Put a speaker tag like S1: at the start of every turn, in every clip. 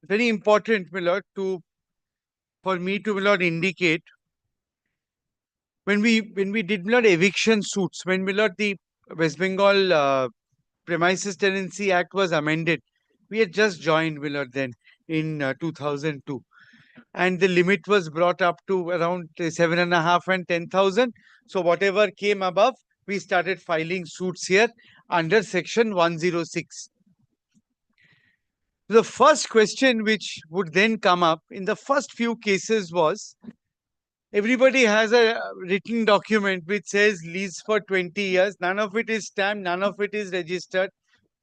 S1: very important, my lord, for me to, my lord, indicate when we did, my lord, eviction suits, when, my lord, the West Bengal Premises Tenancy Act was amended. We had just joined, my lord, then in 2002, and the limit was brought up to around 7.5 and 10,000. So whatever came above, we started filing suits here under Section 106. The first question which would then come up in the first few cases was, everybody has a written document which says lease for 20 years. None of it is stamped, none of it is registered.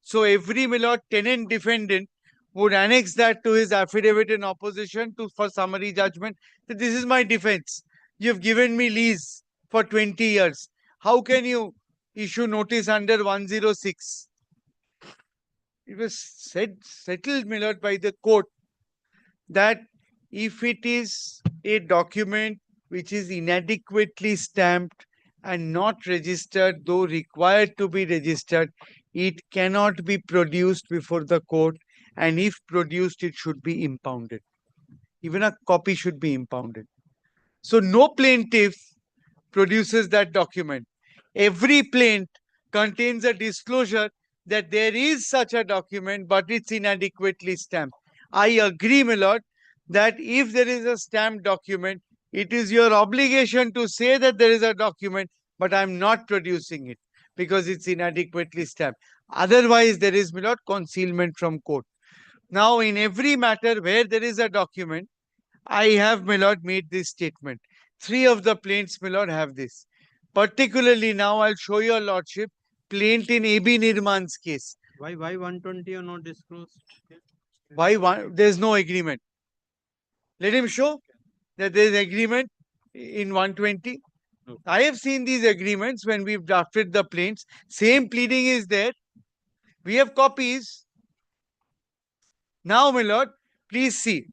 S1: So every, my lord, tenant defendant would annex that to his affidavit in opposition to for summary judgment that this is my defense. You've given me lease for 20 years. How can you issue notice under 106? It was settled, my lord, by the court that if it is a document which is inadequately stamped and not registered, though required to be registered, it cannot be produced before the court, and if produced, it should be impounded. Even a copy should be impounded. So no plaintiff produces that document. Every plaint contains a disclosure that there is such a document, but it's inadequately stamped. I agree, my lord, that if there is a stamped document, it is your obligation to say that there is a document, but I'm not producing it because it's inadequately stamped. Otherwise, there is, my lord, concealment from court. Now, in every matter where there is a document, I have, my lord, made this statement. Three of the plaints, my lord, have this. Particularly now, I'll show your lordship plaint in A.B. Nirman's case.
S2: Why 120 are not disclosed?
S1: Why one? There's no agreement. Let him show that there's agreement in 120.
S2: Okay.
S1: I have seen these agreements when we've drafted the plaints. Same pleading is there. We have copies. Now, my lord, please see.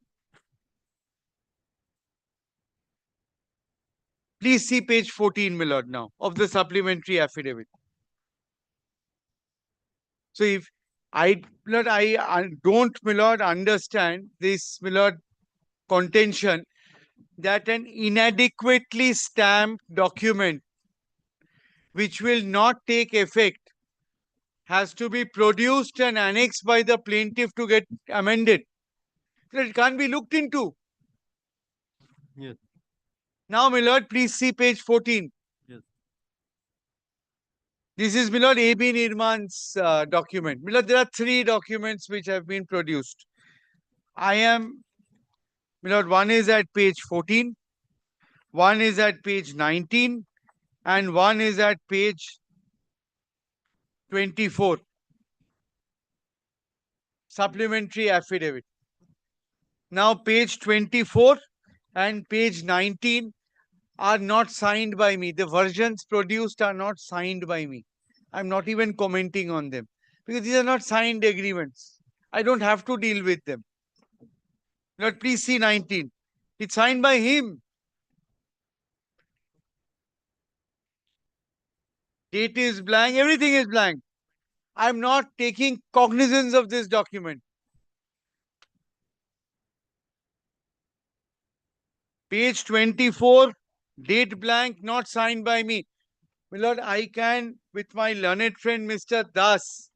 S1: Please see page 14, my lord, now, of the supplementary affidavit. So if I, my lord, I don't, my lord, understand this, my lord, contention that an inadequately stamped document which will not take effect has to be produced and annexed by the plaintiff to get amended. It can't be looked into.
S2: Yes.
S1: Now, my lord, please see page 14.
S2: Yes.
S1: This is, my lord, A.B. Nirman's document. My lord, there are three documents which have been produced. I am, my lord, one is at page 14, one is at page 19, and one is at page 24. Supplementary affidavit. Now, page 24 and page 19 are not signed by me. The versions produced are not signed by me. I'm not even commenting on them because these are not signed agreements. I don't have to deal with them. Not please see 19. It's signed by him. Date is blank, everything is blank. I'm not taking cognizance of this document. Page 24, date blank, not signed by me. My lord, I can, with my learned friend Mr. Das,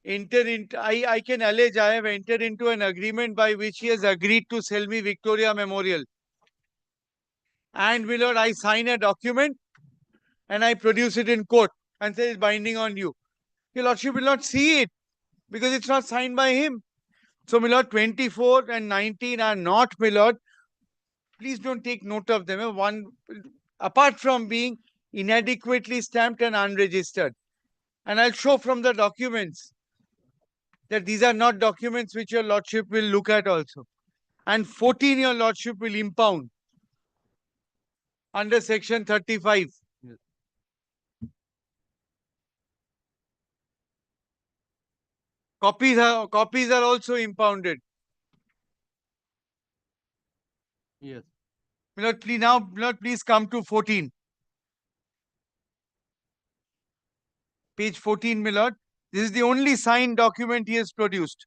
S1: I can allege I have entered into an agreement by which he has agreed to sell me Victoria Memorial. And my lord, I sign a document and I produce it in court and say it's binding on you. Your lordship will not see it because it's not signed by him. So, my lord, 24 and 19 are not, my lord. Please don't take note of them. One, apart from being inadequately stamped and unregistered. And I'll show from the documents that these are not documents which your lordship will look at also. And 14, your lordship will impound under section 35.
S2: Yes.
S1: Copies are also impounded.
S2: Yes.
S1: Please come to 14. Page 14, my lord. This is the only signed document he has produced.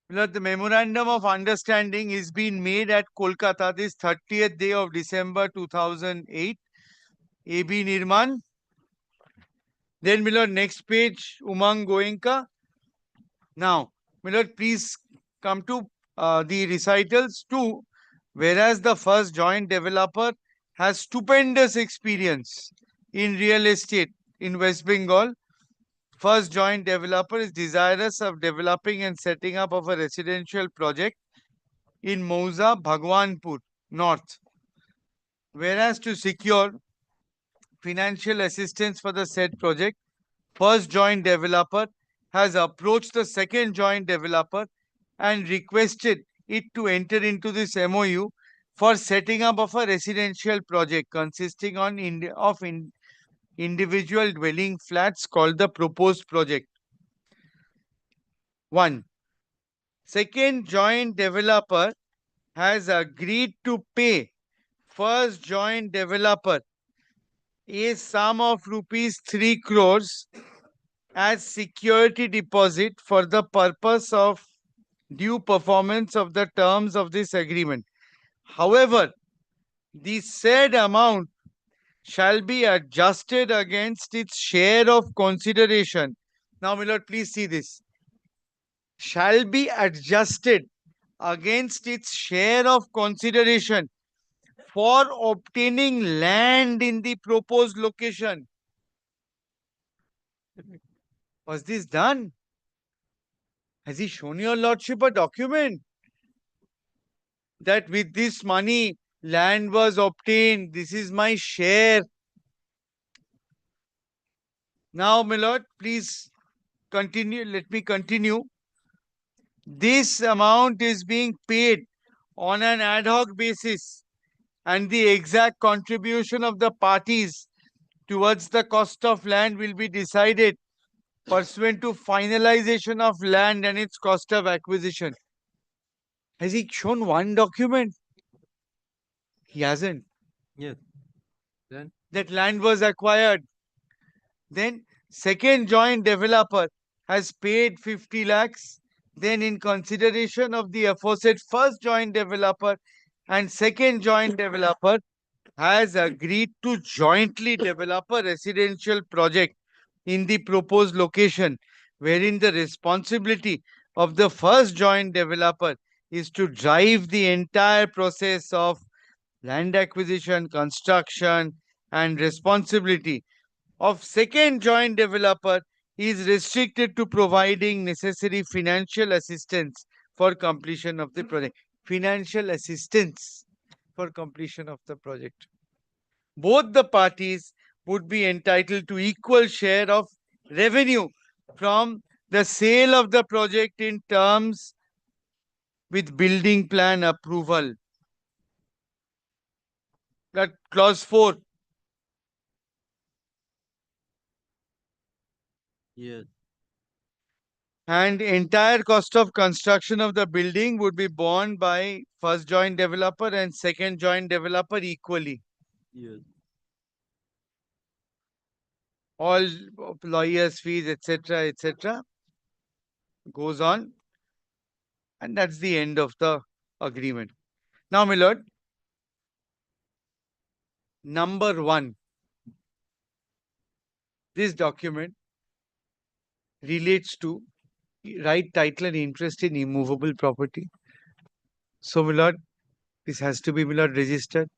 S1: The memorandum of understanding is being made at Kolkata this 30th day of December 2008. AB Nirman. Then, Milord, next page, Umang Goenka. Now, Milord, please come to the recitals too. Whereas the first joint developer has stupendous experience in real estate in West Bengal, first joint developer is desirous of developing and setting up of a residential project in Mouza, Bhagwanpur, North. Whereas to secure financial assistance for the said project, first joint developer has approached the second joint developer and requested it to enter into this MOU for setting up of a residential project consisting of individual dwelling flats called the proposed project. 1. Second joint developer has agreed to pay first joint developer a sum of rupees 3 crores as security deposit for the purpose of due performance of the terms of this agreement. However, the said amount shall be adjusted against its share of consideration. Now, Milord, please see this. Shall be adjusted against its share of consideration for obtaining land in the proposed location. Was this done? Has he shown your lordship a document that with this money land was obtained? This is my share. Now, my lord, please continue. Let me continue. This amount is being paid on an ad hoc basis, and the exact contribution of the parties towards the cost of land will be decided pursuant to finalization of land and its cost of acquisition. Has he shown one document? He hasn't.
S2: Yes. Then
S1: That land was acquired. Then second joint developer has paid 50 lakhs. Then in consideration of the aforesaid first joint developer and second joint developer has agreed to jointly develop a residential project in the proposed location, wherein the responsibility of the first joint developer is to drive the entire process of land acquisition, construction, and responsibility of second joint developer is restricted to providing necessary financial assistance for completion of the project. Financial assistance for completion of the project. Both the parties would be entitled to equal share of revenue from the sale of the project in terms with building plan approval. That clause 4.
S2: yes.
S1: And entire cost of construction of the building would be borne by first joint developer and second joint developer equally.
S2: Yes.
S1: All lawyers' fees, etc., goes on. And that's the end of the agreement. Now, my lord, number 1. This document relates to right title and interest in immovable property. So, my lord, this has to be, my lord, registered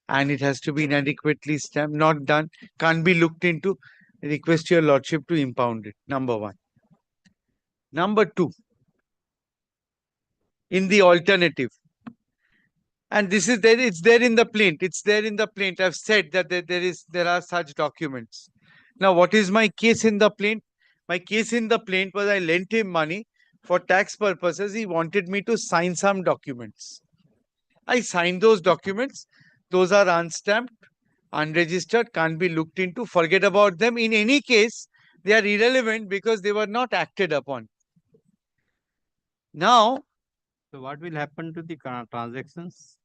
S1: and it has to be inadequately stamped, not done, can't be looked into. Request your lordship to impound it. Number 1. Number 2, in the alternative, and this is there, it's there in the plaint. It's there in the plaint. I've said that there are such documents. Now, what is my case in the plaint? My case in the plaint was I lent him money for tax purposes. He wanted me to sign some documents. I signed those documents. Those are unstamped, unregistered, can't be looked into. Forget about them. In any case, they are irrelevant because they were not acted upon. Now,
S2: So what will happen to the transactions?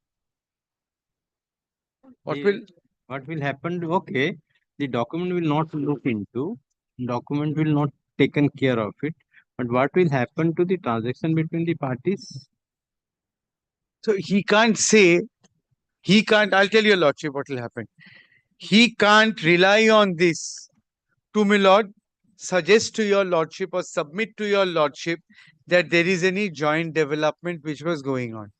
S1: what will
S2: What will happen? Okay. the document will not look into, document will not taken care of it. But what will happen to the transaction between the parties?
S1: So he can't say, he can't, I'll tell your lordship what will happen. He can't rely on this to my lord, suggest to your lordship or submit to your lordship that there is any joint development which was going on.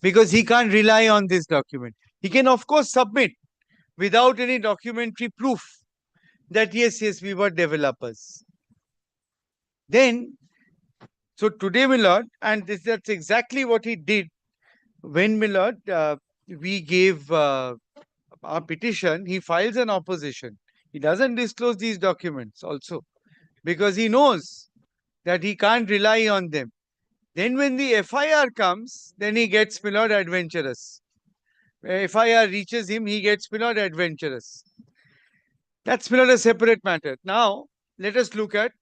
S1: Because he can't rely on this document. He can, of course, submit without any documentary proof that yes, we were developers. Then, so today, my lord, and that's exactly what he did when, my lord, we gave our petition, he files an opposition. He doesn't disclose these documents also because he knows that he can't rely on them. Then when the FIR comes, then he gets, my lord, adventurous. FIR reaches him, he gets, my lord, adventurous. That's, my lord, a separate matter. Now, let us look at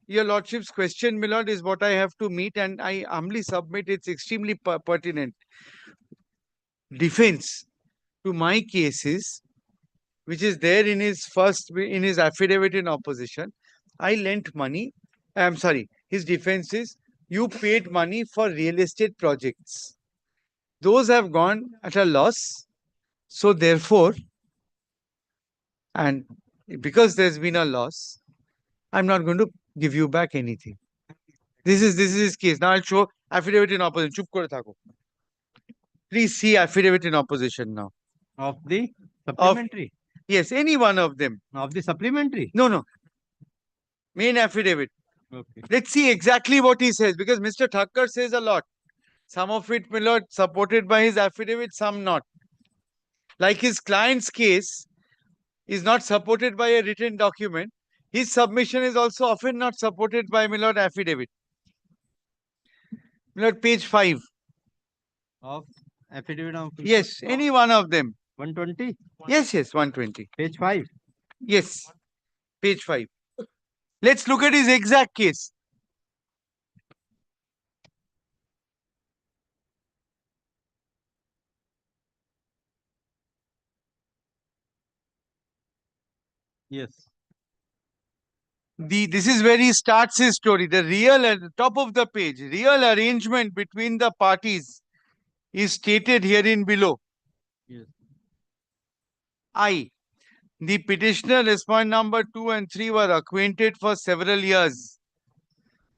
S1: your lordship's question, my lord, is what I have to meet, and I humbly submit it's extremely pertinent. Defense to my cases, which is there in his affidavit in opposition. I lent money. I'm sorry. His defense is you paid money for real estate projects. Those have gone at a loss. So therefore, and because there's been a loss, I'm not going to give you back anything. This is his case. Now I'll show affidavit in opposition. Chup kore thako. Please see affidavit in opposition now.
S2: Of the supplementary?
S1: Yes, any one of them.
S2: Of the supplementary?
S1: No. Main affidavit.
S2: Okay.
S1: Let's see exactly what he says, because Mr. Thakkar says a lot. Some of it, my lord, supported by his affidavit, some not. Like his client's case is not supported by a written document. His submission is also often not supported by, my lord, affidavit. My lord, page 5.
S2: Of affidavit of
S1: Yes, any one of them.
S2: 120?
S1: Yes, 120.
S2: Page 5.
S1: Yes, page 5. Let's look at his exact case.
S2: Yes.
S1: This is where he starts his story. The real, at the top of the page, real arrangement between the parties is stated herein below.
S2: Yes.
S1: I, the petitioner, respondent number 2 and 3 were acquainted for several years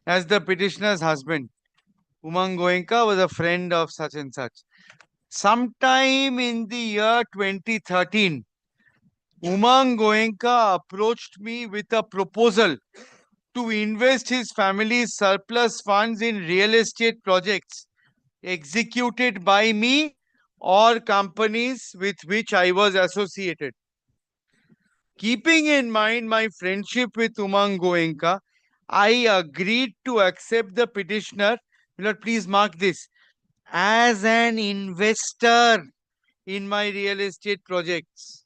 S1: as the petitioner's husband. Umang Goenka was a friend of such and such. Sometime in the year 2013, Umang Goenka approached me with a proposal to invest his family's surplus funds in real estate projects executed by me or companies with which I was associated. Keeping in mind my friendship with Umang Goenka, I agreed to accept the petitioner, please mark this, as an investor in my real estate projects.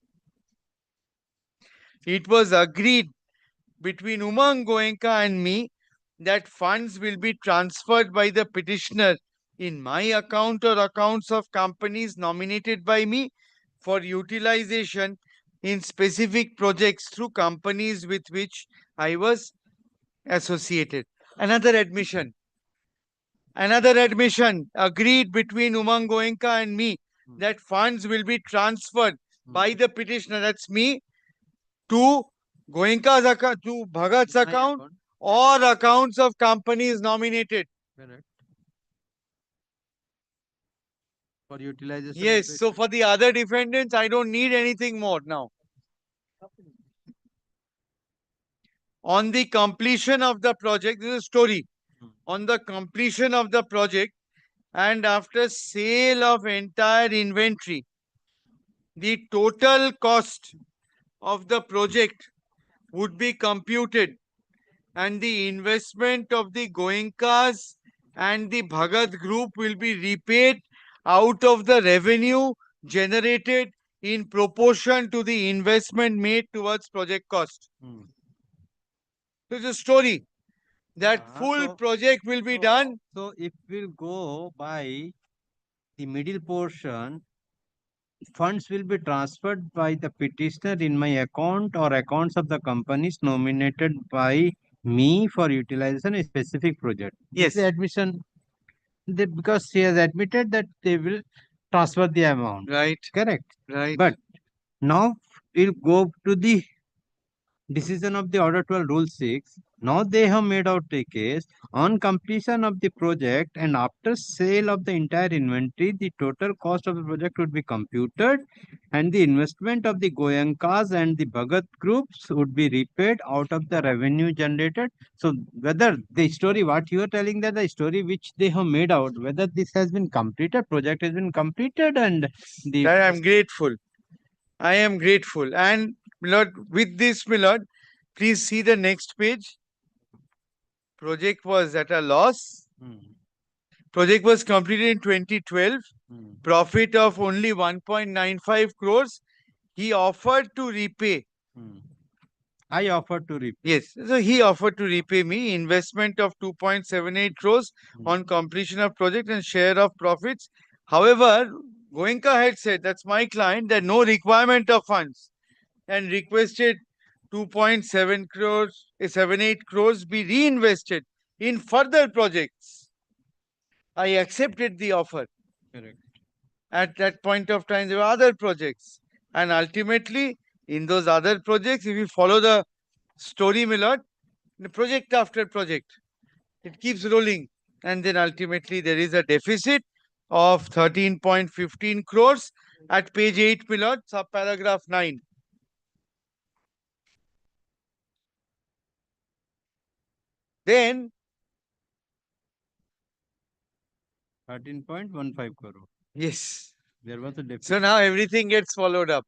S1: It was agreed between Umang Goenka and me that funds will be transferred by the petitioner in my account or accounts of companies nominated by me for utilization in specific projects through companies with which I was associated. Another admission agreed between Umang Goenka and me that funds will be transferred by the petitioner, that's me, to Goenka's account, to Bhagat's account, or accounts of companies nominated.
S2: Correct. For utilization.
S1: Yes, so for the other defendants, I don't need anything more now. On the completion of the project, this is a story. On the completion of the project and after sale of entire inventory, the total cost of the project would be computed and the investment of the Goenkas and the Bhagat group will be repaid out of the revenue generated in proportion to the investment made towards project cost. So it's a story that full project will be done.
S2: So if we'll go by the middle portion, funds will be transferred by the petitioner in my account or accounts of the companies nominated by me for utilization in a specific project.
S1: Yes.
S2: The admission, because she has admitted that they will transfer the amount.
S1: Right.
S2: Correct.
S1: Right.
S2: But now we'll go to the decision of the Order 12 Rule 6. Now they have made out a case on completion of the project and after sale of the entire inventory, the total cost of the project would be computed and the investment of the Goyankas and the Bhagat groups would be repaid out of the revenue generated. So whether the story, what you are telling, that the story which they have made out, whether this has been completed, project has been completed and the
S1: I am grateful. I am grateful. And Milord, with this, Milord, please see the next page. Project was at a loss.
S2: Hmm,
S1: Project was completed in 2012.
S2: hmm,
S1: Profit of only 1.95 crores. He offered to repay.
S2: hmm. I offer to repay.
S1: Yes, so he offered to repay me investment of 2.78 crores
S2: Hmm.
S1: on completion of project and share of profits. However, Goenka had said, that's my client, that no requirement of funds, and requested 2.7 crores, 78 crores be reinvested in further projects. I accepted the offer.
S2: Correct.
S1: At that point of time, there were other projects. And ultimately, in those other projects, if you follow the story, Milord, the project after project, it keeps rolling. And then ultimately, there is a deficit of 13.15 crores at page 8, Milord, subparagraph 9. Then,
S2: 13.15 crore.
S1: yes.
S2: There was a
S1: So
S2: deficit.
S1: now everything gets followed up.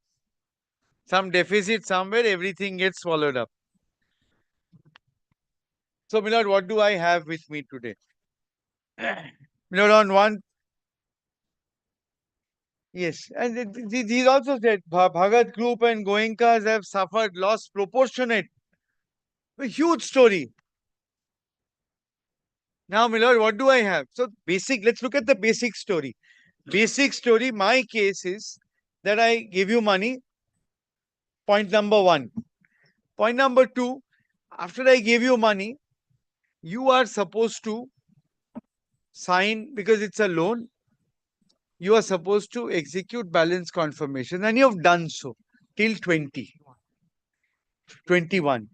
S1: Some deficit somewhere, everything gets followed up. So, Milord, what do I have with me today? Milord, on one, yes, and these also said Bhagat Group and Goenkas have suffered loss proportionate. A huge story. Now, Milord, what do I have? So, basic, let's look at the basic story. Basic story, my case is that I give you money, point number one. Point number two, after I gave you money, you are supposed to sign, because it's a loan, you are supposed to execute balance confirmation, and you have done so till 21.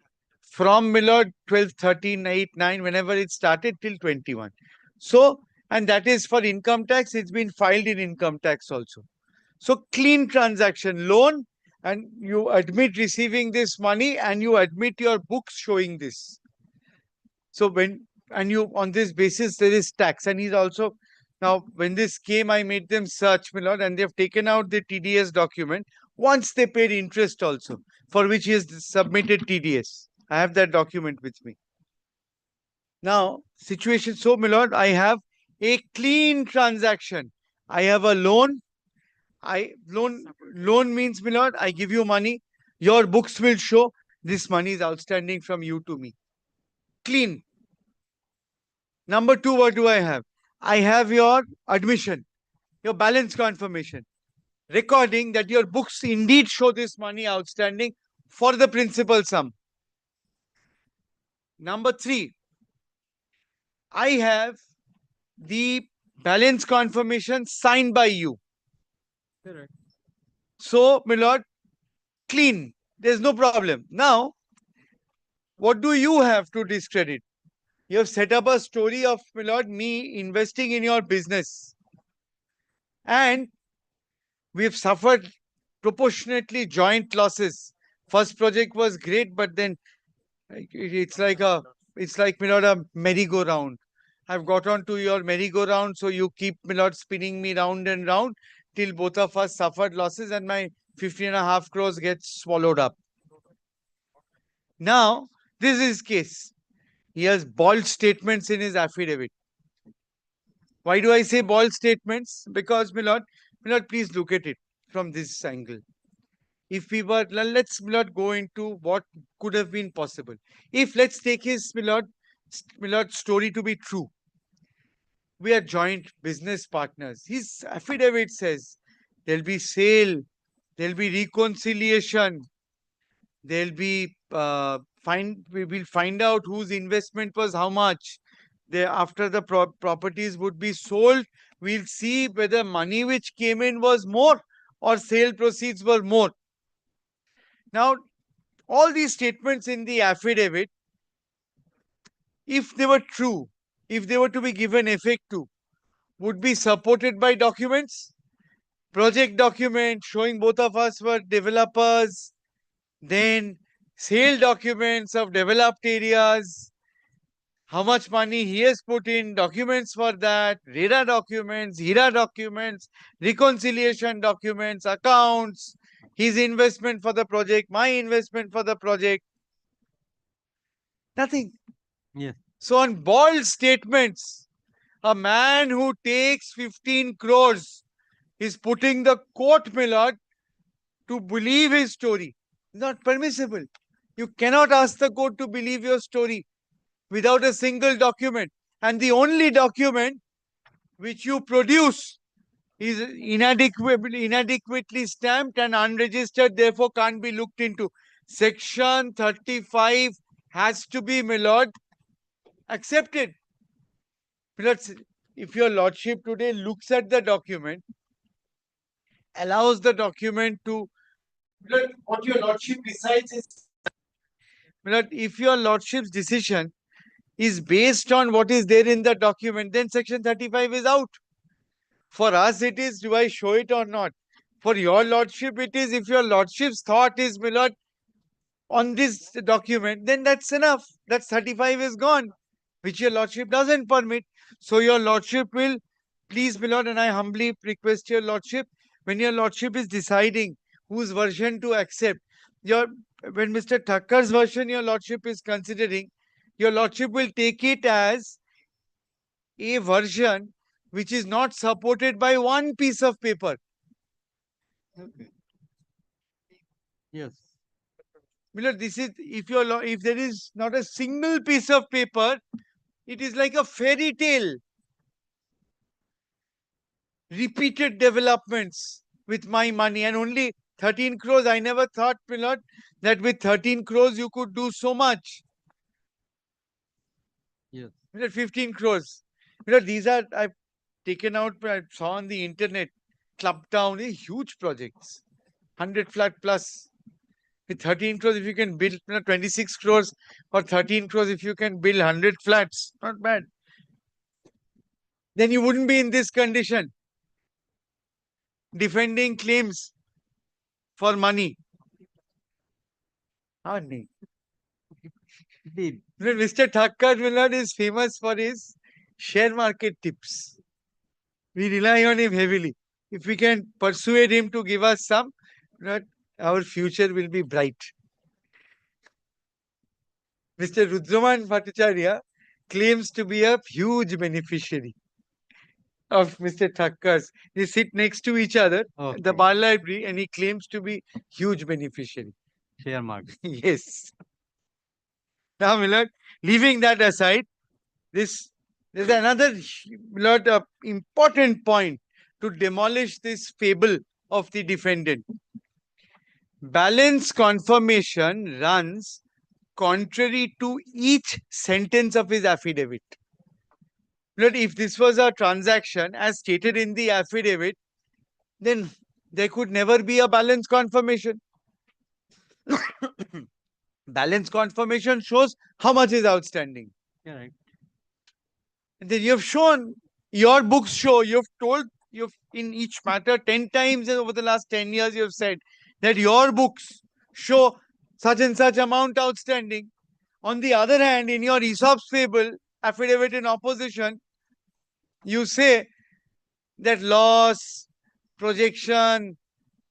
S1: From Millard 12, 13, 8, 9, whenever it started till 21. So, and that is for income tax, it's been filed in income tax also. So, clean transaction, loan, and you admit receiving this money and you admit your books showing this. So when, and you, on this basis there is tax, and he's also, now when this came, I made them search, my lord, and they've taken out the TDS document. Once they paid interest also, for which he has submitted TDS. I have that document with me. Now, situation, so my lord, I have a clean transaction. I have a loan. Loan means, my lord, I give you money. Your books will show this money is outstanding from you to me. Clean. Number two, what do I have? I have your admission, your balance confirmation, recording that your books indeed show this money outstanding for the principal sum. Number three, I have the balance confirmation signed by you.
S2: Correct.
S1: So, my lord, clean. There's no problem. Now, what do you have to discredit? You have set up a story of, my lord, me investing in your business. And we have suffered proportionately joint losses. First project was great, but then it's like a, it's like, Milord, a merry-go-round. I've got onto your merry-go-round, so you keep, Milord, spinning me round and round till both of us suffered losses and my 15.5 crores gets swallowed up. Now, this is his case. He has bold statements in his affidavit. Why do I say bold statements? Because, Milord, please look at it from this angle. If we were, let's not go into what could have been possible. If, let's take his Millard story to be true, we are joint business partners. His affidavit says there'll be sale, there'll be reconciliation, there'll be we will find out whose investment was how much. There, after the properties would be sold, we'll see whether money which came in was more or sale proceeds were more. Now, all these statements in the affidavit, if they were true, if they were to be given effect to, would be supported by documents. Project document showing both of us were developers, then sale documents of developed areas, how much money he has put in, documents for that, RERA documents, HIRA documents, reconciliation documents, accounts, his investment for the project, my investment for the project. Nothing.
S2: Yes.
S1: So, on bald statements, a man who takes 15 crores is putting the court, my lord, to believe his story. Not permissible. You cannot ask the court to believe your story without a single document. And the only document which you produce is inadequately stamped and unregistered, therefore can't be looked into. Section 35 has to be, my lord, accepted. If your lordship today looks at the document, allows the document to, what your lordship decides is, if your lordship's decision is based on what is there in the document, then section 35 is out. For us, it is, do I show it or not? For your lordship, it is, if your lordship's thought is, my lord, on this document, then that's enough. That 35 is gone, which your lordship doesn't permit. So your lordship will, please, my lord, and I humbly request your lordship, when your lordship is deciding whose version to accept, your when Mr. Thakkar's version your lordship is considering, your lordship will take it as a version which is not supported by one piece of paper.
S2: Yes.
S1: This is, if there is not a single piece of paper, it is like a fairy tale. Repeated developments with my money, and only 13 crores. I never thought, Milord, that with 13 crores you could do so much.
S2: Yes.
S1: 15 crores. These are, I've taken out, I saw on the internet, Club Town, huge projects, 100 flat plus. With 13 crores, if you can build 26 crores or 13 crores, if you can build 100 flats, not bad. Then you wouldn't be in this condition, defending claims for money. Mr. Thakkar Millard is famous for his share market tips. We rely on him heavily. If we can persuade him to give us some, our future will be bright. Mr. Rudraman Bhattacharya claims to be a huge beneficiary of Mr. Thakkar's. They sit next to each other at the bar library, and he claims to be huge beneficiary.
S2: Share market.
S1: Yes. Now, Millard, leaving that aside, there's another important point to demolish this fable of the defendant. Balance confirmation runs contrary to each sentence of his affidavit. If this was a transaction as stated in the affidavit, then there could never be a balance confirmation. Balance confirmation shows how much is outstanding.
S2: Yeah, right.
S1: And then you have shown, your books show, you've told, you've in each matter 10 times over the last 10 years, you've said that your books show such and such amount outstanding. On the other hand, in your Aesop's fable, affidavit in opposition, you say that loss, projection,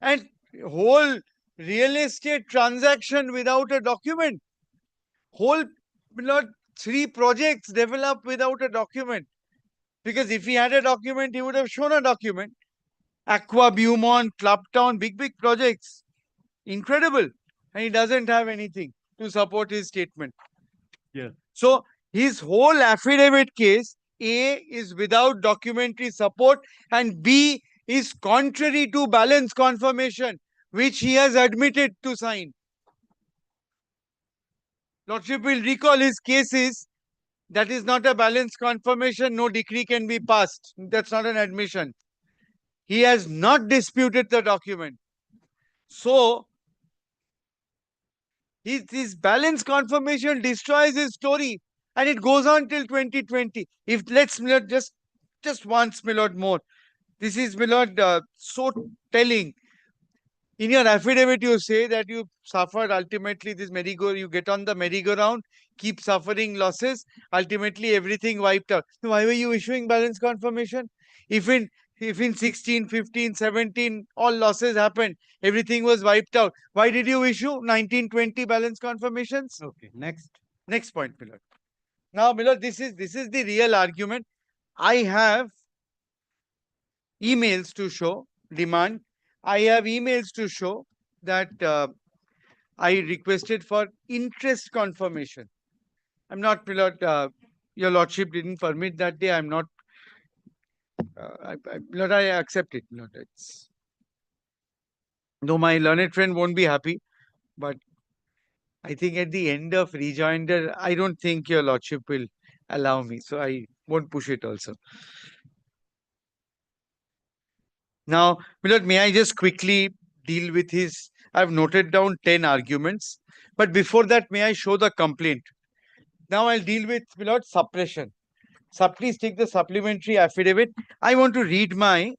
S1: and whole real estate transaction without a document. Whole 3 projects developed without a document. Because if he had a document, he would have shown a document. Aqua, Beaumont, Clubtown, big projects. Incredible. And he doesn't have anything to support his statement.
S2: Yeah.
S1: So his whole affidavit case, A, is without documentary support, and B, is contrary to balance confirmation, which he has admitted to sign. Lordship will recall his cases. That is not a balance confirmation. No decree can be passed. That's not an admission. He has not disputed the document. So, his balance confirmation destroys his story, and it goes on till 2020. If let's just once, my lord, more. This is, my lord, so telling. In your affidavit, you say that you suffered ultimately this you get on the merry-go-round, keep suffering losses, ultimately everything wiped out. So why were you issuing balance confirmation? If in if in 16, 15, 17, all losses happened, everything was wiped out. Why did you issue 1920 balance confirmations?
S2: Okay, next.
S1: Next point, Millard. Now, Millard, this is the real argument. I have emails to show demand. I have emails to show that I requested for interest confirmation. I'm not, Milord, your lordship didn't permit that day. I'm not, Milord, I accept it, Milord. Though my learned friend won't be happy, but I think at the end of rejoinder, I don't think your lordship will allow me. So I won't push it also. Now, Milord, may I just quickly deal with his. I've noted down 10 arguments. But before that, may I show the complaint? Now I'll deal with, Milord, suppression. Please take the supplementary affidavit. I want to read my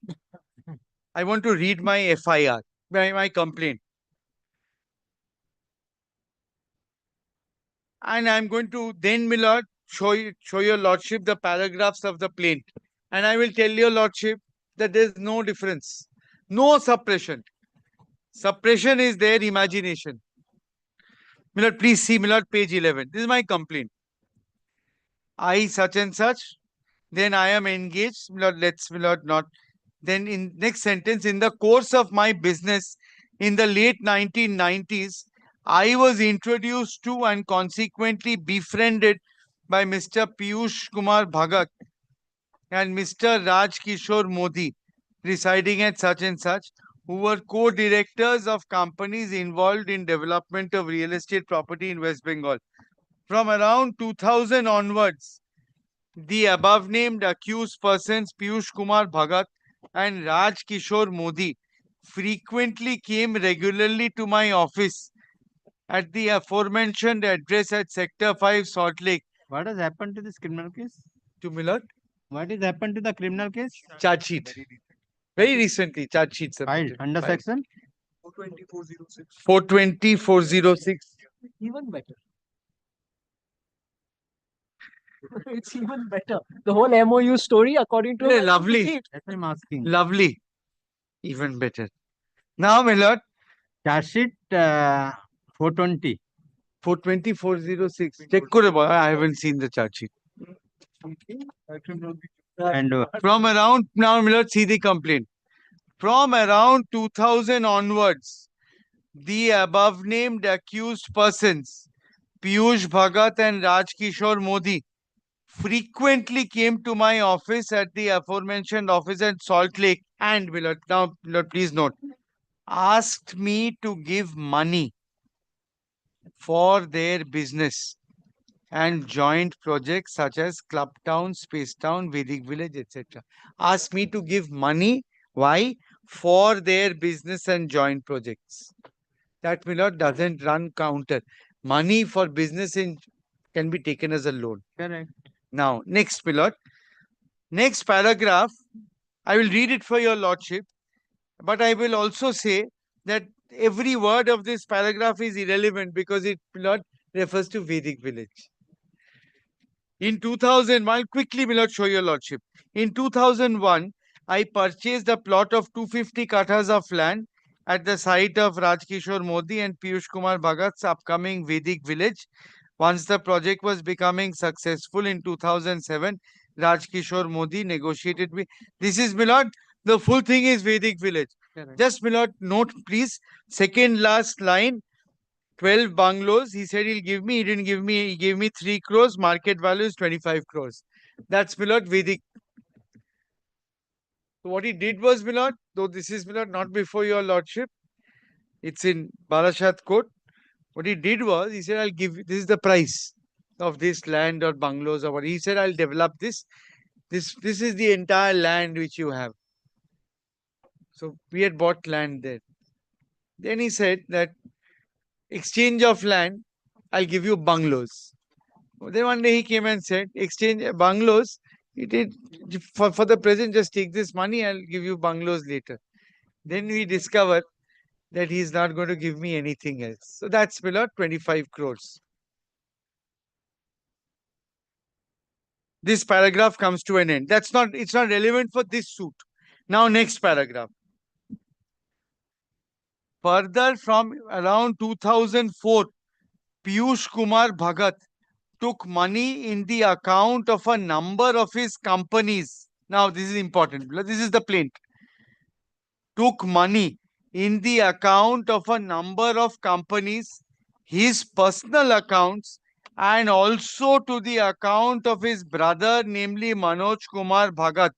S1: FIR, my complaint. And I'm going to then, my lord, show your lordship the paragraphs of the plaint. And I will tell your lordship that there's no difference. No suppression. Suppression is their imagination. My lord, please see, my lord, page 11. This is my complaint. I such and such, then I am engaged. My lord, my lord, not. Then in next sentence, in the course of my business in the late 1990s, I was introduced to and consequently befriended by Mr. Piyush Kumar Bhagat and Mr. Raj Kishore Modi, residing at such and such, who were co-directors of companies involved in development of real estate property in West Bengal. From around 2000 onwards, the above named accused persons, Piyush Kumar Bhagat and Raj Kishore Modi, frequently came regularly to my office at the aforementioned address at Sector 5, Salt Lake.
S2: What has happened to this criminal case?
S1: To Millard?
S2: What has happened to the criminal case?
S1: Charge sheet. Very recently, charge sheet
S2: Filed
S1: submitted.
S2: under section
S1: 420-406.
S3: Even better. It's even better. The whole MOU story, according to
S1: Yeah,
S3: him,
S1: lovely.
S2: That's why I'm asking.
S1: Lovely. Even better. Now, Millard,
S2: Charge sheet 420.
S1: 420-406. Check kore boy. I haven't seen the charge sheet.
S2: And
S1: From around, now Millard, see the complaint. From around 2000 onwards, the above named accused persons, Piyush Bhagat and Raj Kishore Modi, frequently came to my office at the aforementioned office at Salt Lake and, Millard, now Millard, please note, asked me to give money for their business and joint projects such as Club Town, Space Town, Vedic Village, etc. Asked me to give money. Why? For their business and joint projects. That, Millard, doesn't run counter. Money for business can be taken as a loan.
S2: correct.
S1: Now, next, Millard. Next paragraph, I will read it for your lordship, but I will also say that every word of this paragraph is irrelevant because it, Millard, refers to Vedic Village. In 2001, quickly, Millard, show your lordship. In 2001, I purchased a plot of 250 kathas of land at the site of Rajkishore Modi and Piyush Kumar Bhagat's upcoming Vedic village. Once the project was becoming successful in 2007, Rajkishore Modi negotiated with. This is, Millard, the full thing is Vedic village.
S2: Correct.
S1: Just, Millard, note please, second last line, 12 bungalows. He said he'll give me. He didn't give me. He gave me 3 crores. Market value is 25 crores. That's, Millard, Vedic. So what he did was, my lord, though this is, my lord, not before your lordship, it's in Barashat court. What he did was, he said, I'll give you, this is the price of this land or bungalows or what. He said, I'll develop this. This is the entire land which you have. So we had bought land there. Then he said that exchange of land, I'll give you bungalows. Then one day he came and said, exchange bungalows, he did for the present, just take this money, I'll give you bungalows later. Then we discover that he's not going to give me anything else. So that's below 25 crores. This paragraph comes to an end. It's not relevant for this suit. Now, next paragraph. Further, from around 2004, Piyush Kumar Bhagat took money in the account of a number of his companies. Now, this is important. This is the plaint. Took money in the account of a number of companies, his personal accounts, and also to the account of his brother, namely Manoj Kumar Bhagat.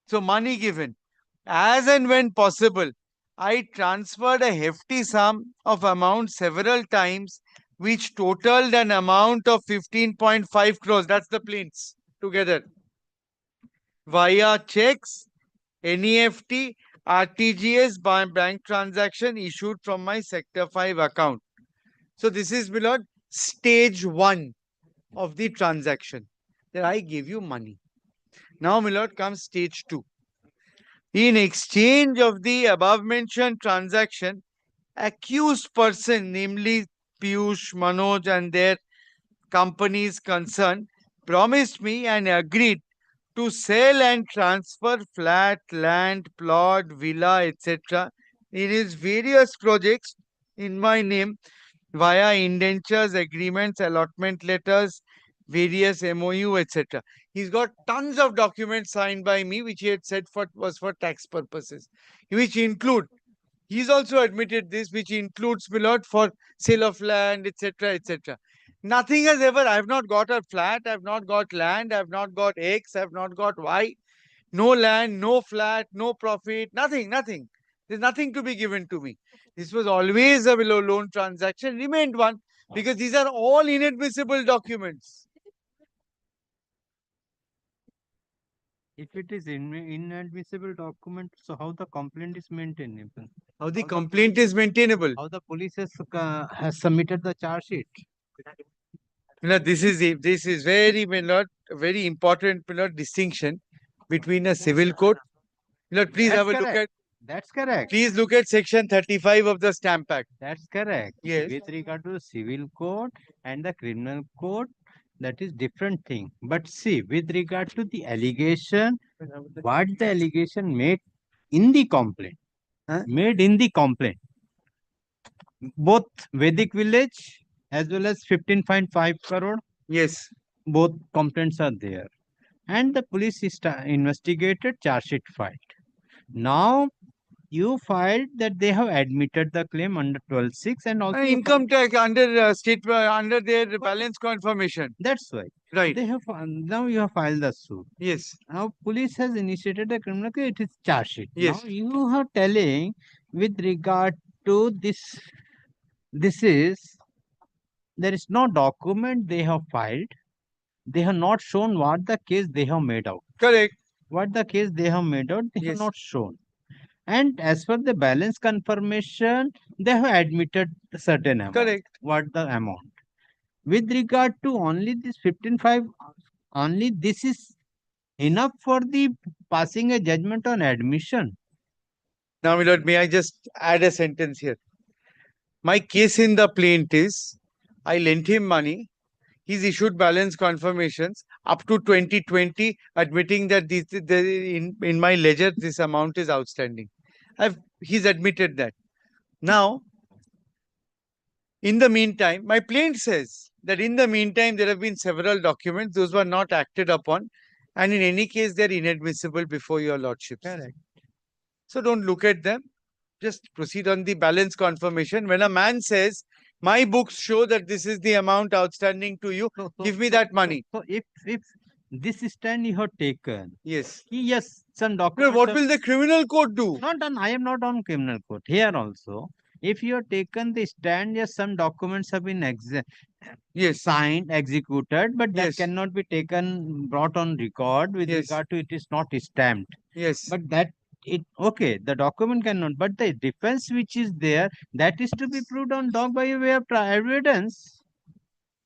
S1: So, money given. As and when possible, I transferred a hefty sum of amount several times, which totaled an amount of 15.5 crores. That's the plaints together. Via checks, NEFT, RTGS, bank transaction issued from my Sector 5 account. So this is, my lord, stage 1 of the transaction, that I give you money. Now, my lord, comes stage 2. In exchange of the above mentioned transaction, accused person, namely Piyush, Manoj and their companies concerned, promised me and agreed to sell and transfer flat, land, plot, villa, etc. in his various projects in my name via indentures, agreements, allotment letters, various MOU, etc. He's got tons of documents signed by me, which he had said was for tax purposes, which include, he's also admitted this, which includes, my lord, for sale of land, etc., etc. Nothing has ever, I have not got a flat, I have not got land, I have not got X, I have not got Y. No land, no flat, no profit, nothing, nothing. There's nothing to be given to me. This was always a below loan transaction, remained one, because these are all inadmissible documents.
S2: If it is inadmissible document, so how the complaint is maintained?
S1: How the complaint is maintainable?
S2: How the police has submitted the charge sheet?
S1: This is very, my lord, very important, my lord, distinction between a civil code. Please
S2: That's
S1: have a look
S2: correct.
S1: at.
S2: That's correct.
S1: Please look at section 35 of the Stamp Act.
S2: That's correct.
S1: Yes.
S2: With regard to the civil code and the criminal code, that is different thing. But see, with regard to the allegation, what the allegation made in the complaint,
S1: Huh?
S2: made in the complaint, both Vedic village as well as 15.5 crore,
S1: Yes.
S2: both complaints are there. And the police is investigated, charge sheet filed. Now, you filed that they have admitted the claim under 12.6 and also
S1: Income tax under state under their balance confirmation.
S2: that's why.
S1: Right.
S2: They have now you have filed the suit.
S1: Yes.
S2: Now police has initiated a criminal case. It is charge sheet.
S1: Yes.
S2: Now you are telling with regard to this. This is there is no document they have filed. They have not shown what the case they have made out.
S1: Correct.
S2: What the case they have made out, they
S1: Yes.
S2: have not shown. And as per the balance confirmation, they have admitted a certain amount.
S1: Correct.
S2: What the amount? With regard to only this 15.5, only this is enough for the passing a judgment on admission.
S1: Now, my lord, may I just add a sentence here? My case in the plaint is, I lent him money. He's issued balance confirmations up to 2020, admitting that in my ledger this amount is outstanding. He's admitted that. Now, in the meantime, my plaint says that in the meantime there have been several documents; those were not acted upon, and in any case they're inadmissible before your lordships.
S2: Correct.
S1: So don't look at them. Just proceed on the balance confirmation. When a man says, my books show that this is the amount outstanding to you, give me that money.
S2: So if this stand you have taken.
S1: Yes.
S2: Yes, some
S1: Well,
S2: documents.
S1: what will the criminal code do?
S2: Not on. I am not on criminal court. Here also, if you have taken the stand, yes, some documents have been
S1: Yes.
S2: signed, executed, but that
S1: Yes.
S2: cannot be taken, brought on record with
S1: Yes.
S2: regard to it is not stamped.
S1: Yes.
S2: But that it okay, the document cannot, but the defense which is there, that is to be proved on doc by way of evidence.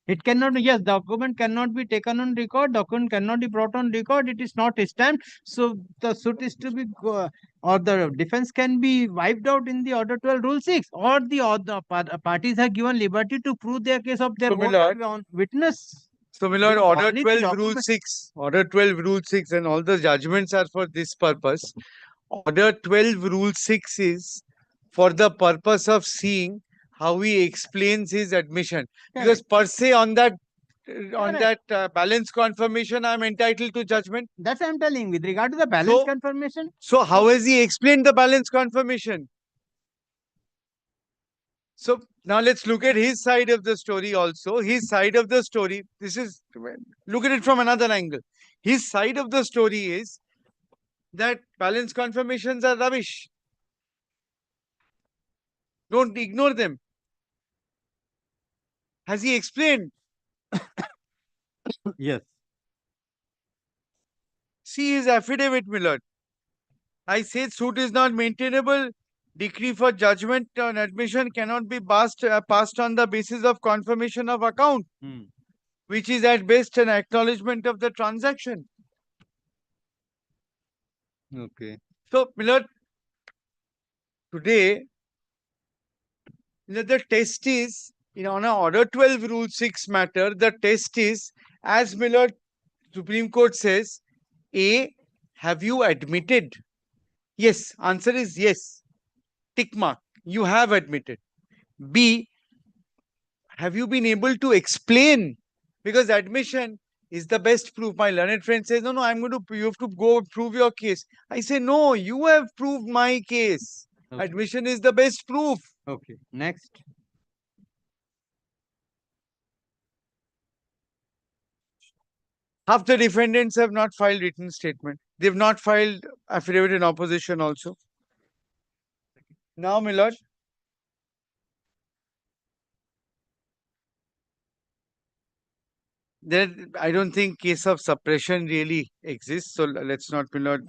S2: It cannot, yes, document cannot be taken on record, document cannot be brought on record, it is not stamped. So the suit is to be, or the defense can be wiped out in the Order 12 Rule 6, or the other parties are given liberty to prove their case of their
S1: So, my lord,
S2: own witness.
S1: So, my lord,
S2: Because
S1: Order
S2: only the
S1: 12, Rule
S2: document-
S1: 6, Order 12, Rule 6, and all the judgments are for this purpose. Order 12, Rule 6 is for the purpose of seeing how he explains his admission. Because per se on that balance confirmation, I am entitled to judgment.
S2: That's what I'm telling. With regard to the balance
S1: So-
S2: confirmation,
S1: So, how has he explained the balance confirmation? So now let's look at his side of the story also. His side of the story, look at it from another angle. His side of the story is that balance confirmations are rubbish. Don't ignore them. Has he explained?
S2: yes.
S1: See his affidavit, Millard. I said suit is not maintainable. Decree for judgment on admission cannot be passed on the basis of confirmation of account, which is at best an acknowledgement of the transaction.
S2: Okay.
S1: So, Millard, today, the test is, on a Order 12 Rule 6 matter, the test is, as Millard Supreme Court says, A, have you admitted? Yes, answer is yes. Tick mark. You have admitted. B, have you been able to explain? Because admission is the best proof. My learned friend says, no, you have to go prove your case. I say, no, you have proved my case.
S2: Okay.
S1: Admission is the best proof.
S2: Okay. Next.
S1: Half the defendants have not filed written statement. They've not filed affidavit in opposition also. Now, my lord, I don't think case of suppression really exists. So let's not, my lord.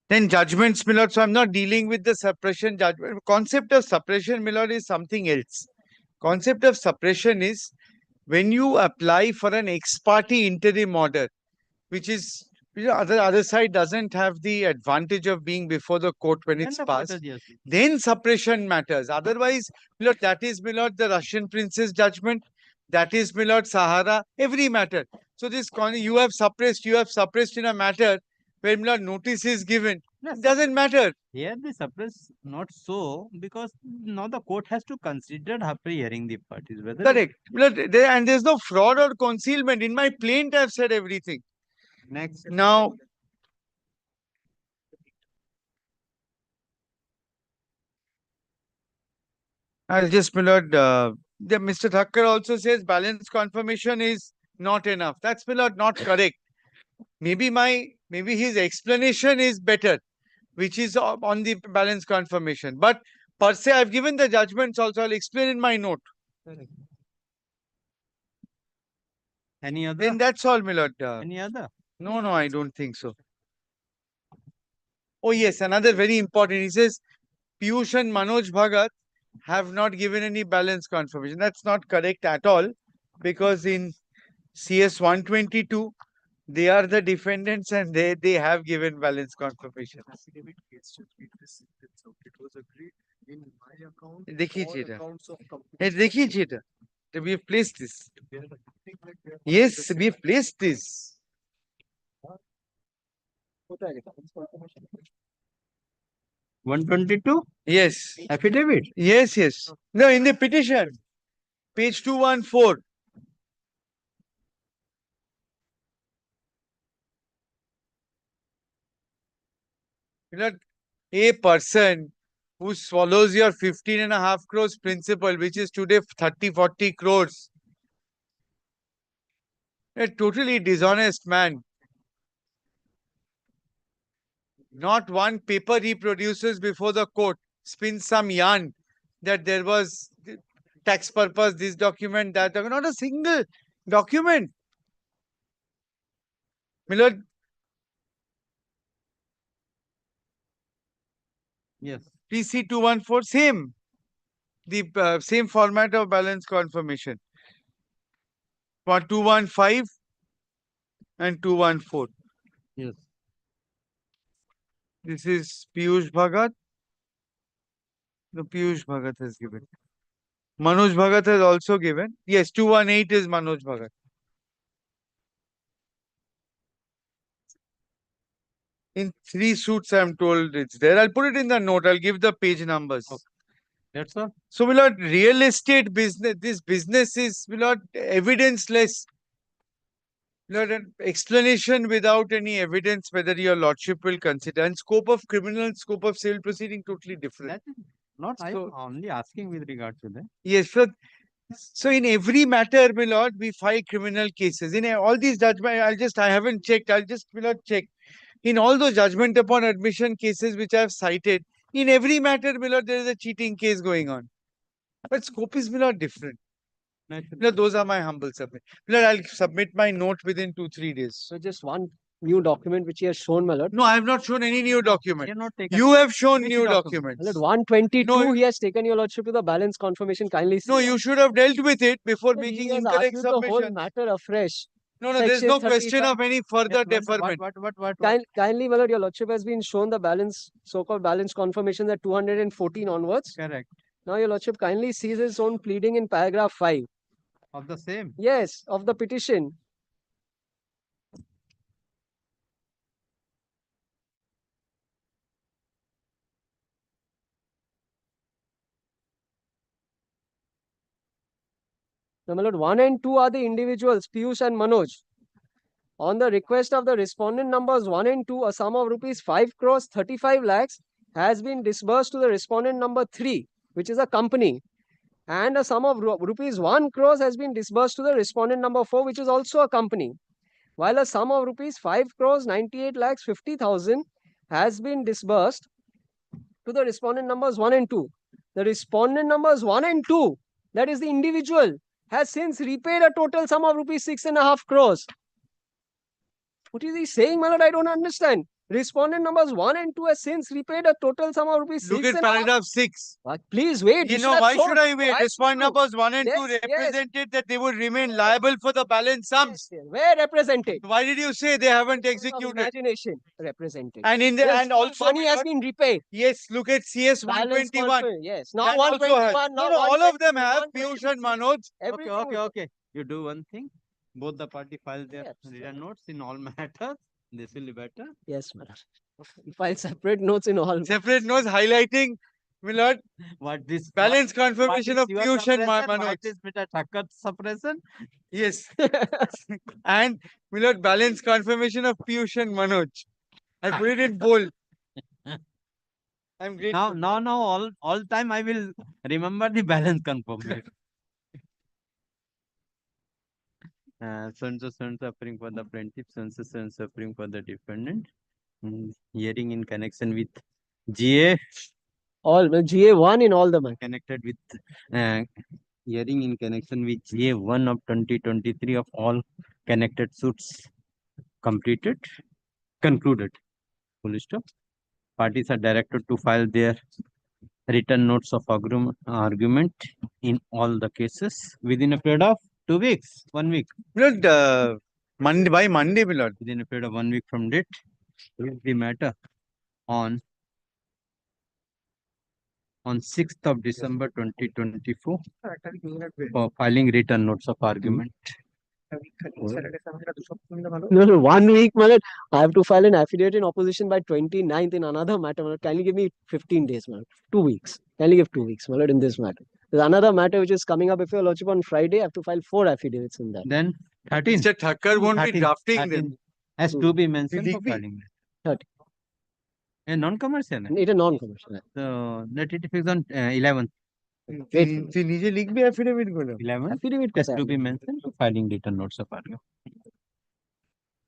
S1: Then judgments, my lord. So I'm not dealing with the suppression judgment. Concept of suppression, my lord, is something else. Concept of suppression is when you apply for an ex parte interim order, which is, other side doesn't have the advantage of being before the court when it's passed.
S2: Yes.
S1: Then suppression matters. Otherwise, Milord, that is, Milord, the Russian prince's judgment. That is, Milord, Sahara, every matter. So this you have suppressed in a matter where, Milord, notice is given.
S2: Yes.
S1: It doesn't matter.
S2: Here they suppress not so because now the court has to consider after hearing the parties whether.
S1: Correct. Milord, and there's no fraud or concealment. In my plaint, I've said everything.
S2: Next.
S1: Now, I'll just, Milord, Mr. Thakkar also says balance confirmation is not enough. That's, Milord, not correct. Maybe his explanation is better, which is on the balance confirmation. But per se, I've given the judgments also. I'll explain in my note.
S2: Any other?
S1: Then that's all, Milord.
S2: Any other?
S1: No, I don't think so. Oh, yes, another very important. He says, Piyush and Manoj Bhagat have not given any balance confirmation. That's not correct at all, because in CS 122, they are the defendants and they have given balance confirmation.
S3: Affidavit case just read this sentence out. It was agreed in my account.
S1: देखिए
S3: all
S1: चेटा
S3: accounts of
S1: Hey,
S3: companies
S1: देखिए चेटा we have placed this.
S3: we are acting like we are
S1: Yes, we have placed this.
S3: होता है क्या? Balance confirmation.
S2: 122
S1: Yes,
S2: affidavit.
S1: yes. No, in the petition, page 214. A person who swallows your 15.5 crores principal, which is today 30-40 crores, A totally dishonest man. Not one paper he produces before the court spins some yarn that there was tax purpose, this document, that document. Not a single document. Milord,
S2: Yes.
S1: PC 214, same. The same format of balance confirmation. For 215 and 214.
S2: Yes.
S1: This is Piyush Bhagat. No, Piyush Bhagat has given. Manoj Bhagat has also given. Yes, 218 is Manoj Bhagat. In 3 suits, I'm told it's there. I'll put it in the note. I'll give the page numbers.
S2: Okay. That's all.
S1: So, my lord, real estate business, this business is, my lord, evidence-less. My lord, an explanation without any evidence whether your lordship will consider. And scope of criminal, scope of civil proceeding, totally different.
S2: That is not, I'm
S1: So-
S2: only asking with regard to that.
S1: Yes, so in every matter, my lord, we file criminal cases. In all these judgment, I haven't checked. I'll just, my lord, check. In all those judgment upon admission cases which I've cited, in every matter, my lord, there is a cheating case going on. But scope is, my lord, different.
S2: Naturally.
S1: My lord, those are my humble submit. My lord, I'll submit my note within 2-3 days.
S3: So just one new document which he has shown, my lord.
S1: No, I have not shown any new
S2: You
S1: document.
S2: have not taken
S1: You have shown
S2: which
S1: new
S2: document?
S3: My lord,
S1: documents.
S3: 122,
S1: No,
S3: he has taken your lordship to the balance confirmation. Kindly see.
S1: No, you should have dealt with it before
S3: Sir, he
S1: making
S3: has
S1: incorrect
S3: argued the whole
S1: submission.
S3: matter afresh.
S1: No, there's
S3: Section
S1: no question
S3: 35.
S1: of any further deferment.
S2: What?
S3: Kindly, my lord, your lordship has been shown the balance, so-called balance confirmation at 214 onwards.
S2: Correct.
S3: Now your lordship kindly sees his own pleading in paragraph 5.
S2: Of the same.
S3: Yes, of the petition. Now, my lord, 1 and 2 are the individuals, Piyush and Manoj. On the request of the respondent numbers 1 and 2, a sum of rupees 5 crores 35 lakhs has been disbursed to the respondent number 3, which is a company. And a sum of rupees 1 crores has been disbursed to the respondent number 4, which is also a company. While a sum of rupees 5 crores 98 lakhs 50,000 has been disbursed to the respondent numbers 1 and 2. The respondent numbers 1 and 2, that is the individual, has since repaid a total sum of rupees 6.5 crores. What is he saying, my lord? I don't understand. Respondent numbers 1 and 2 has since repaid a total sum of rupees
S1: Look at
S3: 6.5.
S1: paragraph 6.
S3: Please wait.
S1: You know, why should I wait? Respondent
S3: Why
S1: numbers 1 and 2
S3: Yes, yes.
S1: represented that they would remain liable for the balance sums.
S3: Where represented?
S1: Why did you say they haven't
S3: Of
S1: executed?
S3: imagination represented.
S1: And in the
S3: Yes,
S1: and also
S3: money has been repaid.
S1: yes, look at CS
S3: Balance
S1: 121.
S3: confirmed. Yes. Now
S1: That also has.
S3: 121.
S1: No,
S3: Now
S1: all of them
S3: 122,
S1: have Piyush and Manoj.
S3: everything.
S2: Okay. You do one thing. Both the party file their
S3: Yes,
S2: written notes in all matters. This will be better.
S3: Yes, madam. File separate notes in all.
S1: Separate notes highlighting, my lord,
S2: What this
S1: balance confirmation of
S2: your
S1: Piyush and
S2: suppression?
S1: Manoj.
S2: What is Mr. Thakkar's suppression?
S1: Yes. And my lord, balance confirmation of Piyush and Manoj. I put it in bold. I'm grateful.
S2: Now, all time I will remember the balance confirmation. So suffering for the plaintiff, so suffering for the defendant. Hearing in connection with GA.
S3: All GA1 in all the matter.
S2: Connected with hearing in connection with GA1 of 2023 of all connected suits concluded. Full stop. Parties are directed to file their written notes of argument in all the cases within a period of 2 weeks, 1 week.
S1: My lord, by Monday, my lord.
S2: Within a period of 1 week from date, the matter on 6th of December 2024 for filing written notes of argument.
S3: No, 1 week, my lord. I have to file an affidavit in opposition by 29th in another matter, my lord. Kindly give me 15 days, my lord. 2 weeks. Kindly give 2 weeks, my lord, in this matter. There's another matter which is coming up before your lordship on Friday. I have to file 4 affidavits in that.
S2: Then 13.
S1: Mr. Thakkar won't be
S2: 13,
S1: drafting
S2: 13
S1: them.
S2: has to be mentioned for
S1: Digby.
S2: filing.
S3: 30.
S2: A non-commercial.
S3: It is non-commercial.
S2: So let it fix on 11th.
S1: তুই নিজে লিখবি affidavit গুলো?
S2: 11th
S3: Affidavit
S2: has
S3: কোথায়
S2: to
S3: আছে?
S2: be mentioned for filing written notes of argument.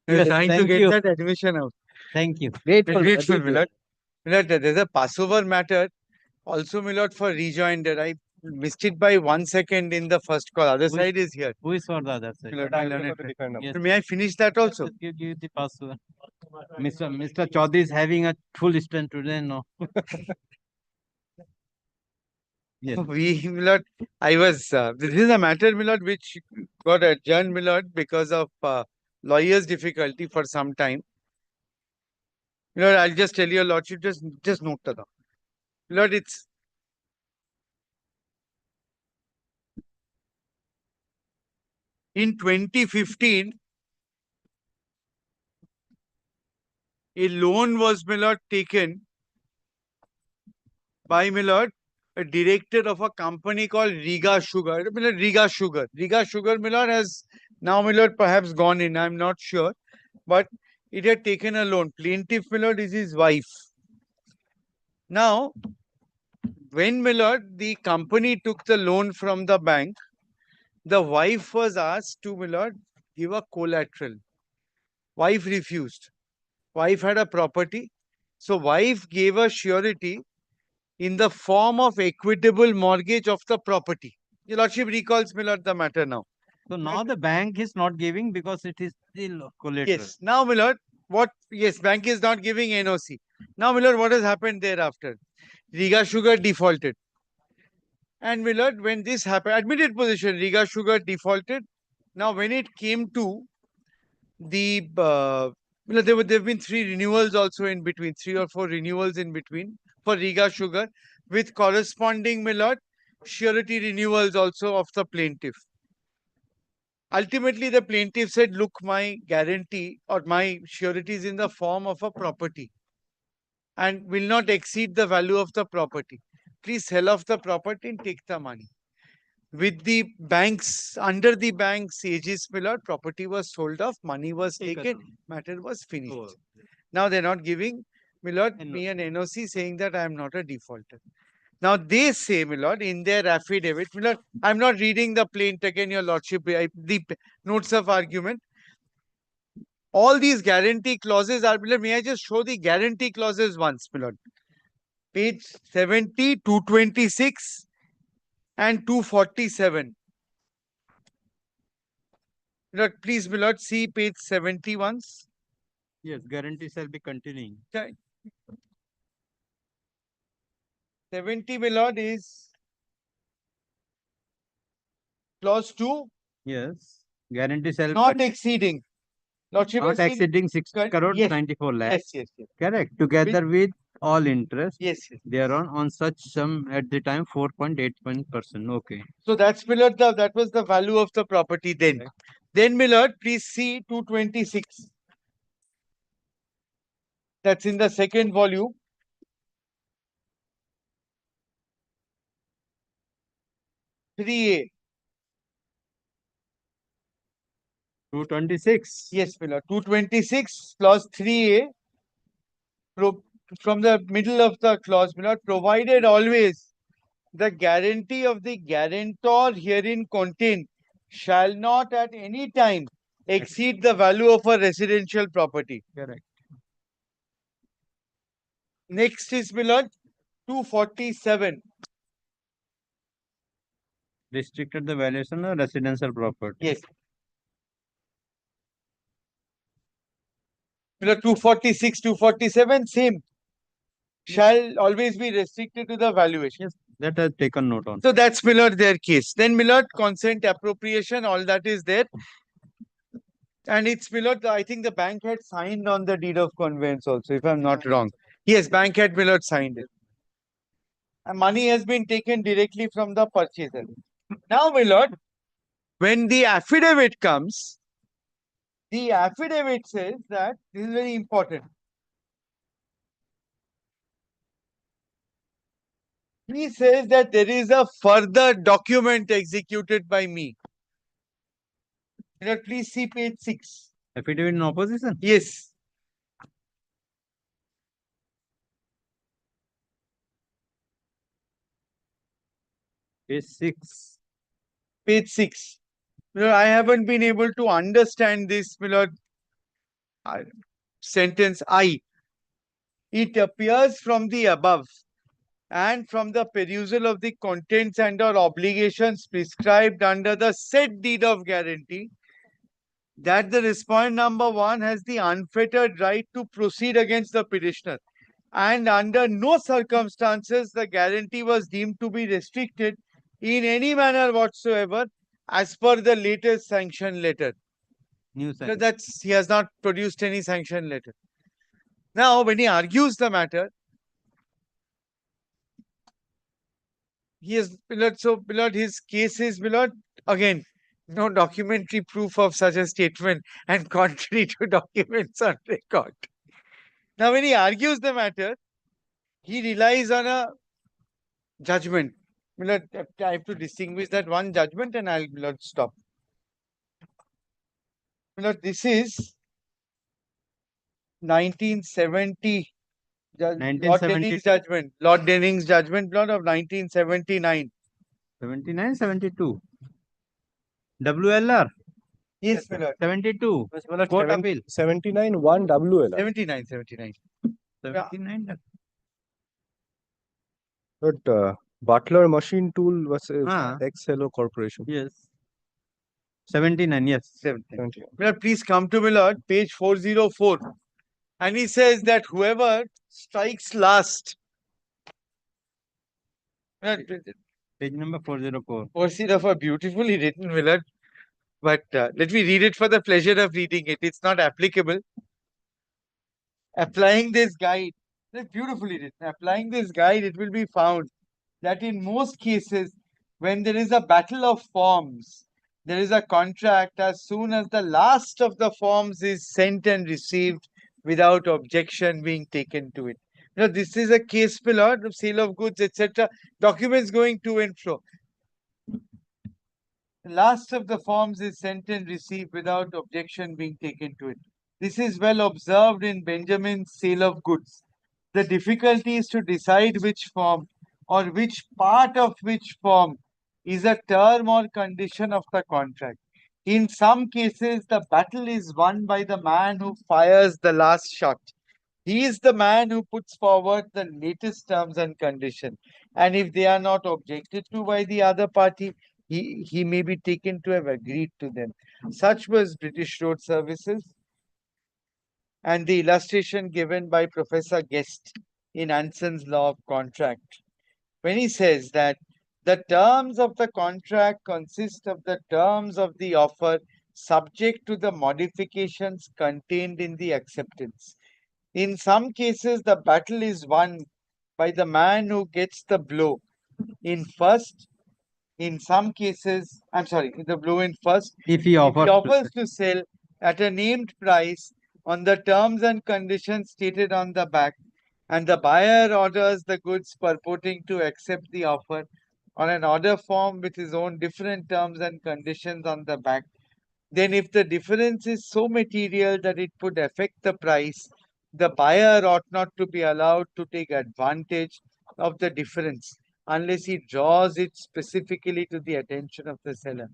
S1: We are
S2: Yes,
S1: trying to
S2: thank
S1: get
S2: you.
S1: that admission out.
S2: Thank you.
S3: Grateful,
S1: Grateful,
S3: deeply.
S1: Milord. Milord, there's a Passover matter also, Milord, for rejoinder. I missed it by 1 second in the first call. Other
S2: Who is-
S1: side is here.
S2: Who is for the other side?
S1: Milord, I'll learn it.
S2: Yes.
S1: May I finish that also?
S2: Give the password. Mr. Chaudhary is having a full stand today, no? Yes.
S1: Milord, I was, this is a matter, Milord, which got adjourned, Milord, because of lawyer's difficulty for some time. Milord, I'll just tell your lordship, just note that down. Milord, it's in 2015, a loan was, Milord, taken by, Milord, a director of a company called Riga Sugar. Milord, Riga Sugar. Riga Sugar, Milord, has now, Milord, perhaps gone in. I'm not sure. But it had taken a loan. Plaintiff, Milord, is his wife. Now, when, Milord, the company took the loan from the bank, the wife was asked to, Milord, give a collateral. Wife refused. Wife had a property. So wife gave a surety in the form of equitable mortgage of the property. Your lordship recalls, Milord, the matter now.
S2: So now the bank is not giving because it is still collateral.
S1: Yes. Now, Milord, yes, bank is not giving NOC. Now, Milord, what has happened thereafter? Riga Sugar defaulted. And Milord, when this happened, admitted position, Riga Sugar defaulted. Now, when it came to the, Milord, there have been 3 renewals also in between, 3 or 4 renewals in between for Riga Sugar with corresponding, Milord, surety renewals also of the plaintiff. Ultimately, the plaintiff said, look, my guarantee or my surety is in the form of a property and will not exceed the value of the property. Please sell off the property and take the money. With the banks, under the bank's aegis, Milord, property was sold off, money was taken, matter was finished. Now they're not giving, Milord, me an NOC saying that I am not a defaulter. Now they say, Milord, in their affidavit, Milord, I'm not reading the plaint again, your lordship, the notes of argument. All these guarantee clauses are, Milord, may I just show the guarantee clauses once, Milord? Page 70, 226 and 247. Milord, please, Milord, see page 70 once.
S2: Yes, guarantee shall be continuing.
S1: 70, Milord, is clause 2.
S2: Yes, guarantee shall
S1: Not exceeding. Lordship
S2: not
S1: has seen-
S2: exceeding 6
S1: Correct.
S2: crore
S1: Yes.
S2: 94 lakhs.
S1: Yes.
S2: Correct. Together with all interest
S1: Yes.
S2: thereon on such sum at the time 4.81%. Okay.
S1: So that's, Milord, that was the value of the property then.
S2: Okay.
S1: Then, Milord, please see 226. That's in the second volume. 3A.
S2: 226.
S1: Yes, Milord. 226 clause 3A. From the middle of the clause, Milord, provided always the guarantee of the guarantor herein contained shall not at any time exceed the value of a residential property.
S2: Correct.
S1: Next is, Milord, 247.
S2: Restricted the valuation of residential property.
S1: Yes. Milord, 246, 247, same. Shall always be restricted to the valuation.
S2: Yes, that has taken note on.
S1: So that's, Milord, their case. Then, Milord, consent, appropriation, all that is there. And it's, Milord, I think the bank had signed on the deed of conveyance also, if I'm not wrong. Yes, bank had, Milord, signed it. And money has been taken directly from the purchaser. Now, Milord, when the affidavit comes, the affidavit says that, this is very important. He says that there is a further document executed by me. Milord, please see page 6.
S2: Affidavit in opposition?
S1: Yes.
S2: Page 6.
S1: Page 6. Milord, I haven't been able to understand this, Milord. sentence I. It appears from the above and from the perusal of the contents and or obligations prescribed under the said deed of guarantee that the respondent number one has the unfettered right to proceed against the petitioner, and under no circumstances the guarantee was deemed to be restricted in any manner whatsoever as per the latest sanction letter.
S2: New
S1: No,
S2: sanction.
S1: that's he has not produced any sanction letter. Now, when he argues the matter, he is beloved, his case is beloved, again, no documentary proof of such a statement and contrary to documents on record. Now, when he argues the matter, he relies on a judgment. Beloved, I have to distinguish that one judgment and I'll beloved, stop. Beloved, this is 1970. Lord
S2: 1972.
S1: Denning's judgment. Lord Denning's judgment, beloved, of 1979.
S2: 79, 72. WLR.
S1: Yes, beloved.
S2: 72.
S3: Yes, my lord,
S2: Court appeal.
S3: 79 1 WLR.
S1: 79, 79.
S2: 79.
S3: But Butler Machine Tool versus
S2: Ah.
S3: Hello Corporation.
S2: Yes. 79. Yes.
S1: 79. Beloved, please come to Lord, page 404. And he says that whoever strikes last. Beloved,
S2: Page number 404.
S1: Four beautifully written, Willard. But let me read it for the pleasure of reading it. It's not applicable. Applying this guide, it's beautifully written. Applying this guide, it will be found that in most cases, when there is a battle of forms, there is a contract as soon as the last of the forms is sent and received without objection being taken to it. You know, this is a case, Lord, of sale of goods, etc. Documents going to and fro. The last of the forms is sent and received without objection being taken to it. This is well observed in Benjamin's sale of goods. The difficulty is to decide which form or which part of which form is a term or condition of the contract. In some cases, the battle is won by the man who fires the last shot. He is the man who puts forward the latest terms and conditions. And if they are not objected to by the other party, he may be taken to have agreed to them. Such was British Road Services and the illustration given by Professor Guest in Anson's Law of Contract, when he says that the terms of the contract consist of the terms of the offer subject to the modifications contained in the acceptance. In some cases, the battle is won by the man who gets the blow in first. In some cases, the blow in first.
S2: If he
S1: If
S2: offers,
S1: he offers to sell at a named price on the terms and conditions stated on the back, and the buyer orders the goods purporting to accept the offer on an order form with his own different terms and conditions on the back, then if the difference is so material that it would affect the price, the buyer ought not to be allowed to take advantage of the difference unless he draws it specifically to the attention of the seller.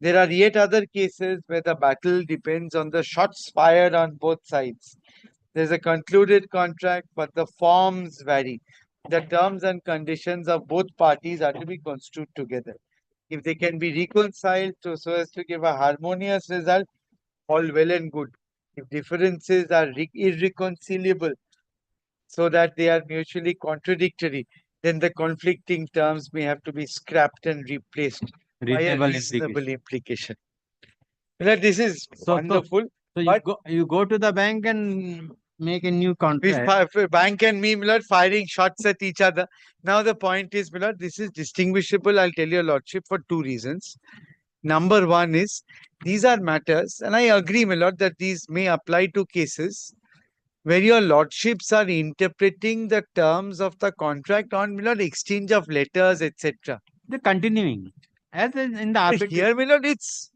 S1: There are yet other cases where the battle depends on the shots fired on both sides. There's a concluded contract, but the forms vary. The terms and conditions of both parties are to be construed together. If they can be reconciled so as to give a harmonious result, all well and good. If differences are irreconcilable so that they are mutually contradictory, then the conflicting terms may have to be scrapped and replaced by a
S2: reasonable
S1: reasonable
S2: implication.
S1: implication. Well, this is
S2: So
S1: wonderful.
S2: you
S1: But-
S2: go to the bank and make a new contract.
S1: Bank and me, Millard, firing shots at each other. Now the point is, Millard, this is distinguishable. I'll tell your lordship for two reasons. Number one is these are matters, and I agree, Millard, that these may apply to cases where your lordships are interpreting the terms of the contract on, Millard, exchange of letters, etc.
S2: The continuing. As in the arbitration.
S1: Here, Millard, it's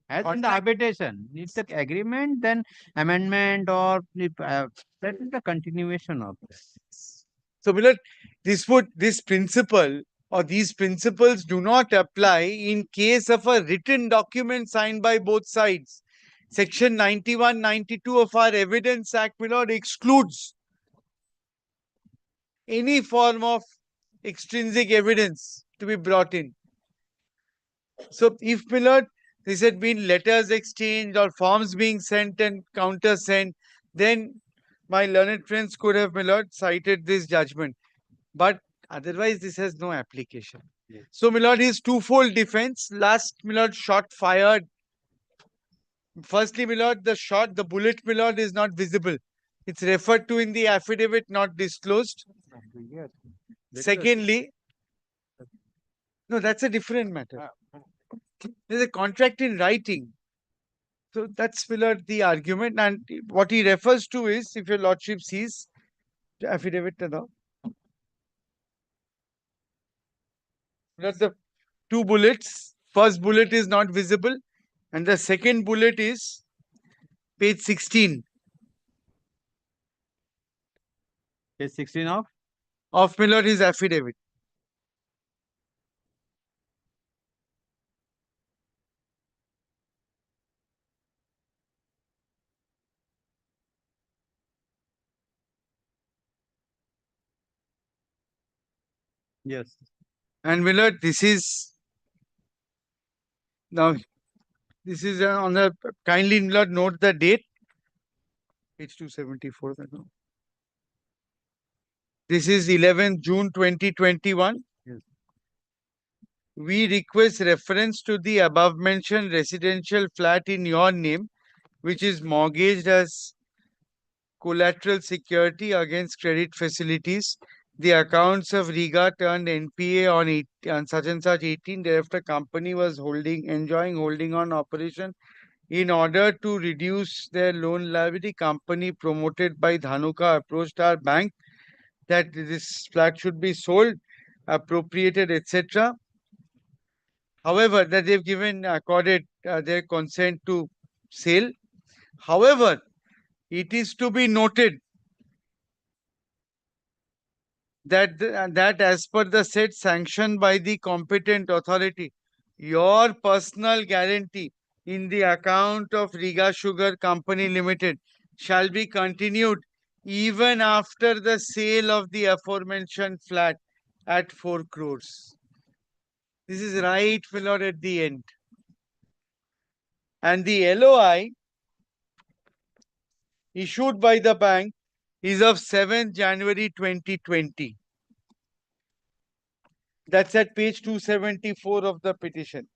S2: As in the
S1: contract-
S2: arbitration, if the agreement, then amendment, or if, that is the continuation of this.
S1: so, Millard, this principle or these principles do not apply in case of a written document signed by both sides. Section 91, 92 of our Evidence Act, my lord, excludes any form of extrinsic evidence to be brought in. So if, my lord, this had been letters exchanged or forms being sent and counter sent, then my learned friends could have, my lord, cited this judgment. But otherwise, this has no application.
S2: Yes.
S1: So, my lord, his twofold defense. Last, my lord, shot fired. Firstly, my lord, the bullet, my lord, is not visible. It's referred to in the affidavit, not disclosed. Secondly, no, that's a different matter. There's a contract in writing. So that's, my lord, the argument. And what he refers to is, if your lordship sees the affidavit, the two bullets. First bullet is not visible, and the second bullet is page 16
S2: Page 16 of?
S1: of, my lord, his affidavit.
S2: Yes.
S1: And, my lord, this is now, this is on the, kindly, my lord, note the date, page 274. This is 11th June 2021.
S2: Yes.
S1: We request reference to the above mentioned residential flat in your name, which is mortgaged as collateral security against credit facilities. The accounts of Riga turned NPA on such and such 18. Thereafter, company was enjoying holding on operation. In order to reduce their loan liability, company promoted by Dhanuka approached our bank that this flat should be sold, appropriated, etc. However, that they've accorded their consent to sale. However, it is to be noted that as per the said sanction by the competent authority, your personal guarantee in the account of Riga Sugar Company Limited shall be continued even after the sale of the aforementioned flat at 4 crores. This is right, my lord, at the end. And the LOI issued by the bank is of 7th January 2020. That's at page 274 of the petition.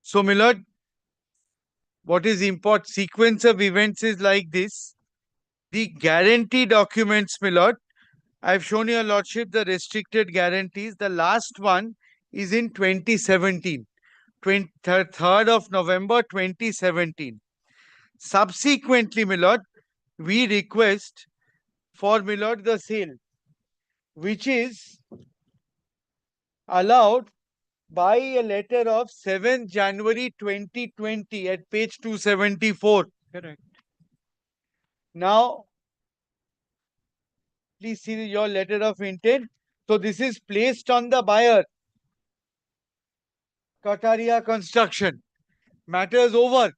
S1: So, my lord, what is important sequence of events is like this. The guarantee documents, my lord, I've shown your lordship the restricted guarantees. The last one is in 2017, 3rd of November 2017. Subsequently, my lord, we request for, my lord, the sale, which is allowed by a letter of 7th January 2020 at page 274.
S2: Correct.
S1: Now, please see your letter of intent. So this is placed on the buyer. Kataria Construction. Matters over.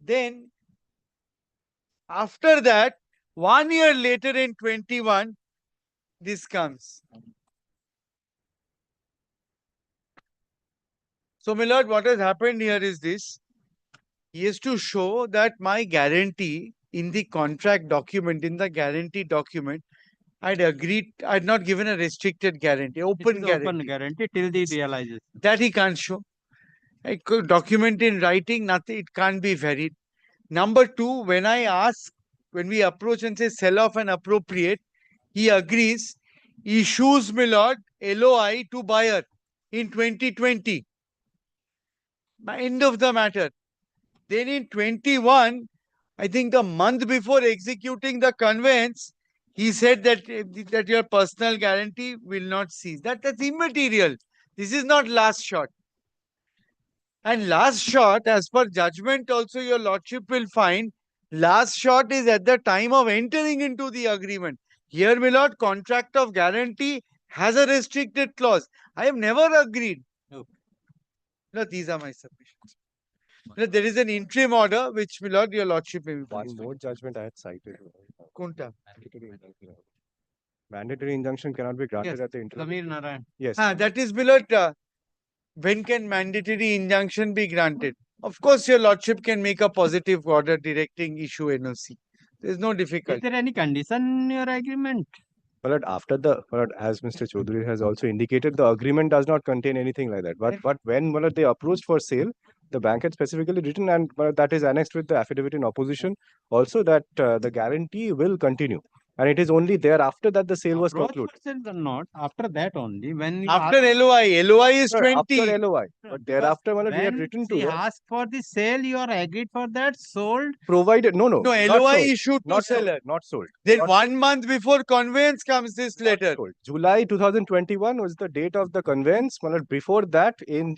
S1: Then, after that, 1 year later in 21, this comes. So, my lord, what has happened here is this. He has to show that my guarantee in the contract document, in the guarantee document, I'd agreed, I'd not given a restricted guarantee, open guarantee.
S2: Open guarantee till the realization.
S1: That he can't show. I could document in writing, nothing, it can't be varied. Number two, when we approach and say sell off and appropriate, he agrees, issues, my lord, LOI to buyer in 2020. End of the matter. Then in 21, I think the month before executing the conveyance, he said that your personal guarantee will not cease. That's immaterial. This is not last shot. And last shot, as per judgment, also your lordship will find last shot is at the time of entering into the agreement. Here, my lord, contract of guarantee has a restricted clause. I have never agreed.
S2: Okay.
S1: No, these are my submissions. No, there is an interim order which, my lord, your lordship may be
S4: One
S1: pleased.
S4: more judgment I had cited.
S1: Kunta.
S4: Mandatory injunction cannot be granted
S2: Yes,
S4: at the interim.
S2: Samir Narayan.
S4: Yes.
S1: That is, my lord, when can mandatory injunction be granted? Of course, your lordship can make a positive order directing issue NOC. There is no
S2: Is
S1: difficulty.
S2: there any condition in your agreement?
S4: But as Mr. Chaudhary has also indicated, the agreement does not contain anything like that. But when they approached for sale, the bank had specifically written, and that is annexed with the affidavit in opposition, also that the guarantee will continue. And it is only thereafter that the sale was
S2: Approach
S4: concluded.
S2: for sale or not, after that only, when you
S1: After LOI, LOI is
S4: Sir,
S1: 20.
S4: after LOI. But thereafter, we had
S2: when
S4: written
S2: she
S4: to her,
S2: asked for the sale, you are agreed for that, sold.
S4: provided, no,
S1: No,
S4: not
S1: LOI
S4: sold,
S1: issued to
S4: not sold,
S1: seller.
S4: not sold.
S1: Then
S4: Not
S1: 1 month before conveyance comes this letter.
S4: sold. July 2021 was the date of the conveyance. Before that, in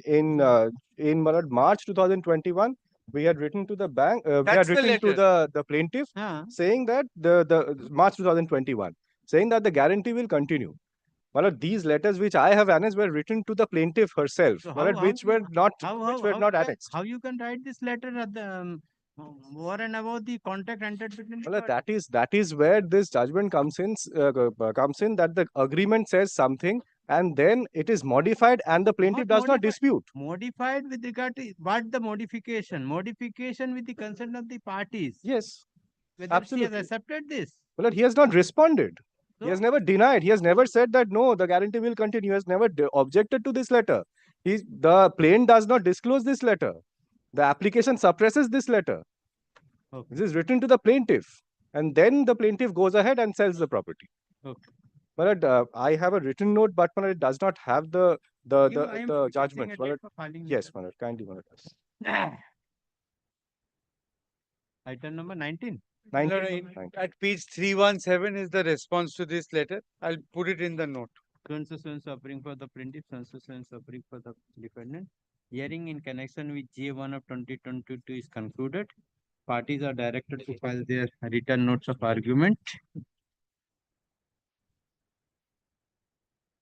S4: March 2021, we had written to the bank. We
S1: That's
S4: had
S1: the
S4: written to the plaintiff saying that the March 2021 saying that the guarantee will continue. These letters which I have annexed were written to the plaintiff herself,
S2: So
S4: which were not annexed.
S2: How you can write this letter at the over and above the contract entered between the
S4: Well,
S2: parties?
S4: that is where this judgment comes in. Comes in that the agreement says something, and then it is modified, and the plaintiff does not dispute.
S2: Modified with regard to what the modification? Modification with the consent of the parties.
S4: Yes,
S2: Whether
S4: absolutely.
S2: she has accepted this.
S4: Well, he has not responded. He
S2: So,
S4: has never denied. He has never said that no, the guarantee will continue. He has never objected to this letter. The plaintiff does not disclose this letter. The application suppresses this letter.
S2: okay.
S4: This is written to the plaintiff, and then the plaintiff goes ahead and sells the property.
S2: Okay.
S4: But I have a written note, but it does not have the judgment. Yes, Manoj, kindly Manoj.
S2: Item number 19.
S4: 19.
S1: At page 317 is the response to this letter. I'll put it in the note.
S2: So suffering for the plaintiff, suffering for the defendant. Hearing in connection with J1 of 2022 is concluded. Parties are directed to file their written notes of argument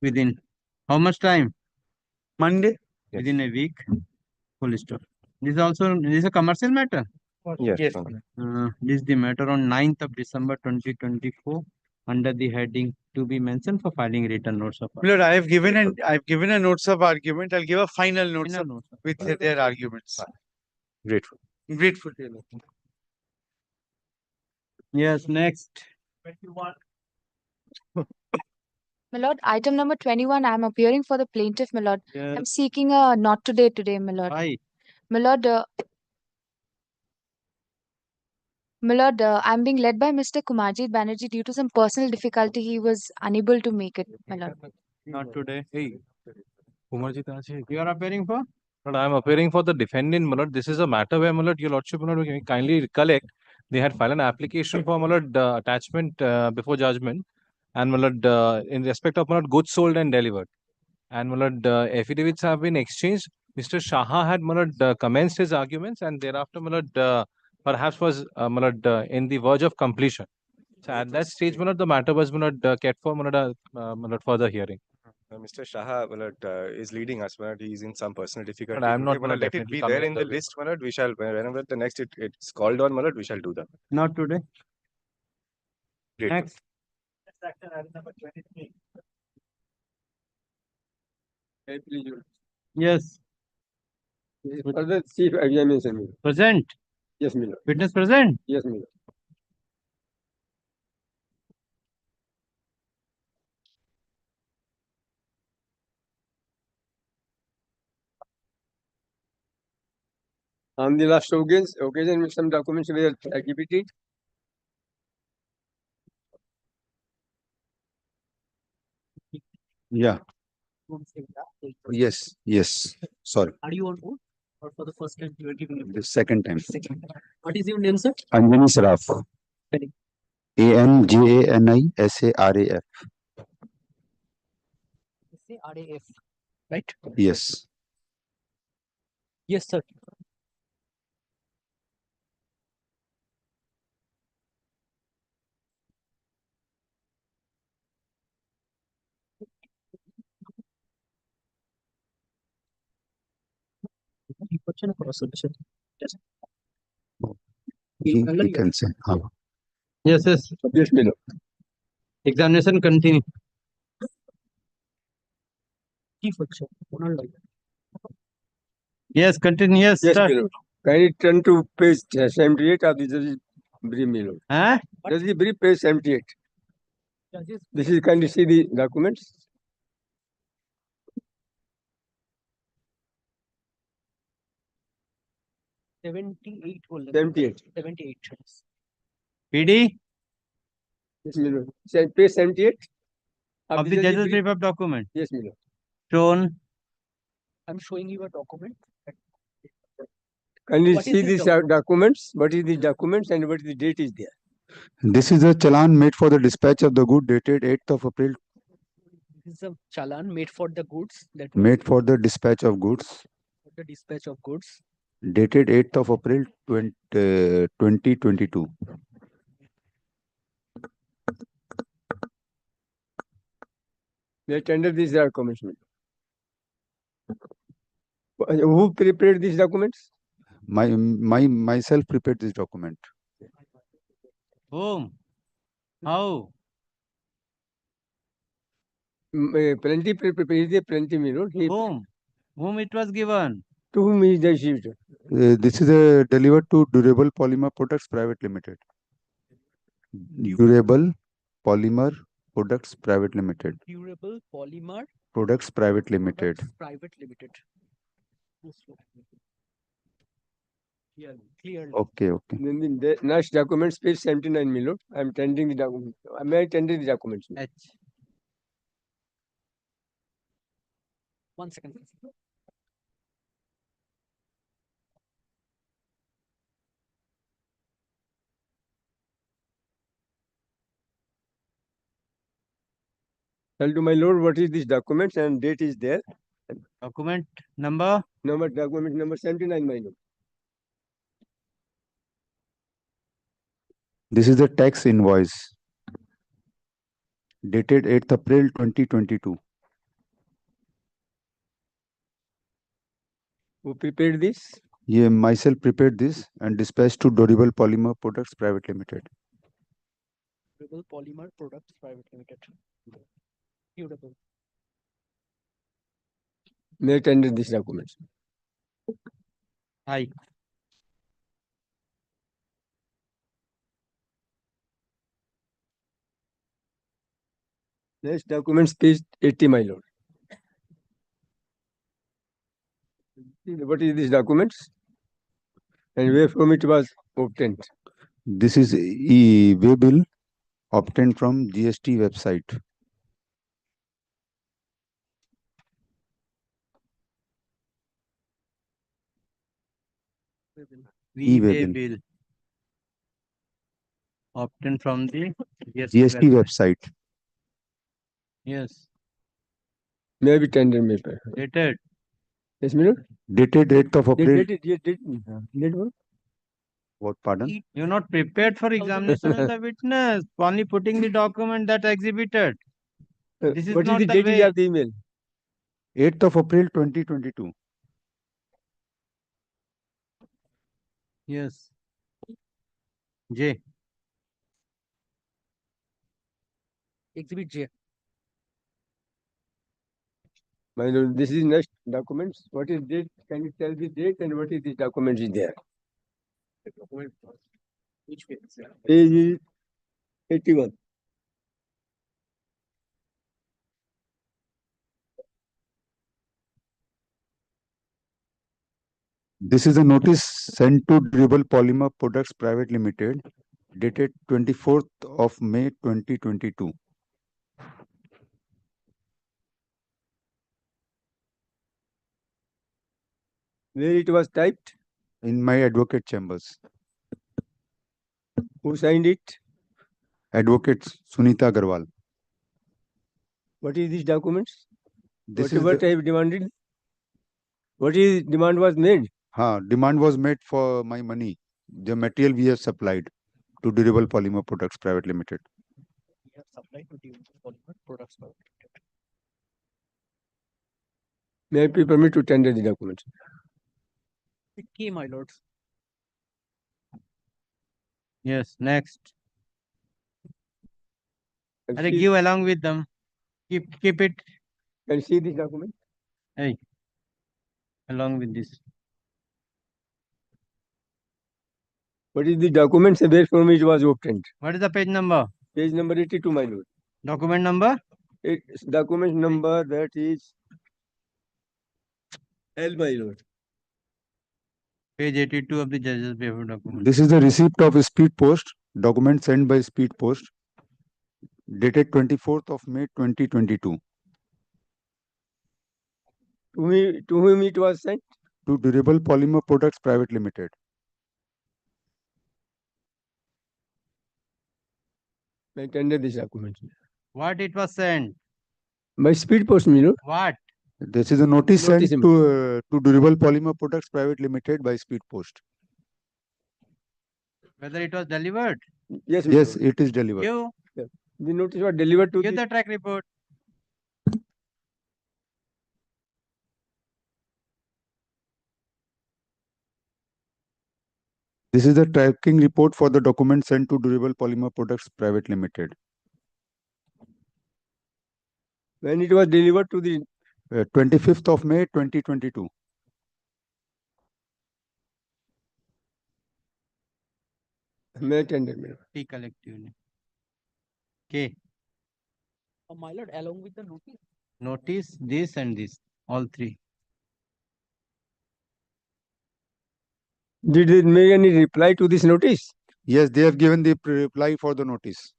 S2: within how much time?
S1: Monday?
S4: Yes.
S2: Within a week. Full stop. This is a commercial matter.
S4: Yes.
S2: This is the matter on 9th of December 2024 under the heading to be mentioned for filing written notes of
S1: Lord, I've given a notes of argument. I'll give a final notes
S2: argument.
S1: with their arguments.
S4: Grateful.
S1: Grateful to you.
S2: Yes, next.
S5: My lord, item number 21, I am appearing for the plaintiff, my lord.
S2: Yes.
S5: I'm seeking a not today, my lord.
S2: Why?
S5: My lord, I'm being led by Mr. Kumarjit Banerjee due to some personal difficulty. He was unable to make it, my lord.
S2: Not today.
S6: Hey, Kumarjit Aji.
S2: You are appearing for?
S6: But I am appearing for the defendant, my lord. This is a matter where, my lord, your lordship, my lord, kindly recollect, they had filed an application for, my lord, attachment before judgment, and, my lord, in respect of, my lord, goods sold and delivered. And, my lord, affidavits have been exchanged. Mr. Shaha had, my lord, commenced his arguments, and thereafter, my lord, perhaps was, my lord, in the verge of completion. So at that stage, my lord, the matter was, my lord, kept for, my lord, further hearing.
S4: Mr. Shaha is leading us. He is in some personal difficulty.
S6: But I am not
S4: Let it
S6: definitely
S4: be
S6: coming
S4: there in the
S6: with
S4: list. We shall, whenever the next it's called on, we shall do that.
S2: Not today.
S4: Great.
S2: Next. Yes.
S7: Chief examination.
S2: Present.
S7: Yes, my lord.
S2: Witness present.
S7: Yes, my lord. On the last occasion which some documents were exhibited.
S8: Yeah. Yes. Sorry.
S9: Are you on board? Or for the first time you are giving it?
S8: The second time.
S9: What is your name, sir?
S8: Anjani Saraf.
S9: Spelling.
S8: ANJANISARAF.
S9: Say RAF. Right?
S8: Yes.
S9: Yes, sir. submission or cross submission? Yes.
S8: He
S9: Under
S8: can say.
S2: Yes, yes.
S7: Yes, my lord.
S2: Examination continue.
S9: Key function. Honor lawyer.
S2: Yes, continue. Yes,
S7: Yes,
S2: start.
S7: my lord. Kindly turn to page 78 of the judge's brief, my lord.
S2: Huh?
S7: Judge's brief, page 78.
S9: Judges
S7: This is kindly see the documents.
S9: 78 only.
S7: 78.
S9: 78.
S2: PD
S7: Yes, my lord. Page 78
S2: of the judge's brief of document.
S7: Yes, my lord.
S2: Shown.
S9: I'm showing you a document.
S7: Kindly
S9: What is
S7: see
S9: this
S7: these
S9: document?
S7: documents. What is the documents and what is the date is there?
S8: This is a challan made for the dispatch of the good dated 8th of April,
S9: This is a challan made for the goods that was
S8: made for the dispatch of goods
S9: for the dispatch of goods.
S8: dated 8th of April 2022.
S7: They tender these documents. Who prepared these documents?
S8: Myself prepared this document.
S2: Whom? How?
S7: Plenty prepared. Is there plenty, my lord?
S2: Whom? Whom it was given?
S7: To whom is the sheet?
S8: This is delivered to Durable Polymer Products Private Limited. Durable Polymer Products Private Limited.
S9: Durable Polymer
S8: Products Private Limited.
S9: Products Private Limited. Clearly.
S8: Okay, okay.
S7: Then the next documents, page 79, my lord. I am tendering the document. May I tender the documents?
S2: H.
S9: 1 second.
S7: Tell to my lord what is this documents and date is there.
S2: Document number.
S7: Document number 79, my lord.
S8: This is the tax invoice dated 8th April 2022.
S7: Who prepared this?
S8: Yeah, myself prepared this and dispatched to Durable Polymer Products Private Limited.
S9: Durable Polymer Products Private Limited. Durable.
S7: May I tender these documents?
S2: Hi.
S7: Next documents, page 80, my lord. What is these documents? And where from it was obtained?
S8: This is e-way bill obtained from GST website.
S2: E-way bill. Obtained from the
S8: GST website.
S2: Yes.
S7: May I be tender, my lord?
S2: Dated.
S7: Yes, my lord.
S8: Dated 8th of April.
S7: Date what?
S8: What, pardon?
S2: You're not prepared for examination as a witness. Only putting the document that exhibited. This is
S7: What is
S2: not
S7: the
S2: the
S7: date
S2: way.
S7: of the email?
S8: 8th of April 2022.
S2: Yes. J.
S9: Exhibit J.
S7: My lord, this is next documents. What is date? Can you tell the date and what is the document is there?
S9: Which page?
S7: Page 81.
S8: This is a notice sent to Durable Polymer Products Private Limited dated 24th of May 2022.
S7: Where it was typed?
S8: In my advocate chambers.
S7: Who signed it?
S8: Advocate Sunita Agarwal.
S7: What is these documents?
S8: This
S7: Whatever
S8: is the,
S7: I have demanded. What is demand was made?
S8: demand was made for my money. The material we have supplied to Durable Polymer Products Private Limited.
S9: We have supplied to Durable Polymer Products Private Limited.
S7: May I be permitted to tender the documents?
S9: key, my lord.
S2: Yes, next.
S7: Can
S2: Arey,
S7: see-
S2: give along with them. Keep it.
S7: Can see this document?
S2: Hey, along with this.
S7: What is the documents and where from it was obtained?
S2: What is the page number?
S7: Page number 82, my lord.
S2: Document number?
S7: Document number that is L, my lord.
S2: Page 82 of the judge's paper document.
S8: This is the receipt of speed post, document sent by speed post, dated 24th of May 2022.
S7: To whom it was sent?
S8: To Durable Polymer Products Private Limited.
S7: I tender this document.
S2: What it was sent?
S7: By speed post, my lord.
S2: What?
S8: This is a notice
S7: Notice
S8: sent to Durable Polymer Products Private Limited by speed post.
S2: Whether it was delivered?
S7: Yes, my
S8: Yes,
S7: lord.
S8: it is delivered.
S2: Give.
S7: The notice was delivered to
S2: Give
S7: the
S2: the track report.
S8: This is the tracking report for the document sent to Durable Polymer Products Private Limited.
S7: when it was delivered to the
S8: 25th of May 2022.
S7: May tender, my lord.
S2: T collectively. Okay.
S9: My lord, along with the notice.
S2: Notice this and this. All three.
S7: Did they make any reply to this notice?
S8: Yes, they have given the reply for the notice.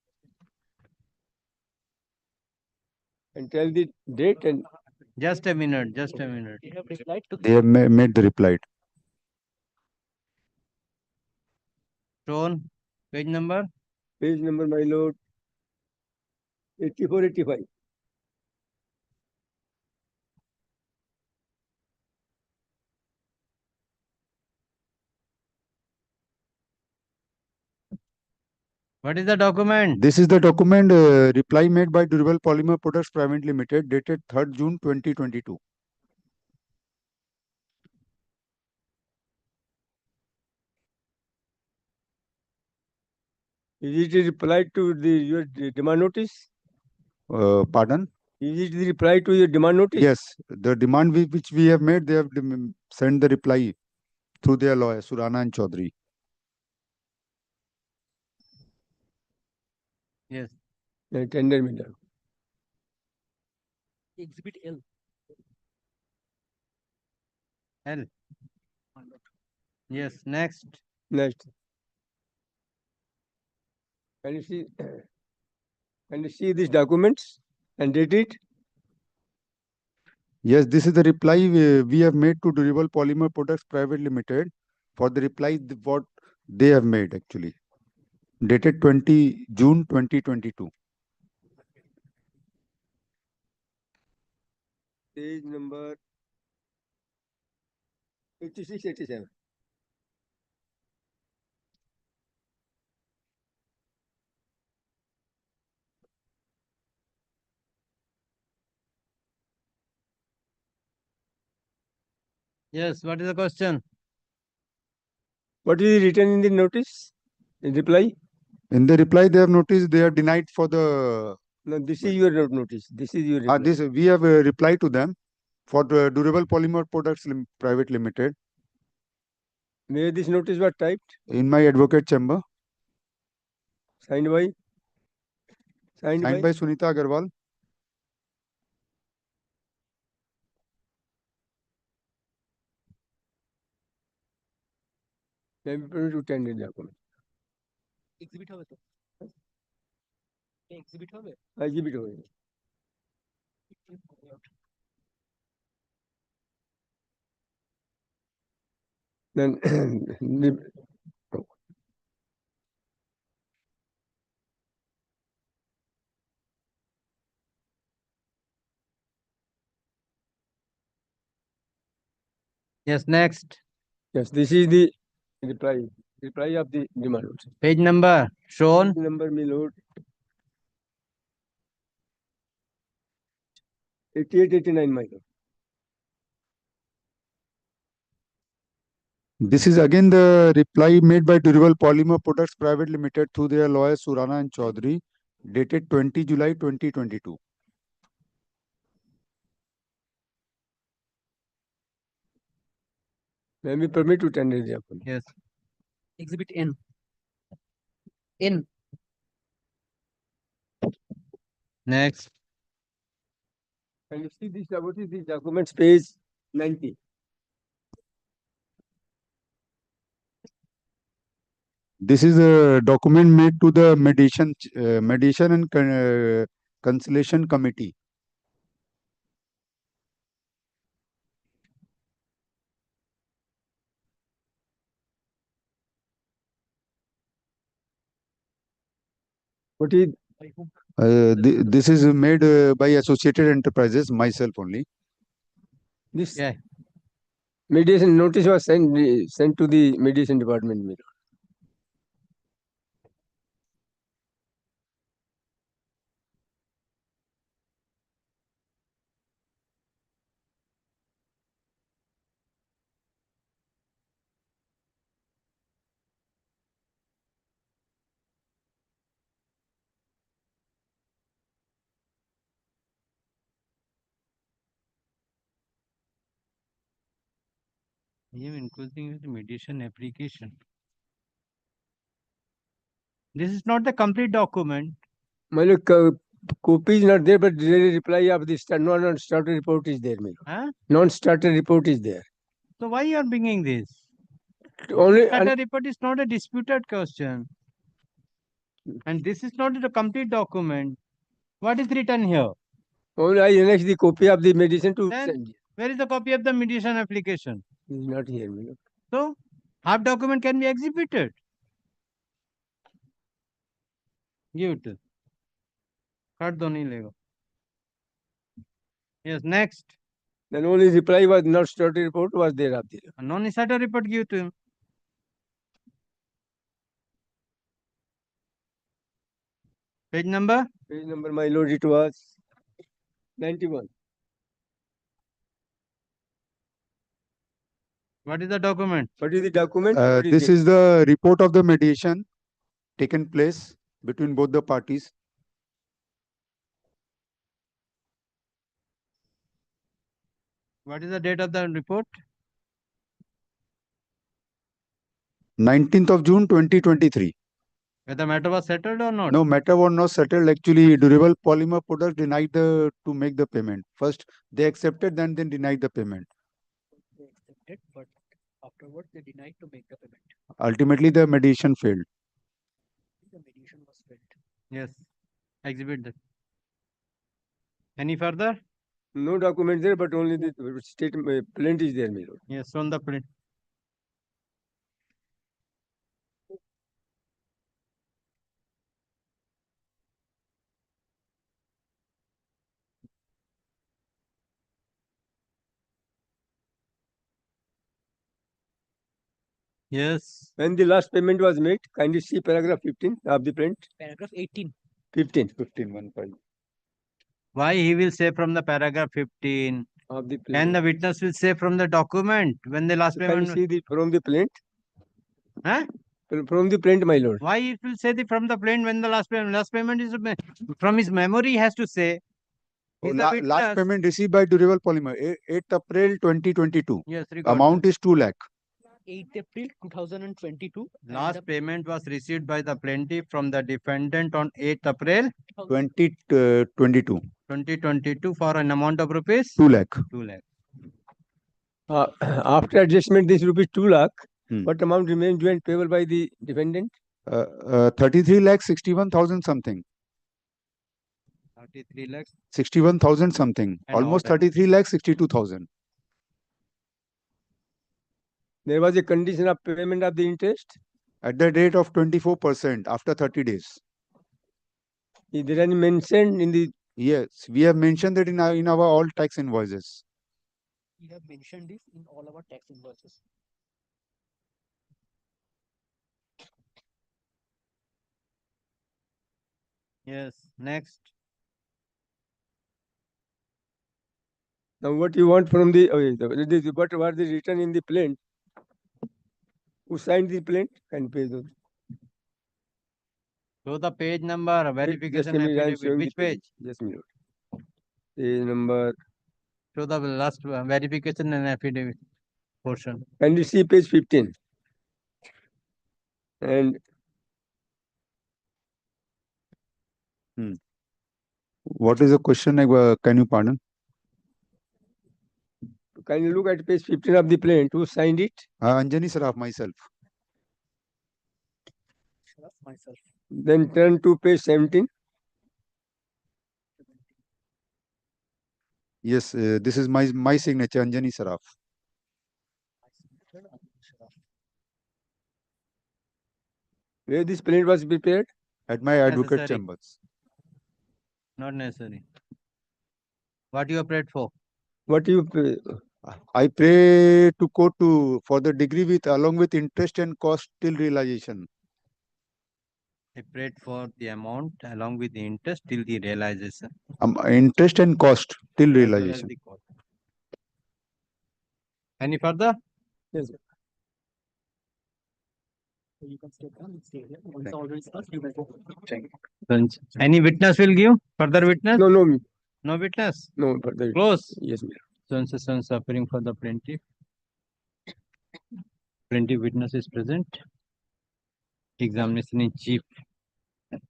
S7: And tell the date and
S2: Just a minute. Just a minute.
S9: They have replied to
S8: They have made the reply.
S2: Shown. Page number?
S7: page number, my lord. 84, 85.
S2: What is the document?
S8: This is the document reply made by Durable Polymer Products Private Limited dated 3rd June 2022.
S7: Is it a reply to your demand notice?
S8: Pardon?
S7: Is it the reply to your demand notice?
S8: Yes, the demand which we have made, they have sent the reply through their lawyer, Surana and Chaudhary.
S2: Yes.
S7: Tender, my lord.
S9: Exhibit L.
S2: L. Yes. Next.
S7: Next. Can you see? Can you see these documents and date it?
S8: Yes, this is the reply we have made to Durable Polymer Products Private Limited for the reply what they have made actually. Dated 20 June 2022.
S7: Page number 86, 87.
S2: Yes. What is the question?
S7: What is written in the notice? In reply?
S8: In the reply, they have noticed they are denied for the.
S7: No, this is your notice. This is your reply.
S8: This we have replied to them for the Durable Polymer Products Private Limited
S7: Where this notice was typed?
S8: in my advocate chamber.
S7: Signed by?
S8: Signed by Sunita Agarwal.
S7: Can be permitted to tender document.
S9: Exhibit হবে তো? Exhibit হবে?
S7: Exhibit over. Then
S2: Yes. Next.
S7: yes, this is the reply of the demand notice.
S2: Page number. Shown.
S7: Page number, my lord. 88, 89, my lord.
S8: This is again the reply made by Durable Polymer Products Private Limited through their lawyers Surana and Chaudhary, dated 20 July 2022.
S7: May we permit to tender the document?
S2: Yes.
S9: Exhibit N. N.
S2: Next.
S7: Can you see this? What is the documents page 90?
S8: This is a document made to the Mediation and Conciliation Committee.
S7: What is
S9: By whom?
S8: This is made by Associated Enterprises, myself only.
S7: this?
S2: Yeah.
S7: Mediation notice was sent to the mediation department, my lord.
S2: Even including with the mediation application. This is not the complete document.
S7: My lord, copy is not there, but the reply of the non-starter report is there, my lord.
S2: Huh?
S7: Non-starter report is there.
S2: So why you are bringing this?
S7: Only
S2: Starter report is not a disputed question. And this is not the complete document. What is written here?
S7: only I annexed the copy of the mediation to
S2: Then-
S7: send.
S2: Where is the copy of the mediation application?
S7: It is not here, my lord.
S2: So, half document can be exhibited. Give it. Cut do nahi lega. Yes, next.
S7: Then only reply was not starter report was there of the.
S2: A non-starter report give to him. Page number?
S7: Page number, my lord, it was 91.
S2: What is the document?
S7: What is the document? What is
S8: This
S7: it?
S8: is the report of the mediation taken place between both the parties.
S2: What is the date of the report?
S8: 19th of June 2023.
S2: Whether the matter was settled or not?
S8: No matter was not settled. Actually, Durable Polymer Products denied to make the payment. First they accepted, then they denied the payment.
S9: They accepted, but afterwards they denied to make the payment.
S8: Ultimately, the mediation failed.
S9: The mediation was failed.
S2: Yes. Exhibit that. Any further?
S7: No document there, but only the statement plaint is there, my lord.
S2: Yes, on the print. Yes.
S7: When the last payment was made, kindly see paragraph 15 of the plaint.
S9: Paragraph 18.
S7: 15
S8: 15:15.
S2: Why he will say from the paragraph 15
S7: of the
S2: and
S7: plaint.
S2: the witness will say from the document when the last
S7: So can you
S2: payment.
S7: see the from the plaint?
S2: Huh?
S7: From the plaint, my lord.
S2: Why it will say the from the plain when the last payment is from his memory he has to say. He's the
S8: Last
S2: witness.
S8: payment received by Durable Polymer 8th April 2022.
S2: Yes, record.
S8: Amount is 2 lakh.
S9: 8th April 2022. and
S2: Last
S9: the
S2: payment was received by the plaintiff from the defendant on 8th April
S8: 2022.
S2: 2022 for an amount of rupees
S8: 2 lakh.
S2: 2 lakh.
S7: After adjustment, this rupees 2 lakh.
S8: Hmm.
S7: What amount remains due and payable by the defendant?
S8: 33 lakh 61,000 something.
S2: 33 lakhs.
S8: 61,000 something.
S2: And
S8: Almost
S2: all that.
S8: 33 lakh 62,000.
S7: There was a condition of payment of the interest.
S8: At the rate of 24% after 30 days.
S7: Is there any mention in the?
S8: Yes, we have mentioned that in our all tax invoices.
S9: We have mentioned this in all our tax invoices.
S2: Yes. Next.
S7: Now, what you want from the? What was the written in the plaint? Who signed the plaint? Can you page those?
S2: Show the page number,
S7: Just
S2: verification
S7: a minute, I am
S2: affidavit.
S7: showing the
S2: Which page?
S7: Just a minute. Page number.
S2: Show the last verification and affidavit portion.
S7: Can you see page 15? And
S8: What is the question? Can you pardon?
S7: can you look at page 15 of the plaint? Who signed it?
S8: Anjani Saraf, myself.
S9: Myself.
S7: Then turn to page 17.
S8: Yes, this is my signature, Anjani Saraf.
S7: Where this plaint was prepared?
S8: At my advocate
S2: Necessary.
S8: chambers.
S2: Not necessary. What you prayed for?
S7: What you
S8: I pray to court for the degree with along with interest and cost till realization.
S2: I prayed for the amount along with the interest till the realization.
S8: Interest and cost till
S2: as well as
S8: realization.
S2: the cost. Any further?
S7: Yes.
S9: You can stay down and stay here. Once the order is passed, you may go.
S2: Any witness will give? Further witness?
S7: No,
S2: No witness?
S7: no, further.
S2: Close.
S7: Yes, ma'am.
S2: So suffering for the plaintiff. Plaintiff witness is present. Examination in chief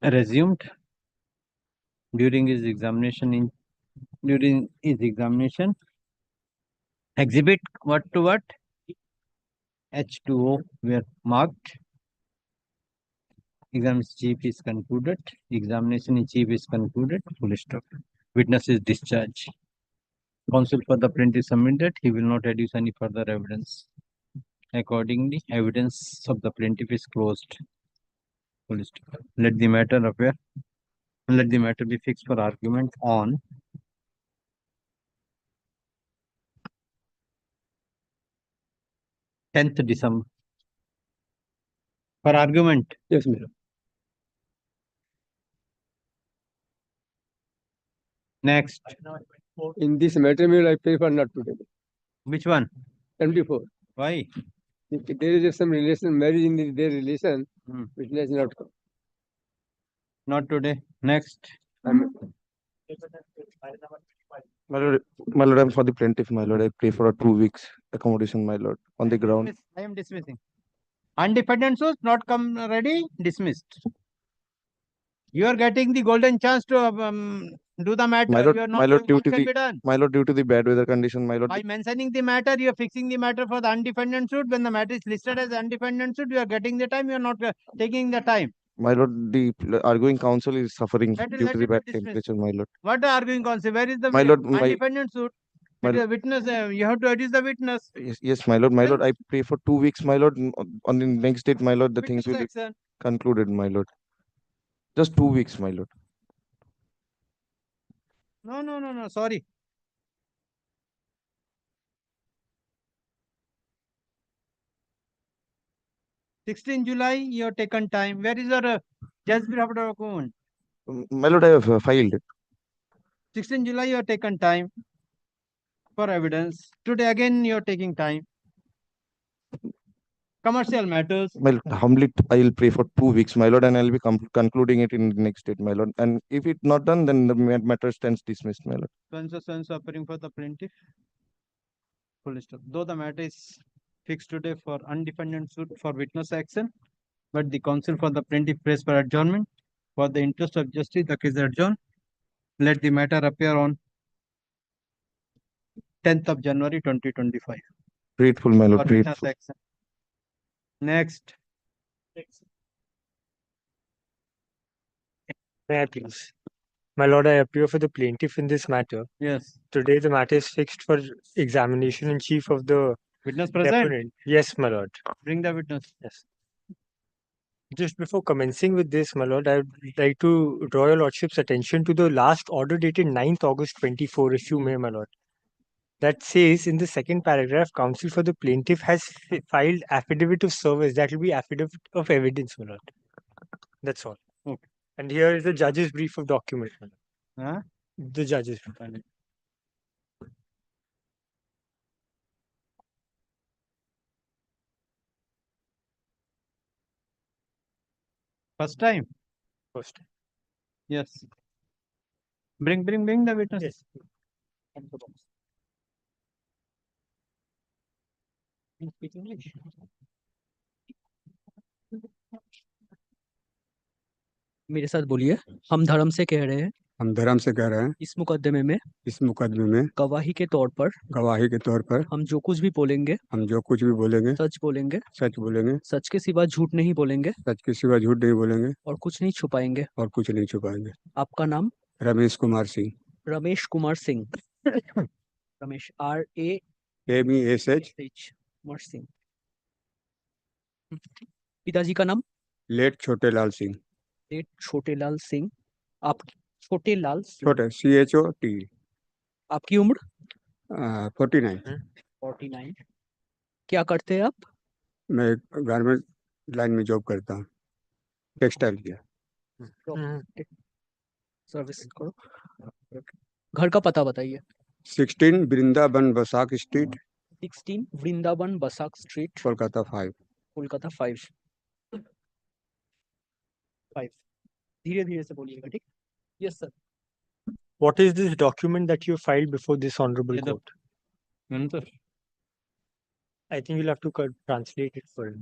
S2: resumed. During his examination, exhibit what to what? H2O were marked. Examination chief is concluded. Examination in chief is concluded. Full stop. Witness is discharged. Counsel for the plaintiff submitted. He will not adduce any further evidence. Accordingly, evidence of the plaintiff is closed. Full stop. Let the matter be fixed for argument on 10th December. For argument.
S7: Yes, ma'am.
S2: Next.
S7: In this matter, I prefer not to tell.
S2: Which one?
S7: 24.
S2: Why?
S7: If there is some relation, marriage in their relation, witness not come.
S2: Not today. Next.
S10: My lord, I'm for the plaintiff, my lord. I pray for a 2 weeks accommodation, my lord, on the ground.
S2: I am dismissing. Undefended source not come ready, dismissed. You are getting the golden chance to do the matter.
S10: My lord,
S2: you are
S10: my
S2: not
S10: lord,
S2: doing
S10: due
S2: what
S10: to
S2: can
S10: the
S2: be done.
S10: my lord, due to the bad weather condition, my lord.
S2: By mentioning the matter, you are fixing the matter for the undefended suit. When the matter is listed as undefended suit, you are getting the time. You are not taking the time.
S10: My lord, the arguing counsel is suffering
S2: Let
S10: due to the
S2: it
S10: bad
S2: be dismissed.
S10: temperature, my lord.
S2: What the arguing counsel? Where is the
S10: My lord,
S2: undefended suit?
S10: my
S2: It is a witness. You have to adduce the witness.
S10: Yes, my lord, I pray for 2 weeks, my lord. On the next date, my lord, the things will be
S2: Section.
S10: concluded, my lord. Just 2 weeks, my lord.
S2: No. Sorry. July, you have taken time. Where is your judgment document?
S10: My lord, I have filed.
S2: 16 July, you have taken time for evidence. Today again, you are taking time. Commercial matters.
S10: My lord, humbly, I will pray for 2 weeks, my lord, and I'll be concluding it in the next date, my lord. And if it's not done, then the matter stands dismissed, my lord.
S2: So appearing for the plaintiff. Full stop. Though the matter is fixed today for undefended suit for witness action, but the counsel for the plaintiff prays for adjournment. For the interest of justice, the case is adjourned. Let the matter appear on 10th of January 2025.
S10: Grateful, my lord.
S2: For witness
S10: Grateful.
S2: action. Next.
S11: May I please? My lord, I appear for the plaintiff in this matter.
S2: Yes.
S11: Today the matter is fixed for examination in chief of the
S2: Witness present?
S11: deponent. Yes, my lord.
S2: Bring the witness.
S11: Yes. Just before commencing with this, my lord, I would like to draw your lordship's attention to the last order dated 9th August 24, if you may, my lord. That says in the second paragraph, counsel for the plaintiff has filed affidavit of service. That will be affidavit of evidence, my lord. That's all.
S2: Okay.
S11: And here is the judge's brief of document.
S2: Huh?
S11: The judge's brief.
S2: First time?
S11: First time.
S2: Yes. Bring the witness.
S11: Yes. Speak English.
S9: मेरे साथ बोलिए। हम धर्म से कह रहे हैं,
S7: हम धर्म से कह रहे हैं,
S9: इस मुकदमे में
S7: इस मुकदमे में
S9: गवाही के तौर पर
S7: गवाही के तौर पर
S9: हम जो कुछ भी बोलेंगे
S7: हम जो कुछ भी बोलेंगे
S9: सच बोलेंगे,
S7: सच बोलेंगे,
S9: सच के सिवा झूठ नहीं बोलेंगे
S7: सच के सिवा झूठ नहीं बोलेंगे
S9: और कुछ नहीं छुपाएंगे।
S7: और कुछ नहीं छुपाएंगे।
S9: आपका नाम?
S7: रमेश कुमार सिंह,
S9: रमेश कुमार सिंह। Ramesh RAMESH
S7: MESH,
S9: Kumar Singh. पिताजी का नाम?
S7: लेट छोटे लाल सिंह,
S9: लेट छोटेलाल सिंह। आप छोटेलाल सिंह।
S7: छोटे CHOT,
S9: आपकी उम्र?
S7: 49।
S9: 49। क्या करते हैं आप?
S7: मैं गारमेंट लाइन में जॉब करता हूँ, टेक्सटाइल किया।
S9: सर्विस करो। घर का पता बताइए।
S7: 16 वृंदावन बसाक स्ट्रीट,
S9: 16 वृंदावन बसाक स्ट्रीट,
S7: कोलकाता 5।
S9: कोलकाता 5। धीरे धीरे से बोलिएगा, ठीक? Yes sir.
S11: What is this document that you filed before this honorable court? I think you'll have to translate it for him.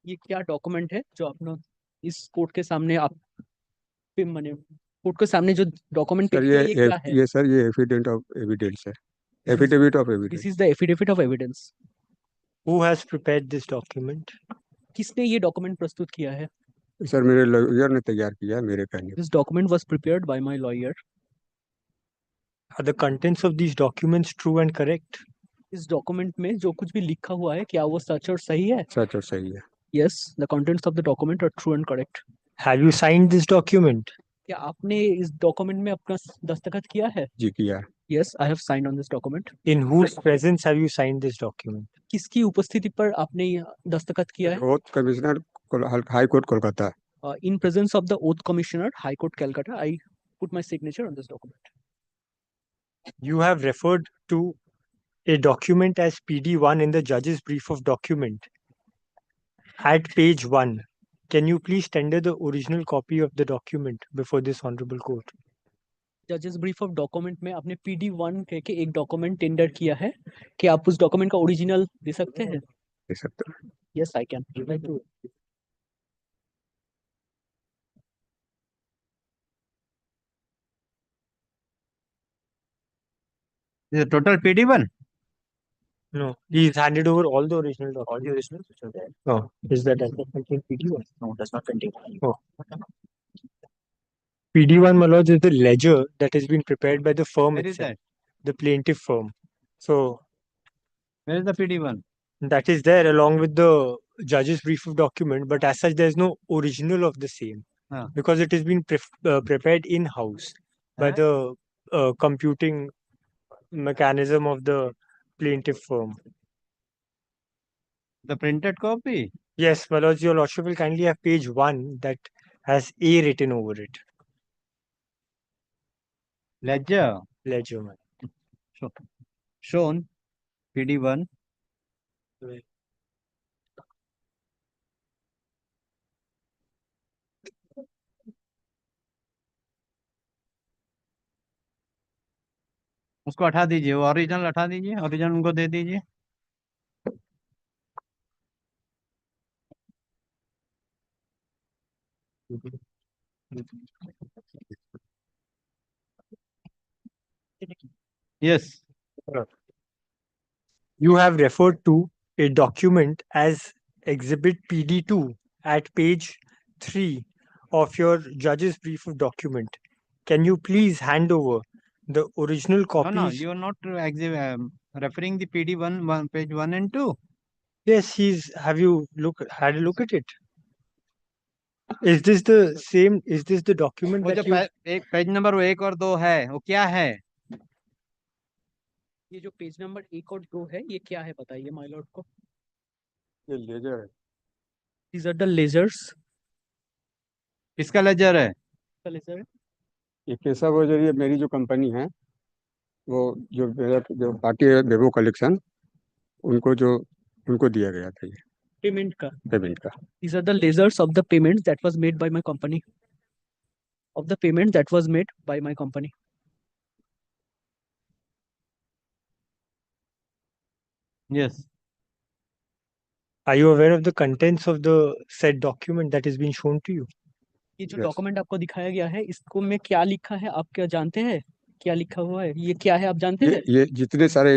S9: ये क्या डॉक्यूमेंट है जो आपने इस कोर्ट के सामने आप माने कोर्ट के सामने जो डॉक्यूमेंट
S7: सर
S9: पेश किया, ये क्या है?
S7: ये सर ये एफिडेविट ऑफ एविडेंस है, affidavit of
S9: this
S7: evidence.
S9: Is the affidavit of evidence.
S11: Who has prepared this document?
S9: किसने ये डॉक्यूमेंट प्रस्तुत किया है?
S7: सर मेरे लॉयर ने तैयार किया है मेरे कहने पर।
S9: This document was prepared by my lawyer.
S11: Are the contents of these documents true and correct?
S9: इस डॉक्यूमेंट में जो कुछ भी लिखा हुआ है, क्या वो सच और सही है?
S7: सच और सही है।
S9: Yes, the contents of the document are true and correct.
S11: Have you signed this document?
S9: क्या आपने इस डॉक्यूमेंट में अपना दस्तखत किया है?
S7: जी किया है।
S9: Yes, I have signed on this document.
S11: In whose presence have you signed this document?
S9: किसकी उपस्थिति पर आपने ये दस्तखत किया है?
S7: Oath commissioner high court Kolkata.
S9: In presence of the oath commissioner, High Court Calcutta, I put my signature on this document.
S11: You have referred to a document as PD1 in the judge's brief of document at page 1. Can you please tender the original copy of the document before this honorable court?
S9: जजेस brief of document में आपने PD1 कह के एक document tender किया है, कि आप उस डॉक्यूमेंट का ओरिजिनल दे सकते हैं?
S7: दे सकते हैं।
S9: Yes, I can.
S2: Total PD1?
S11: No, he's handed over all the original documents. All the originals which are there. Oh, is that does not contain PD1?
S9: No, does not contain.
S11: Oh. PD1, my lords, is the ledger that has been prepared by the firm
S2: Where is
S11: itself,
S2: that?
S11: the plaintiff firm. So
S2: Where is the PD1?
S11: that is there along with the judge's brief of document, but as such, there is no original of the same because it has been prepared in-house by the computing mechanism of the plaintiff firm.
S2: The printed copy?
S11: Yes, my lords, your lordship will kindly have page 1 that has A written over it.
S2: Ledger?
S11: Ledger, man.
S2: Shown PD1. उसको हटा दीजिए, वो original हटा दीजिए, original उनको दे दीजिए। Yes.
S11: You have referred to a document as Exhibit PD2 at page 3 of your judge's brief of document. Can you please hand over the original copies?
S2: No, you are not referring the PD1 page 1 and 2.
S11: Yes, have you had a look at it? Is this the same? Is this the document
S2: वो जो
S11: that you?
S2: एक page number 1 और 2 है, वो क्या है?
S9: ये जो पेज नंबर 1 और 2 है, ये क्या है बताइए माय लॉर्ड को।
S7: ये लेजर है।
S9: These are the ledgers.
S2: किसका लेजर है?
S9: का लेजर है।
S7: ये कैसा वो जो ये मेरी जो कंपनी है, वो जो मेरा जो पार्टी है बेबो कलेक्शन, उनको जो उनको दिया गया था ये
S9: पेमेंट का
S7: पेमेंट का।
S9: these are the lasers of the payments that was made by my company of the payment that was made by my company.
S2: Yes.
S11: Are you aware of the contents of the said document that is being shown to you?
S9: ये जो
S7: Yes.
S9: Document आपको दिखाया गया है इसको में क्या लिखा है आप क्या जानते हैं क्या लिखा हुआ है ये क्या है आप जानते हैं
S7: ये जितने सारे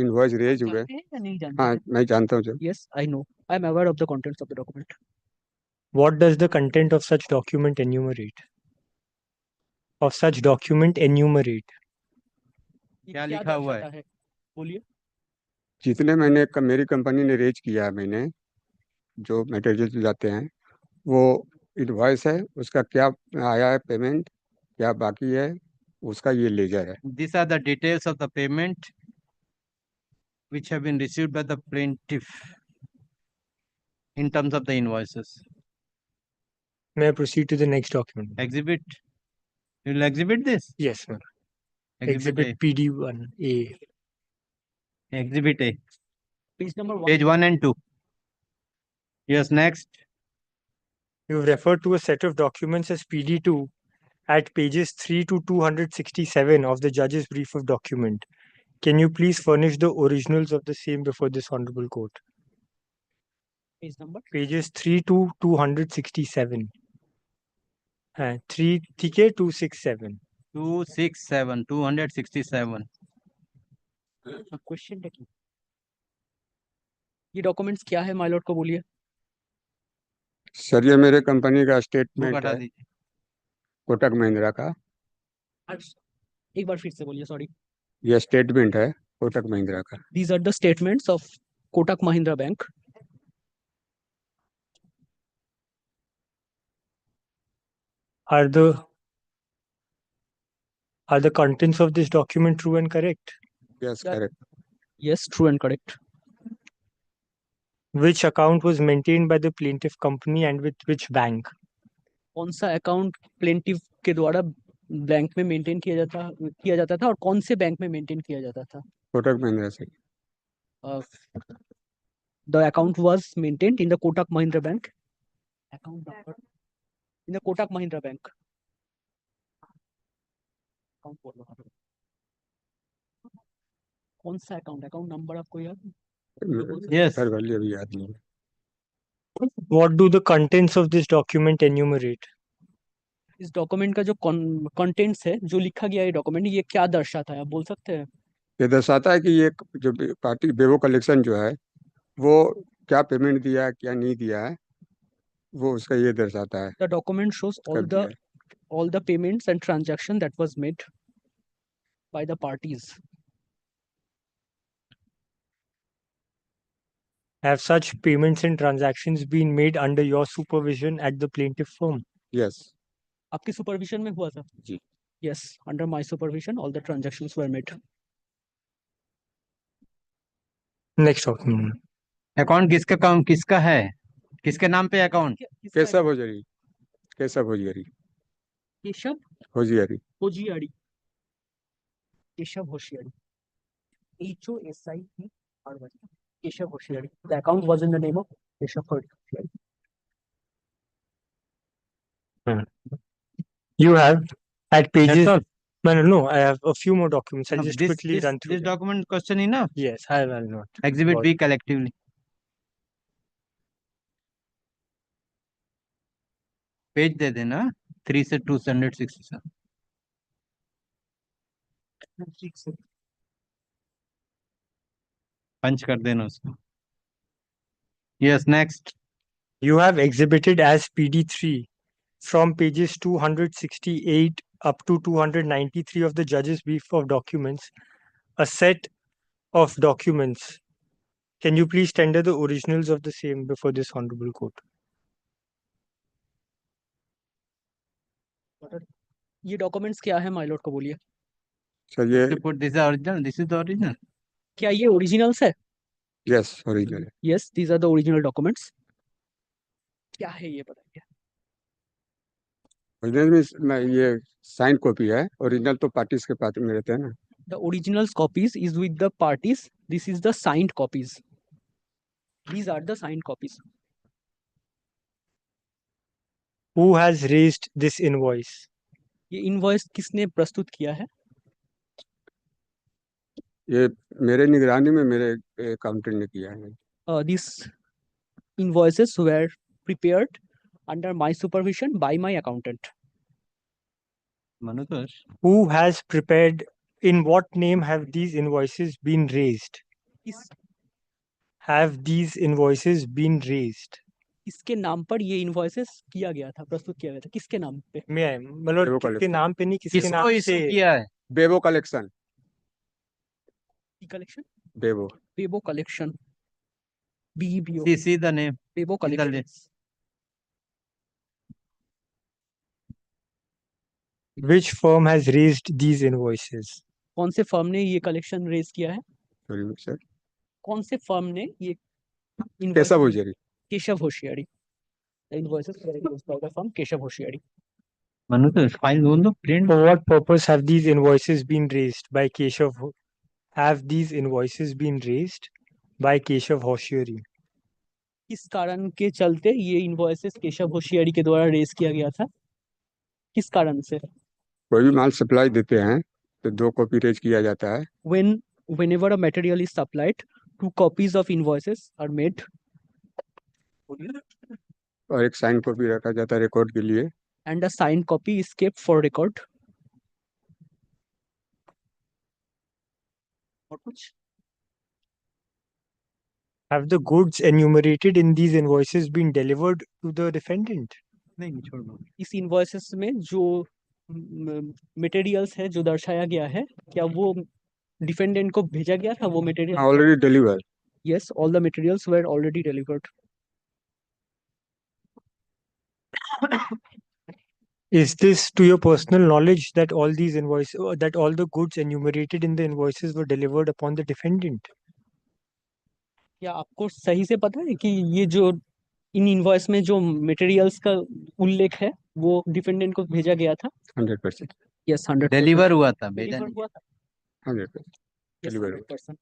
S7: इनवॉइस रेज हुए
S9: जानते हैं या नहीं जानते
S7: हाँ
S9: हैं
S7: मैं जानता हूँ sir.
S9: Yes I know I am aware of the contents of the document
S11: What does the content of such document enumerate? Of such document enumerate?
S2: क्या लिखा हुआ है?
S9: दर्शाता बोलिए
S7: जितने मेरी कंपनी ने रेज किया है मैंने जो मटेरियल जाते हैं वो इनवॉइस है उसका क्या आया है पेमेंट क्या बाकी है उसका ये लेजर है।
S2: These are the details of the payment which have been received by the plaintiff in terms of the invoices.
S11: May I proceed to the next document?
S2: Exhibit. You will exhibit this?
S11: Yes, ma'am.
S2: Exhibit
S11: Exhibit PD1A.
S2: A. Exhibit A.
S9: Page number
S2: Page 1 and 2. Yes, next.
S11: You referred to a set of documents as PD2 at pages 3 to 267 of the judge's brief of document. Can you please furnish the originals of the same before this honorable court?
S9: Page number
S11: Pages 3 to 267. 3 ठीक है 267.
S2: 267. 267.
S9: Question taking ये documents क्या है my Lord को बोलिए
S7: sir ये मेरे company का
S2: वो
S7: स्टेटमेंट
S2: हटा
S7: है
S2: दीजिए.
S7: कोटक महिंद्रा का
S9: एक बार फिर से बोलिए सॉरी
S7: ये स्टेटमेंट है कोटक महिंद्रा का।
S9: these are the statements of Kotak Mahindra Bank.
S11: Are the contents of this document true and correct?
S7: Yes
S9: Yeah.
S7: Correct.
S9: Yes, true and correct.
S11: Which account was maintained by the plaintiff company and with which bank?
S9: कौन सा account plaintiff के द्वारा bank में maintain किया जाता था और कौन से बैंक में मेंटेन किया जाता था
S7: कोटक महिंद्रा से।
S9: the account was maintained in the Kotak Mahindra Bank. Account number in the Kotak Mahindra Bank. Account बोलो आप। कौन सा अकाउंट नंबर आपको याद है?
S2: Yes.
S7: सर वाली अभी याद नहीं है।
S11: What do the contents of this document enumerate?
S9: इस डॉक्यूमेंट का जो कंटेंट्स है जो लिखा गया है डॉक्यूमेंट ये क्या दर्शाता है आप बोल सकते हैं
S7: ये दर्शाता है कि ये जो पार्टी बेवो कलेक्शन जो है वो क्या पेमेंट दिया है क्या नहीं दिया है वो उसका ये दर्शाता है।
S9: द डॉक्यूमेंट शोज
S7: कब दिया है।
S9: all the payments and transaction that was made by the parties.
S11: Have such payments and transactions been made under your supervision at the plaintiff firm?
S7: Yes
S9: आपकी सुपरविजन में हुआ था
S7: जी।
S9: yes under my supervision all the transactions were made.
S11: Next document.
S2: Account किसका है किसके नाम पे account
S7: Keshav होजियारी Keshav होजियारी
S9: Keshav
S7: होजियारी
S9: होजियारी Keshav होशियारी HOSIPRY केशव होशियारी the account was in the name of Keshav होशियारी.
S11: You have at pages.
S2: That's all.
S11: No, I have a few more documents. I'll just quickly run through
S2: This
S11: them.
S2: document question enough.
S11: Yes, I will not.
S2: Exhibit
S11: Got
S2: B collectively. Page दे देना 3 से 267. पंच कर देना उसको. Yes, next.
S11: You have exhibited as PD3 from pages 268 up to 293 of the judge's brief of documents, a set of documents. Can you please tender the originals of the same before this honorable court?
S9: ये documents क्या है my Lord को बोलिए
S7: sir ये
S2: Put this is original. This is the original.
S9: क्या ये originals है
S7: yes original है।
S9: yes these are the original documents. क्या है ये बताइए
S7: ओरिजिनल में ये साइन कॉपी है ओरिजिनल तो पार्टीज के पास में रहते हैं ना।
S9: the originals copies is with the parties this is the signed copies. These are the signed copies.
S11: Who has raised this invoice?
S9: ये invoice किसने प्रस्तुत किया है?
S7: ये मेरे निगरानी में मेरे अकाउंटेंट ने किया है।
S9: These invoices were prepared under my supervision by my accountant.
S2: Manutosh,
S11: Who has prepared? In what name have these invoices been raised?
S9: किस
S11: Have these invoices been raised?
S9: किसके नाम पर ये invoices किया गया था, प्रस्तुत किया गया था, किसके नाम पे?
S11: मतलब
S7: बेबो
S11: किसके
S7: collection।
S11: नाम पे नहीं, किसके
S2: किसको
S11: नाम
S2: इशू
S11: से?
S2: किया है?
S7: बेबो collection.
S9: Collection?
S7: Bebo.
S9: Bebo collection. BEBO.
S2: See the name
S9: Bebo
S2: in the
S9: collection.
S2: list.
S11: Which firm has raised these invoices?
S9: कौन से फर्म ने ये कलेक्शन रेज किया है?
S7: Sorry sir.
S9: कौन से फर्म ने ये
S7: कैसा भोजरी?
S9: केशव होशियारी. The invoices were raised by the firm Keshav Hoshiari.
S2: Manutosh, file बोल दो, print.
S11: For what purpose have these invoices been raised by Keshav? Have these invoices been raised by Keshav Hoshiari?
S9: किस कारण के चलते ये इनवॉइसेस केशव होशियारी के द्वारा रेज किया गया था? किस कारण से?
S7: कोई भी माल सप्लाई देते हैं तो 2 कॉपी रेज किया जाता है।
S9: Whenever a material is supplied, 2 copies of invoices are made.
S7: और एक साइन कॉपी रखा जाता है रिकॉर्ड के लिए।
S9: And a signed copy is kept for record. और कुछ?
S11: Have the goods enumerated in these invoices been delivered to the defendant?
S2: नहीं छोड़ दो।
S9: इस इनवॉइसेस में जो मटेरियल्स है जो दर्शाया गया है, क्या वो डिफेंडेंट को भेजा गया था वो material?
S7: Already deliver.
S9: Yes, all the materials were already delivered.
S11: Is this to your personal knowledge that all these invoices, that all the goods enumerated in the invoices were delivered upon the defendant?
S9: क्या आपको सही से पता है कि ये जो in invoice में जो मटेरियल्स का उल्लेख है वो डिफेंडेंट को भेजा गया था?
S7: 100%।
S9: यस, 100%।
S2: डिलीवर हुआ था, भेजा
S9: डिलीवर
S2: नहीं।
S9: हुआ था?
S7: 100%।
S9: Yes,
S7: deliver.
S9: 100%.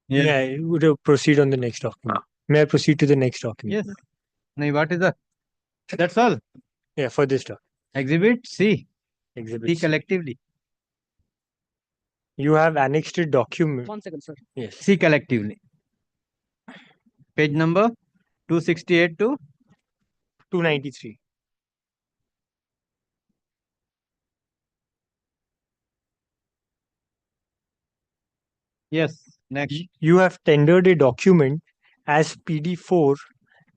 S2: Yes.
S11: Yeah, we'll proceed on the next document. May I proceed to the next document?
S2: Yes. नहीं, what is that? That's all.
S11: Yeah, for this document.
S2: Exhibit C.
S11: Exhibit
S2: See
S11: C.
S2: collectively.
S11: You have annexed a document.
S9: 1 second, sir.
S11: Yes.
S2: See collectively. Page number 268 to
S11: 293.
S2: yes. Next.
S11: You have tendered a document as PD4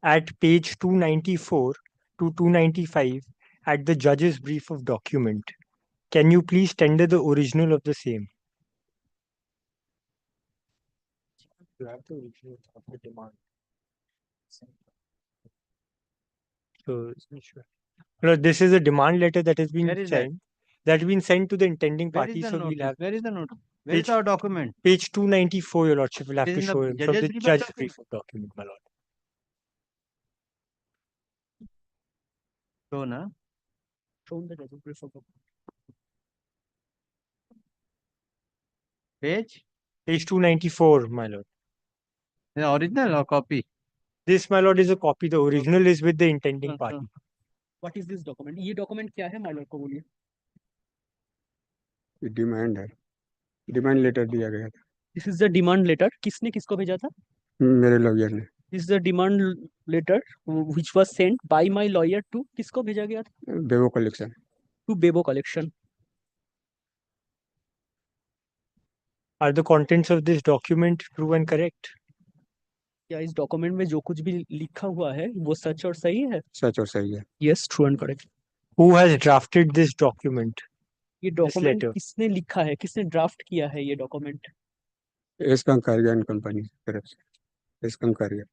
S11: at page 294 to 295 at the judge's brief of document. Can you please tender the original of the same? You have the original of the demand. So, no, this is a demand letter that has been
S2: Where is that?
S11: sent. That has been sent to the intending
S2: Where
S11: party.
S2: is the
S11: So
S2: notice?
S11: we'll have
S2: Where is the notice? Where is
S11: Page-
S2: our document?
S11: page 294, Your Lordship will have
S2: It
S11: to
S2: is in
S11: show
S2: the
S11: him from
S2: judge's
S11: the
S2: brief of
S11: judge's
S2: document.
S11: brief of document, my lord.
S2: So na.
S9: Shown the judge's brief of document.
S2: Page.
S11: Page 294, my lord.
S2: The original or copy?
S11: This, my lord, is a copy. The original is with the intending
S2: Uh-huh.
S11: party.
S9: What is this document? ये document क्या है my Lord को बोलिए?
S7: Demand है। Demand letter दिया गया था
S9: this is the demand letter. किसने किसको भेजा था?
S7: मेरे लॉयर ने।
S9: This is the demand letter which was sent by my lawyer to, किसको भेजा गया था?
S7: Bebo collection.
S9: To Bebo collection.
S11: Are the contents of this document true and correct?
S9: क्या इस डॉक्यूमेंट में जो कुछ भी लिखा हुआ है वो सच और सही है?
S7: सच और सही है।
S9: Yes, true and correct.
S11: Who has drafted this document?
S9: ये डॉक्यूमेंट
S11: letter.
S9: किसने लिखा है, किसने ड्राफ्ट किया है ये document?
S7: S Kankaria and company की तरफ से। एस कंकारिया।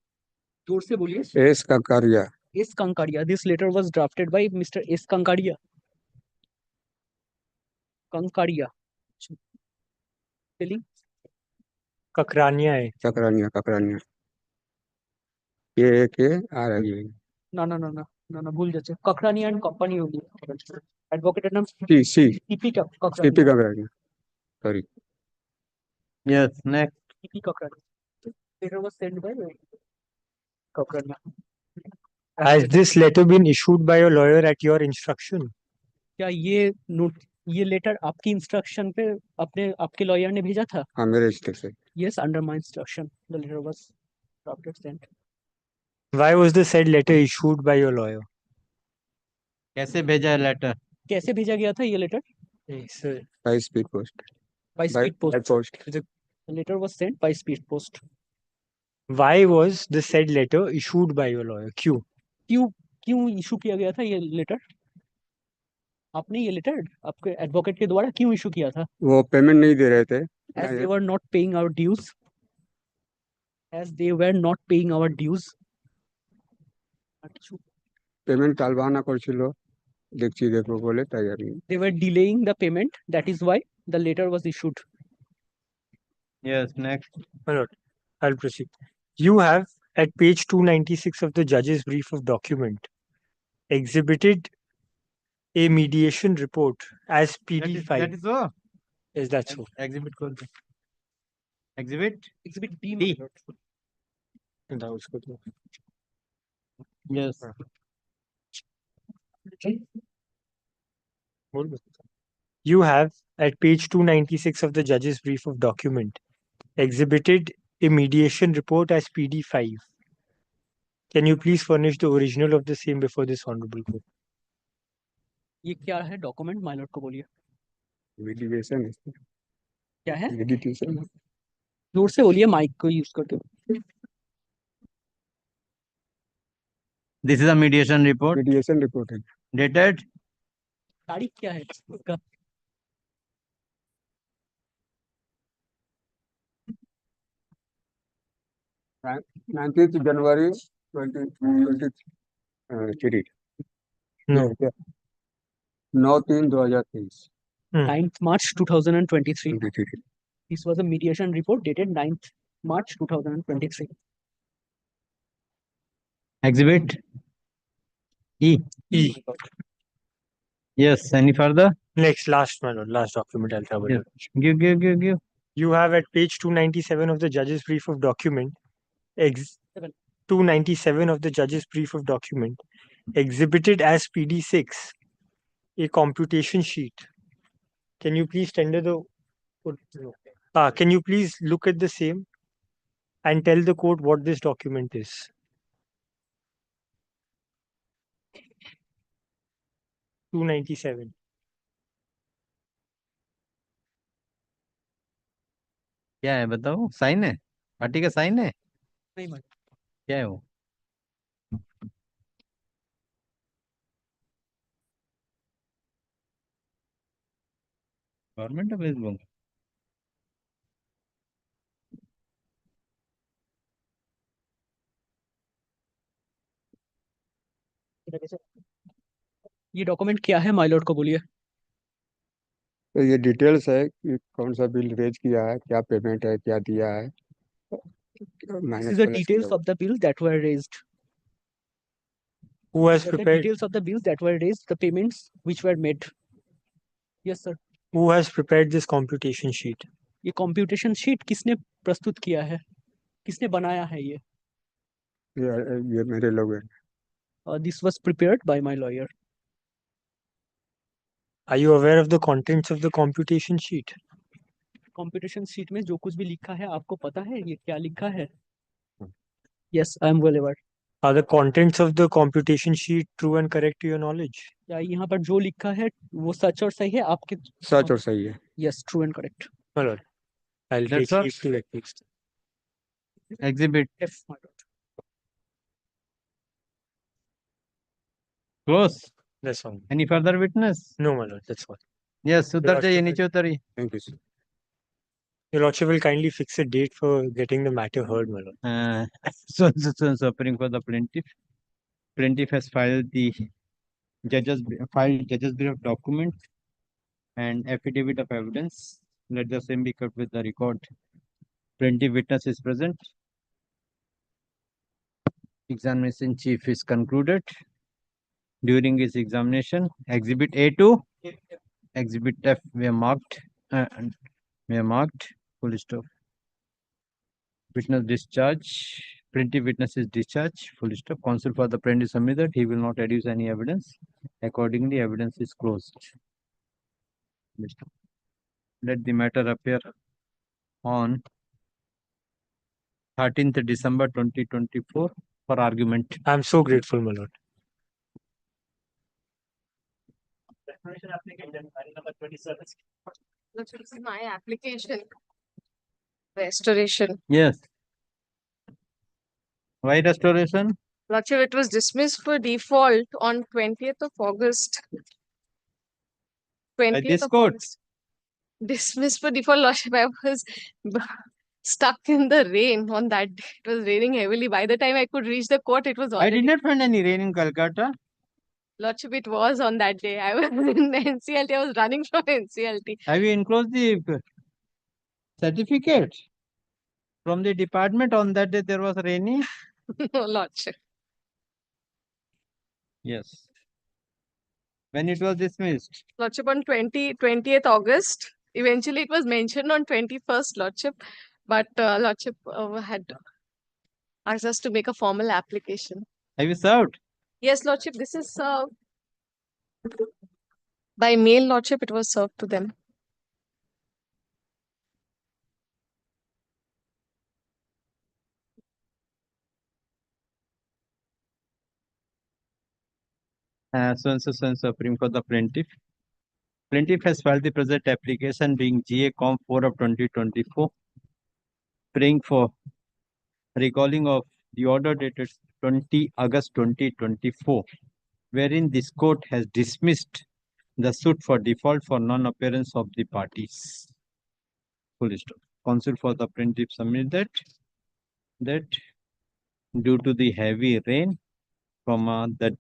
S9: जोर से बोलिए.
S7: S Kankaria.
S9: S Kankaria. This letter was drafted by mister S Kankaria. Kankaria. Spelling?
S11: Kakrania hai.
S7: Kakrania Kakrania. K आ रही है।
S9: ना ना ना ना. না না ভুল যাচ্ছে, ককরানি এন্ড কোম্পানি only, অ্যাডভোকেটের নাম
S7: सी
S9: টিপি ককরানি।
S7: सीपी का करेंगे सॉरी
S2: Yes, next.
S9: টিপি ককরানি, letter was sent by ককরানি।
S11: Has this letter been issued by a lawyer at your instruction?
S9: क्या ये लेटर आपकी इंस्ट्रक्शन पे आपके लॉयर ने भेजा था?
S7: हाँ मेरे रजिस्टर से
S9: Yes, under my instruction the letter was drafted sent.
S11: Why was the said letter issued by your lawyer?
S2: कैसे भेजा है लेटर?
S9: कैसे भेजा गया था ये letter?
S11: Yes,
S7: by speed post
S9: By speed post.
S7: Post
S9: The letter was sent by speed post.
S11: why was the said letter issued by your lawyer? Q.
S9: क्यों issue किया गया था ये लेटर? आपने ये लेटर आपके एडवोकेट के द्वारा क्यों इशू किया था?
S7: वो पेमेंट नहीं दे रहे थे
S9: As they were not paying our dues. As they were not paying our dues.
S7: Payment টালবাহানা করছিল দেখছি দেখো বলে তাই আর কি
S9: They were delaying the payment. That is why the letter was issued.
S2: Yes, next.
S11: My lord, I'll proceed. You have at page 296 of the judge's brief of document exhibited a mediation report as PD5.
S2: That is so.
S11: Is that so?
S2: Exhibit code. Exhibit
S9: Exhibit D.
S2: D.
S9: my lord.
S11: That was good.
S2: Yes.
S11: You have at page 296 of the judge's brief of document exhibited a mediation report as PD5. Can you please furnish the original of the same before this honorable court?
S9: ये क्या है document my Lord को बोलिए
S7: mediation
S9: क्या है?
S7: Meditation
S9: जोर से बोलिए माइक को यूज करके।
S2: This is a mediation report
S7: mediation report है
S2: dated
S9: तारीख क्या है उसका?
S7: Nineteen January 2023
S11: No.
S7: 9/3/2023
S9: 9th March 2023. This was a mediation report dated 9th March 2023.
S2: exhibit E.
S11: E.
S2: Yes. Any further?
S11: Next, last, my lord, last document I'll cover.
S2: Yes. Give.
S11: You have at page 297 of the judge's brief of document, 297 of the judge's brief of document, exhibited as PD6, a computation sheet. Can you please tender the, can you please look at the same and tell the court what this document is? $297.
S2: क्या है बताओ? Sign है? Party का sign है?
S9: नहीं ma'am,
S2: क्या है वो? Government of West Bengal.
S9: ये डॉक्यूमेंट क्या है माय लॉर्ड को बोलिए।
S7: तो ये डिटेल्स है कि कौन सा बिल रेज किया है क्या पेमेंट है क्या दिया है
S9: This is the details of the bills that were raised.
S11: Who has
S9: The
S11: prepared?
S9: details of the bills that were raised, the payments which were made. Yes sir.
S11: Who has prepared this computation sheet?
S9: ये computation sheet किसने प्रस्तुत किया है? किसने बनाया है ये?
S7: ये मेरे लोग हैं
S9: This was prepared by my lawyer.
S11: Are you aware of the contents of the computation sheet?
S9: Computation sheet में जो कुछ भी लिखा है आपको पता है ये क्या लिखा है? Yes, I am well aware.
S11: Are the contents of the computation sheet true and correct to your knowledge?
S9: क्या यहाँ पर जो लिखा है वो सच और सही है आपके?
S7: सच और सही है
S9: Yes, true and correct.
S11: My lord, I'll
S2: That's
S11: take
S2: all.
S11: leave to that next.
S2: Exhibit
S9: F, my lord.
S2: close.
S11: That's all.
S2: Any further witness?
S11: No, my lord, that's all.
S2: Yes. उतर
S11: Last
S2: जाइए
S11: witness.
S2: नीचे उतरिए।
S7: Thank you sir
S11: Your lordship will kindly fix a date for getting the matter heard, my lord.
S2: Suffering for the plaintiff. Plaintiff has filed the judge's brief of document and affidavit of evidence. Let the same be kept with the record. Plaintiff witness is present. Examination chief is concluded. during his examination. Exhibit A2, Exhibit F, we have marked. Full stop. Witness discharge. Plaintiff witness is discharged. Full stop. Counsel for the plaintiff submit that he will not adduce any evidence. Accordingly, evidence is closed. Full stop. Let the matter appear on 13th December 2024 for argument.
S11: I'm so grateful, my lord.
S12: This is my application. Restoration.
S2: Yes. Why restoration?
S12: Lordship, it was dismissed for default on 20th of August. 20th
S2: this
S12: of
S2: court?
S12: August. Dismissed for default, Lordship. I was stuck in the rain on that day. It was raining heavily. By the time I could reach the court, it was
S2: I
S12: already.
S2: did not find any rain in Calcutta.
S12: Lordship, it was on that day. I was in NCLT. I was running from NCLT.
S2: Have you enclosed the certificate from the department on that day there was rainy?
S12: No, Lordship.
S2: Yes. When it was dismissed?
S12: Lordship, on 20th August. Eventually, it was mentioned on 21st, Lordship. But Lordship had asked us to make a formal application.
S2: Have you served?
S12: Yes, Lordship, this is served. By mail, Lordship, it was served to them.
S2: So Supreme for the plaintiff. Plaintiff has filed the present application being GA Com 4 of 2024, praying for recalling of the order dated 20 August 2024, wherein this court has dismissed the suit for default for non-appearance of the parties. Full stop. Counsel for the plaintiff submit that due to the heavy rain, that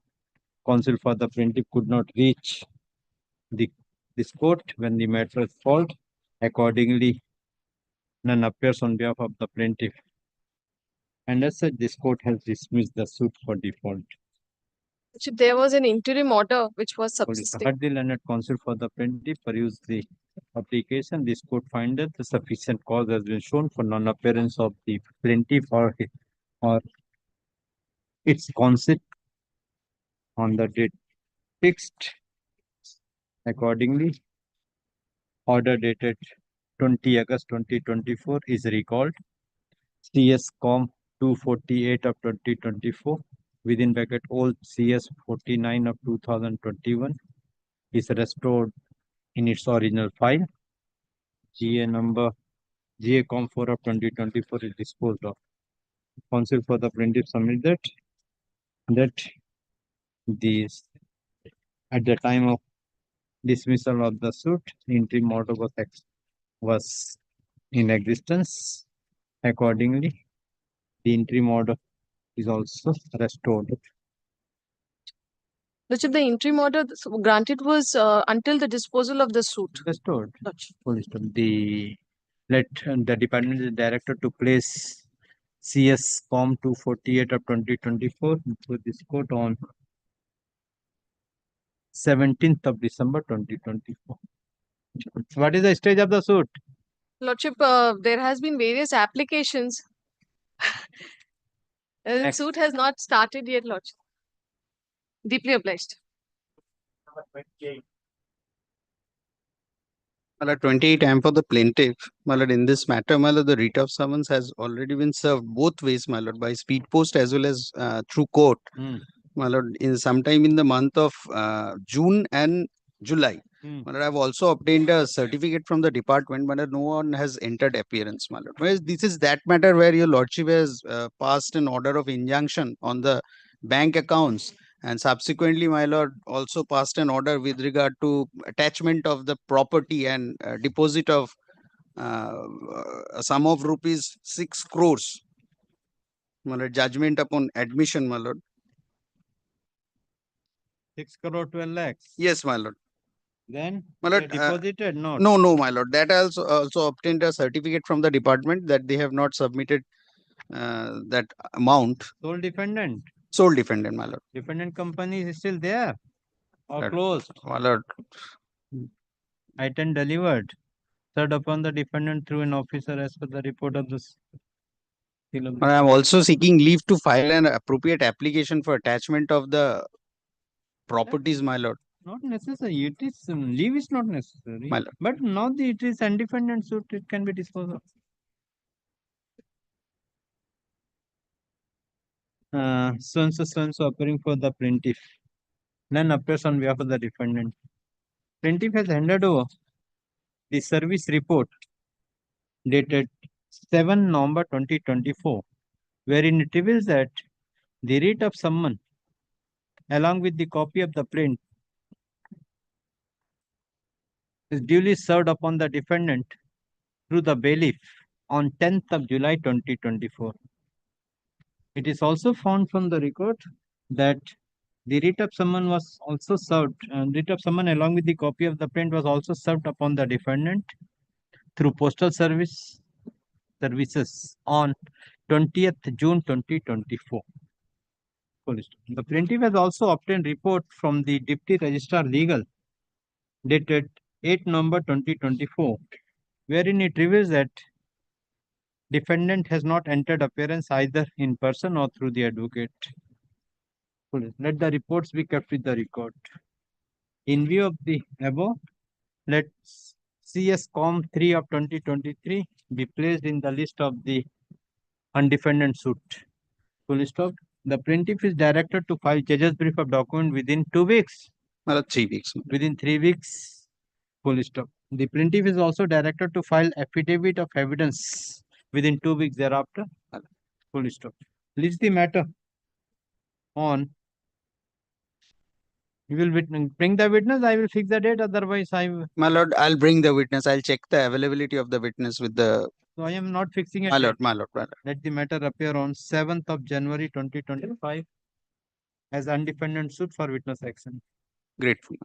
S2: counsel for the plaintiff could not reach this court when the matter is filed. Accordingly, none appears on behalf of the plaintiff. And as such, this court has dismissed the suit for default.
S12: There was an interim order which was subsisting.
S2: Had the learned counsel for the plaintiff peruse the application, this court find that the sufficient cause has been shown for non-appearance of the plaintiff or its counsel on the date fixed. Accordingly, order dated 20 August 2024 is recalled. CS Com 248 of 2024 within bracket old CS 49 of 2021 is restored in its original file. GA number GA Com 4 of 2024 is disposed of. Counsel for the plaintiff submit that this at the time of dismissal of the suit, the interim order was in existence. Accordingly, the interim order is also restored.
S12: Lordship, the interim order granted was until the disposal of the suit.
S2: Restored.
S12: Lordship.
S2: Full stop. Let the department director to place CS Com 248 of 2024 before this court on 17th of December 2024. What is the stage of the suit?
S12: Lordship, there has been various applications. The suit has not started yet, Lordship. Deeply obliged.
S13: Mala 28, I am for the plaintiff. Mala, in this matter, Mala, the writ of summons has already been served both ways, Mala, by speed post as well as through court. Mala, in sometime in the month of June and July. Mala, I have also obtained a certificate from the department, but no one has entered appearance, Mala. Whereas this is that matter where your lordship has passed an order of injunction on the bank accounts. And subsequently, my lord also passed an order with regard to attachment of the property and deposit of a sum of rupees 6 crores. My lord, judgment upon admission, my lord.
S2: 6 crore 12 lakhs.
S13: Yes, my lord.
S2: Then
S13: my lord,
S2: deposited not.
S13: No, my lord. That I also obtained a certificate from the department that they have not submitted that amount.
S2: Sole defendant.
S13: Sole defendant, my lord.
S2: Defendant company is still there or
S13: That-
S2: closed?
S13: My lord.
S2: Item delivered. Served upon the defendant through an officer as per the report of the seal of the
S13: I am also seeking leave to file an appropriate application for attachment of the properties, my lord.
S2: Not necessary. It is leave is not necessary.
S13: My lord.
S2: But now it is undefended suit. It can be disposed of. So appearing for the plaintiff. Then appears on behalf of the defendant. Plaintiff has handed over the service report dated 7 November 2024, wherein it reveals that the writ of summons along with the copy of the print is duly served upon the defendant through the bailiff on 10th of July 2024. It is also found from the record that the writ of summons was also served, and writ of summons along with the copy of the print was also served upon the defendant through postal services on 20th June 2024. The plaintiff has also obtained report from the Deputy Registrar Legal dated 8 November 2024, wherein it reveals that defendant has not entered appearance either in person or through the advocate. Let the reports be kept with the record. In view of the above, let CS Com 3 of 2023 be placed in the list of the undefended suit. Full stop. The plaintiff is directed to file judge's brief of document within 2 weeks.
S13: 3 weeks.
S2: Within 3 weeks. Full stop. The plaintiff is also directed to file affidavit of evidence within 2 weeks thereafter. Full stop. Leaves the matter on. You will bring the witness. I will fix the date. Otherwise,
S13: My lord, I'll bring the witness. I'll check the availability of the witness with the.
S2: So I am not fixing a
S13: My
S2: date.
S13: lord, my lord, my lord.
S2: Let the matter appear on 7th of January 2025 as undefended suit for witness action.
S13: Grateful.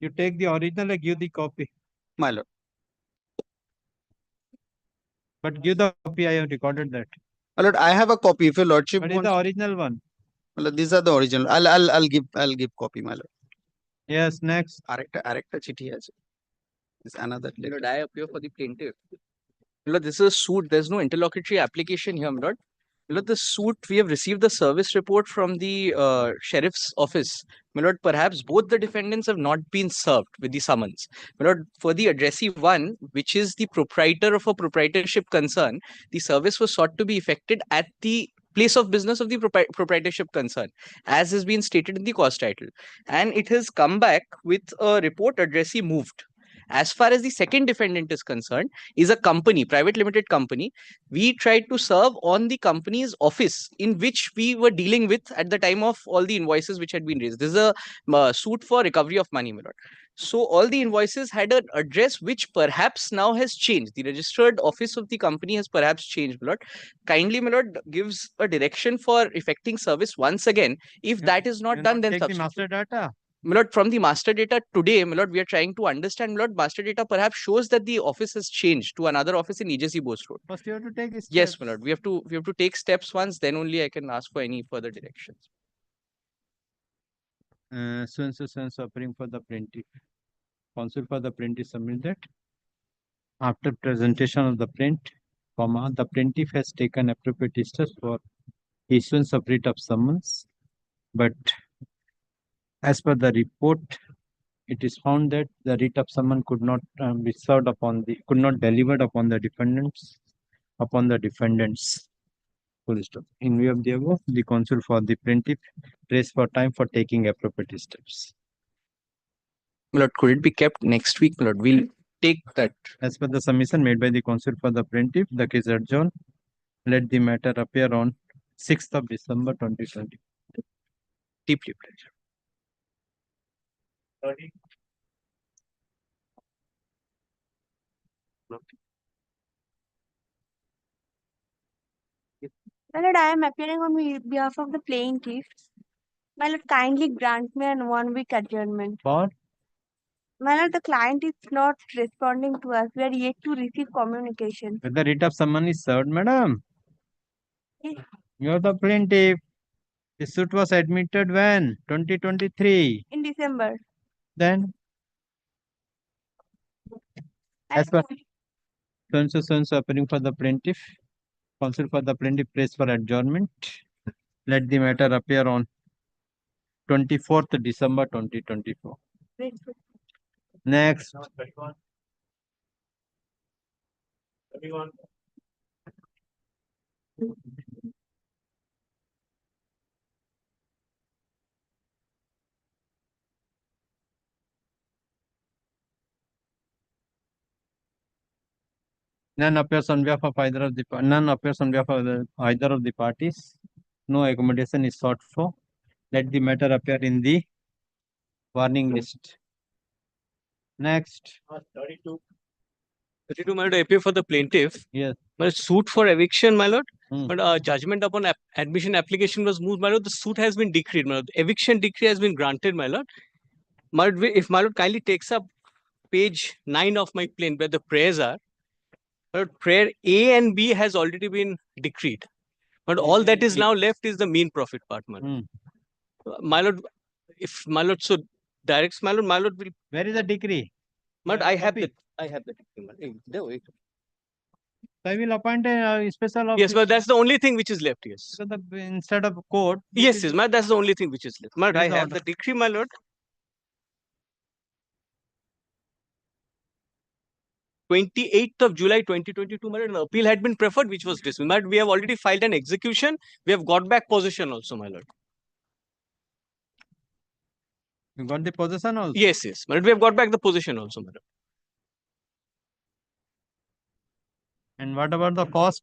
S2: You take the original and give the copy.
S13: My lord.
S2: But give the copy. I have recorded that.
S13: My lord, I have a copy. If your lordship
S2: What is
S13: wants.
S2: the original one?
S13: My lord, these are the original. I'll give copy, my lord.
S2: Yes, next.
S13: Arekta chithi hai. Is another.
S14: My lord, I appear for the plaintiff. My lord, this is a suit. There's no interlocutory application here, my lord. My lord, the suit, we have received the service report from the sheriff's office. My lord, perhaps both the defendants have not been served with the summons. My lord, for the addressee 1, which is the proprietor of a proprietorship concern, the service was sought to be effected at the place of business of the proprietorship concern, as has been stated in the cause title. And it has come back with a report addressee moved. As far as the second defendant is concerned, is a company, private limited company. We tried to serve on the company's office in which we were dealing with at the time of all the invoices which had been raised. This is a suit for recovery of money, my lord. So all the invoices had an address which perhaps now has changed. The registered office of the company has perhaps changed, my lord. Kindly, my lord, gives a direction for effecting service once again. If that is not done, then
S2: take the master data.
S14: My lord, from the master data today, my lord, we are trying to understand, my lord, master data perhaps shows that the office has changed to another office in EJC Bose Road.
S2: First, you have to take steps.
S14: Yes, my lord, we have to take steps once, then only I can ask for any further directions.
S2: So appearing for the plaintiff. Counsel for the plaintiff submit that after presentation of the print, the plaintiff has taken appropriate steps for issuance of writ of summons, but as per the report, it is found that the writ of summons could not be served upon could not delivered upon the defendants. Full stop. In view of the above, the counsel for the plaintiff prays for time for taking appropriate steps.
S14: My lord, could it be kept next week, my lord? We'll take that.
S2: As per the submission made by the counsel for the plaintiff, the case adjourned. Let the matter appear on 6th of December 2020.
S14: Deeply pleasure.
S15: My lord, I am appearing on behalf of the plaintiff. My lord, kindly grant me an 1-week adjournment.
S2: For?
S15: My lord, the client is not responding to us. We are yet to receive communication.
S2: Whether writ of summons is served, madam?
S15: Yes.
S2: You are the plaintiff. The suit was admitted when? 2023.
S15: In December.
S2: Then, as per so appearing for the plaintiff, counsel for the plaintiff prays for adjournment. Let the matter appear on 24th December 2024. Next. None appears on behalf of either of the either of the parties. No accommodation is sought for. Let the matter appear in the warning list. Next.
S9: 32. 32, my lord, appear for the plaintiff.
S2: Yes.
S9: My lord, suit for eviction, my lord.
S2: Hmm.
S9: But judgment upon admission application was moved, my lord. The suit has been decreed, my lord. Eviction decree has been granted, my lord. My lord, if my lord kindly takes up page 9 of my plain where the prayers are, my lord, prayer A and B has already been decreed. But all that is now left is the mean profit part, my lord. My lord, if my lord so directs, my lord will.
S2: Where is the decree?
S9: My lord, I have the decree, my lord. There, wait.
S2: So I will appoint a special officer.
S9: Yes, but that's the only thing which is left. Yes.
S2: So instead of court.
S9: Yes, yes, my lord, that's the only thing which is left. My lord,
S2: Where
S9: I
S2: is the
S9: have the decree, my lord. 28th of July 2022, my lord, an appeal had been preferred, which was dismissed. My lord, we have already filed an execution. We have got back possession also, my lord.
S2: You got the possession also?
S9: Yes, yes. My lord, we have got back the possession also, my lord.
S2: And what about the cost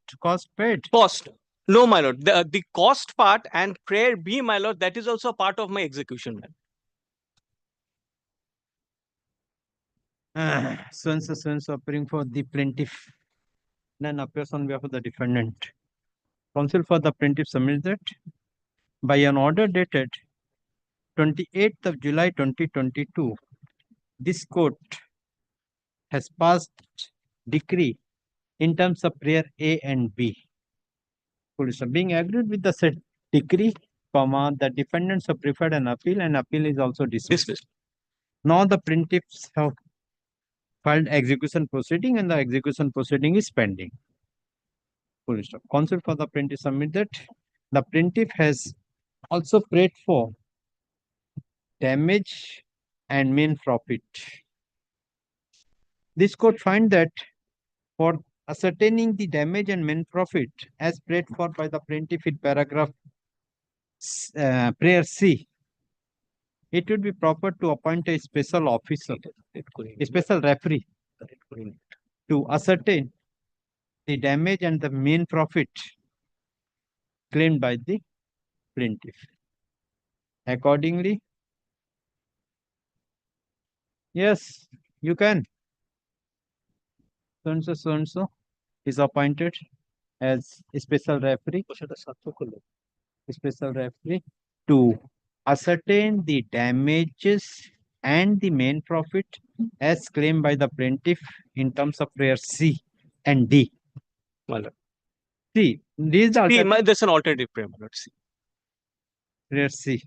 S2: paid?
S9: Cost. No, my lord. The cost part and prayer B, my lord, that is also a part of my execution, my lord.
S2: So appearing for the plaintiff. None appears on behalf of the defendant. Counsel for the plaintiff submits that by an order dated 28th of July 2022, this court has passed decree in terms of prayer A and B. Being agreed with the said decree, the defendants have preferred an appeal and appeal is also dismissed. Now the plaintiffs have filed execution proceeding and the execution proceeding is pending. Counsel for the plaintiff submit that the plaintiff has also prayed for damage and main profit. This court find that for ascertaining the damage and main profit as prayed for by the plaintiff in paragraph prayer C, it would be proper to appoint a special officer, a special referee to ascertain the damage and the main profit claimed by the plaintiff. Accordingly, yes, you can. So and so is appointed as a special referee to ascertain the damages and the main profit as claimed by the plaintiff in terms of prayer C and D. C. D is the
S9: that's an alternative prayer, my lord. C.
S2: Prayer C.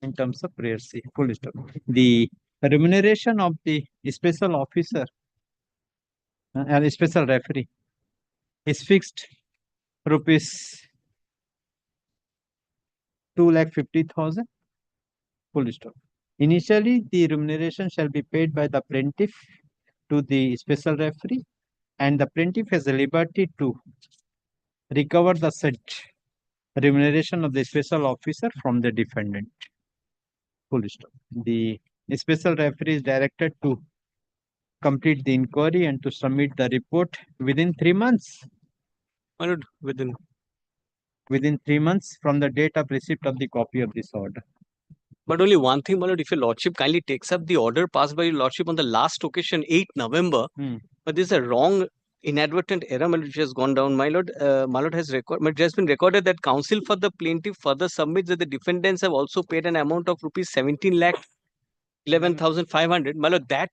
S2: In terms of prayer C. Full stop. The remuneration of the special officer and special referee is fixed rupees 2,50,000. Full stop. Initially, the remuneration shall be paid by the plaintiff to the special referee, and the plaintiff has the liberty to recover the said remuneration of the special officer from the defendant. Full stop. The special referee is directed to complete the inquiry and to submit the report within 3 months.
S9: My lord, within
S2: 3 months from the date of receipt of the copy of this order.
S9: But only one thing, my lord, if your lordship kindly takes up the order passed by your lordship on the last occasion, 8 November, but this is a wrong, inadvertent error, my lord, which has gone down. My lord, has been recorded that counsel for the plaintiff further submits that the defendants have also paid an amount of rupees 17,11,500. My lord, that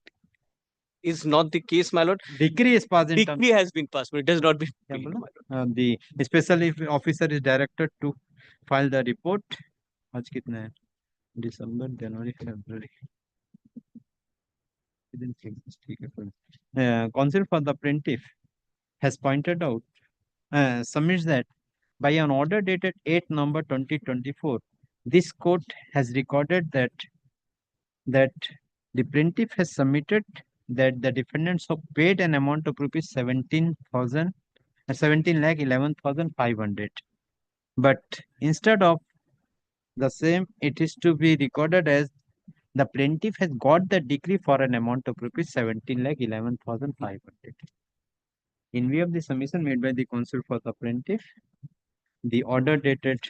S9: is not the case, my lord.
S2: Decree is passed.
S9: Decree has been passed, but it has not been paid, my lord.
S2: The special officer is directed to file the report. आज कितना है? December, January, February. Counsel for the plaintiff has pointed out, submits that by an order dated 8 November 2024, this court has recorded that the plaintiff has submitted that the defendants have paid an amount of rupees 17,11,500. But instead of the same, it is to be recorded as the plaintiff has got the decree for an amount of rupees 17,11,500. In view of the submission made by the counsel for the plaintiff, the order dated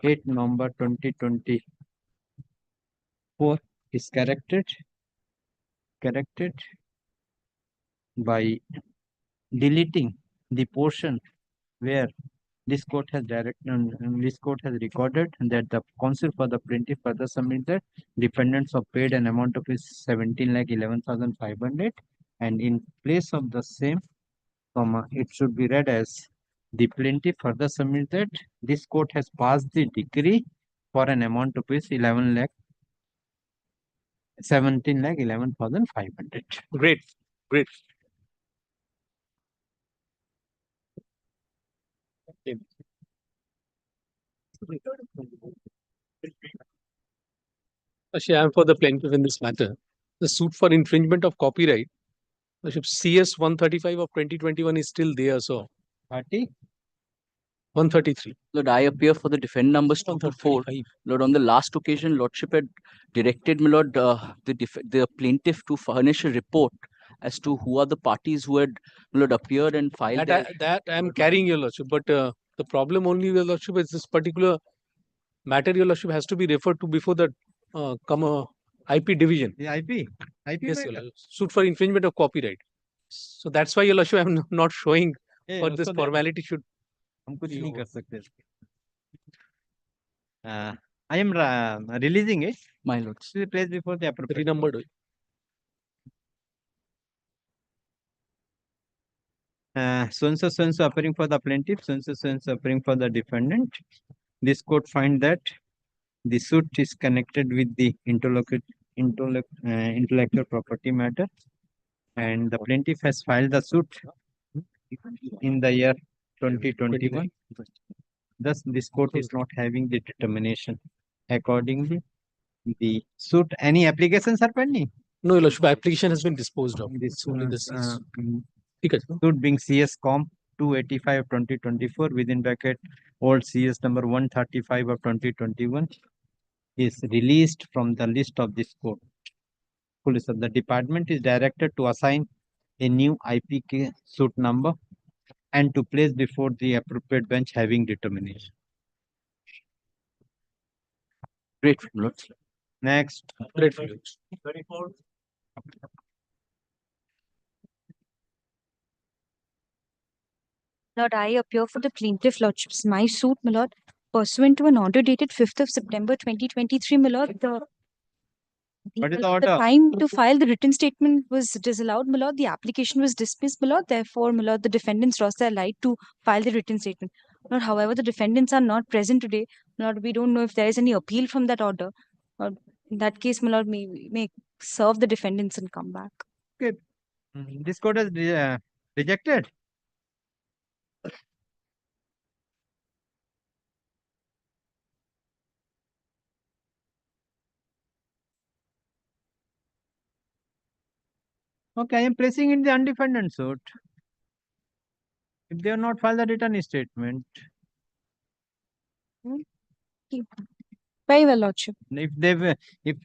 S2: 8 November 2024 is corrected by deleting the portion where this court has recorded that the counsel for the plaintiff further submitted defendants have paid an amount of 17,11,500, and in place of the same, it should be read as the plaintiff further submitted this court has passed the decree for an amount of 17,11,500.
S9: Great. Actually, I am for the plaintiff in this matter. The suit for infringement of copyright, CS 135 of 2021 is still there, so. 133.
S14: Lord, I appear for the defend numbers 2 to 4. Lord, on the last occasion, Lordship had directed, my Lord, the plaintiff to furnish a report as to who are the parties who had, my Lord, appeared and filed.
S9: That I am carrying, your Lordship, but the problem only, your Lordship, is this particular matter, your Lordship, has to be referred to before the IP division.
S2: The IP?
S9: Yes, your Lordship. Suit for infringement of copyright. So that's why, your Lordship, I am not showing for this formality should.
S2: हम कुछ नहीं कर सकते. I am releasing it.
S14: My Lord.
S2: To be placed before the appropriate.
S9: Renumbered.
S2: So-and-so appearing for the plaintiff, so-and-so appearing for the defendant. This court find that the suit is connected with the intellectual property matter, and the plaintiff has filed the suit in the year 2021. Thus, this court is not having the determination. Accordingly, the suit, any applications are pending?
S9: No, your Lordship, application has been disposed of.
S2: This
S9: CS.
S2: suit being CS Com 285 of 2024 within bracket old CS number 135 of 2021 is released from the list of this court. Police of the department is directed to assign a new IPK suit number and to place before the appropriate bench having determination.
S14: Great, Lord.
S2: Next.
S9: Great.
S16: Lord, I appear for the plaintiff, Lordships. My suit, my Lord, pursuant to an order dated 5th of September 2023, my Lord,
S2: What is the
S16: the
S2: order?
S16: time to file the written statement was disallowed, my Lord. The application was dismissed, my Lord. Therefore, my Lord, the defendants lost their right to file the written statement. Lord, however, the defendants are not present today. My Lord, we don't know if there is any appeal from that order. Lord, in that case, my Lord, may serve the defendants and come back.
S2: Okay. This court has rejected. Okay, I am placing in the undefended suit. If they have not filed the written statement.
S16: Very well, Lordship.
S2: If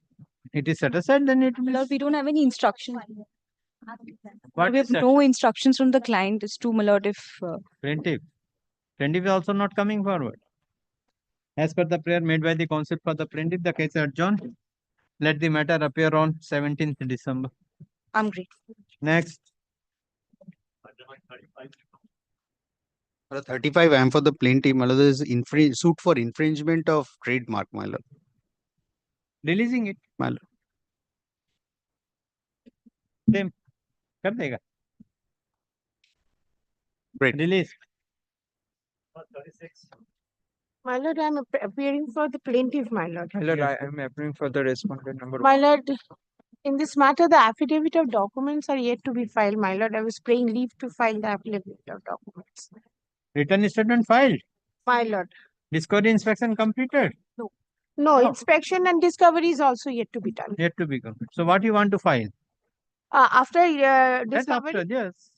S2: it is set aside, then it will.
S16: Lord, we don't have any instructions.
S2: What
S16: We have
S2: is that?
S16: no instructions from the client as to, my Lord, if
S2: Plaintiff is also not coming forward. As per the prayer made by the counsel for the plaintiff, the case is adjourned. Let the matter appear on 17th December.
S16: I'm grateful.
S2: Next.
S13: 35, I am for the plaintiff. My Lord, there is suit for infringement of trademark, my Lord.
S2: Releasing it.
S13: My Lord.
S2: Same. कर देगा.
S13: Great.
S2: Release.
S17: My lord, I am appearing for the plaintiff, my lord.
S18: My lord, I am appearing for the respondent number
S17: My lord, in this matter, the affidavit of documents are yet to be filed, my lord. I was praying leave to file the affidavit of documents.
S2: Return statement filed.
S17: My lord.
S2: Discovery inspection completed.
S17: No, inspection and discovery is also yet to be done.
S2: Yet to be completed. So what you want to file?
S17: After
S2: That
S17: discovery,
S2: after, yes.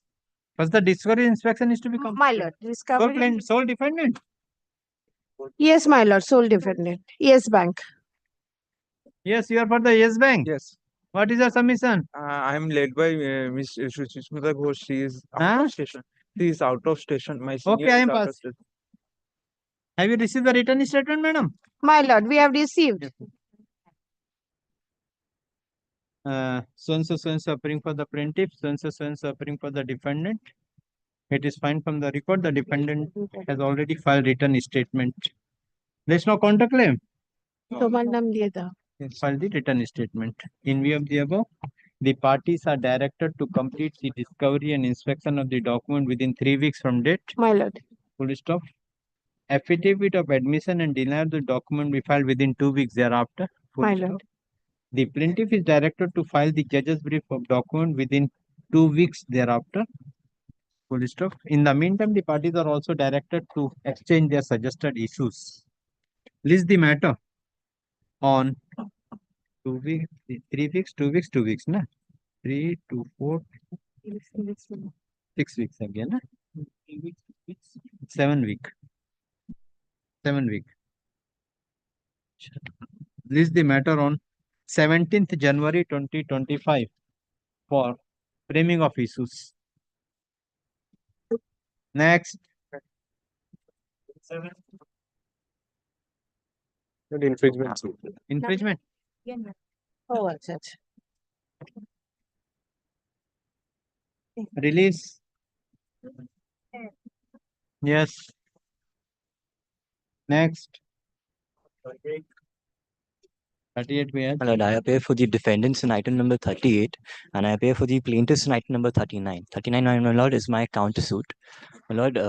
S2: First the discovery inspection is to be completed.
S17: my lord, discovery.
S2: Sole defendant.
S17: Yes, my lord, sole defendant. Yes, bank.
S2: Yes, you are for the Yes Bank.
S18: Yes.
S2: What is your submission?
S18: I am led by Miss Sushmita Ghosh. She is out
S2: Huh?
S18: of station. She is out of station. My senior
S2: Okay, I
S18: is
S2: am
S18: out of
S2: passed.
S18: station.
S2: Have you received the written statement, madam?
S17: My lord, we have received.
S2: So-and-so appearing for the plaintiff, so-and-so appearing for the defendant. It is fine from the record. The defendant has already filed written statement. There's no counterclaim. File the written statement. In view of the above, the parties are directed to complete the discovery and inspection of the document within 3 weeks from date.
S17: My lord.
S2: Full stop. Affidavit of admission and denial of the document be filed within 2 weeks thereafter. Full
S17: My
S2: stop.
S17: lord.
S2: The plaintiff is directed to file the judge's brief of document within 2 weeks thereafter. Full stop. In the meantime, the parties are also directed to exchange their suggested issues. List the matter on 2 weeks, 3 weeks, 2 weeks, 2 weeks, na? 3 to 4, 6 weeks again, na? 7 week. 7 week. List the matter on 17th January 2025 for framing of issues. Next.
S4: Infringement.
S2: Infringement.
S17: Oh, अच्छा.
S2: Release. Yes. Next. 38 we have.
S19: My lord, I appear for the defendants in item number 38 and I appear for the plaintiffs in item number 39. 39, my lord, is my countersuit. My lord,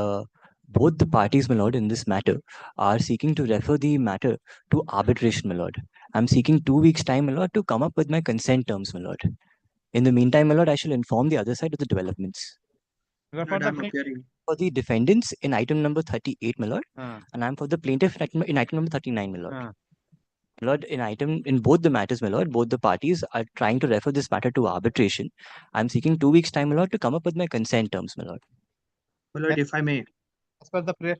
S19: both the parties, my lord, in this matter are seeking to refer the matter to arbitration, my lord. I'm seeking 2 weeks' time, my lord, to come up with my consent terms, my lord. In the meantime, my lord, I shall inform the other side of the developments.
S2: You are for the
S19: For the defendants in item number 38, my lord, and I'm for the plaintiff in item number 39, my lord. My lord, in both the matters, my lord, both the parties are trying to refer this matter to arbitration. I'm seeking 2 weeks' time, my lord, to come up with my consent terms, my lord.
S20: My lord, if I may.
S2: As per the prayer.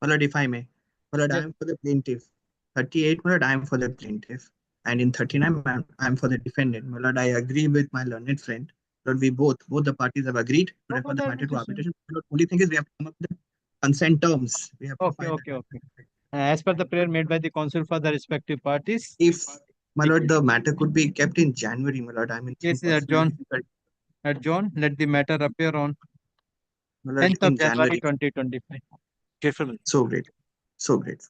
S20: My lord, if I may. My lord, I am for the plaintiff. 38, my lord, I am for the plaintiff. And in 39, I am for the defendant. My lord, I agree with my learned friend. Lord, we both the parties have agreed to refer the matter to arbitration. Lord, only thing is we have to come up with the consent terms. We have to file
S2: Okay. As per the prayer made by the counsel for the respective parties.
S20: If, my lord, the matter could be kept in January, my lord, I mean,
S2: Yes, John. John, let the matter appear on 10th of January 2025.
S19: Grateful.
S20: So great. So great.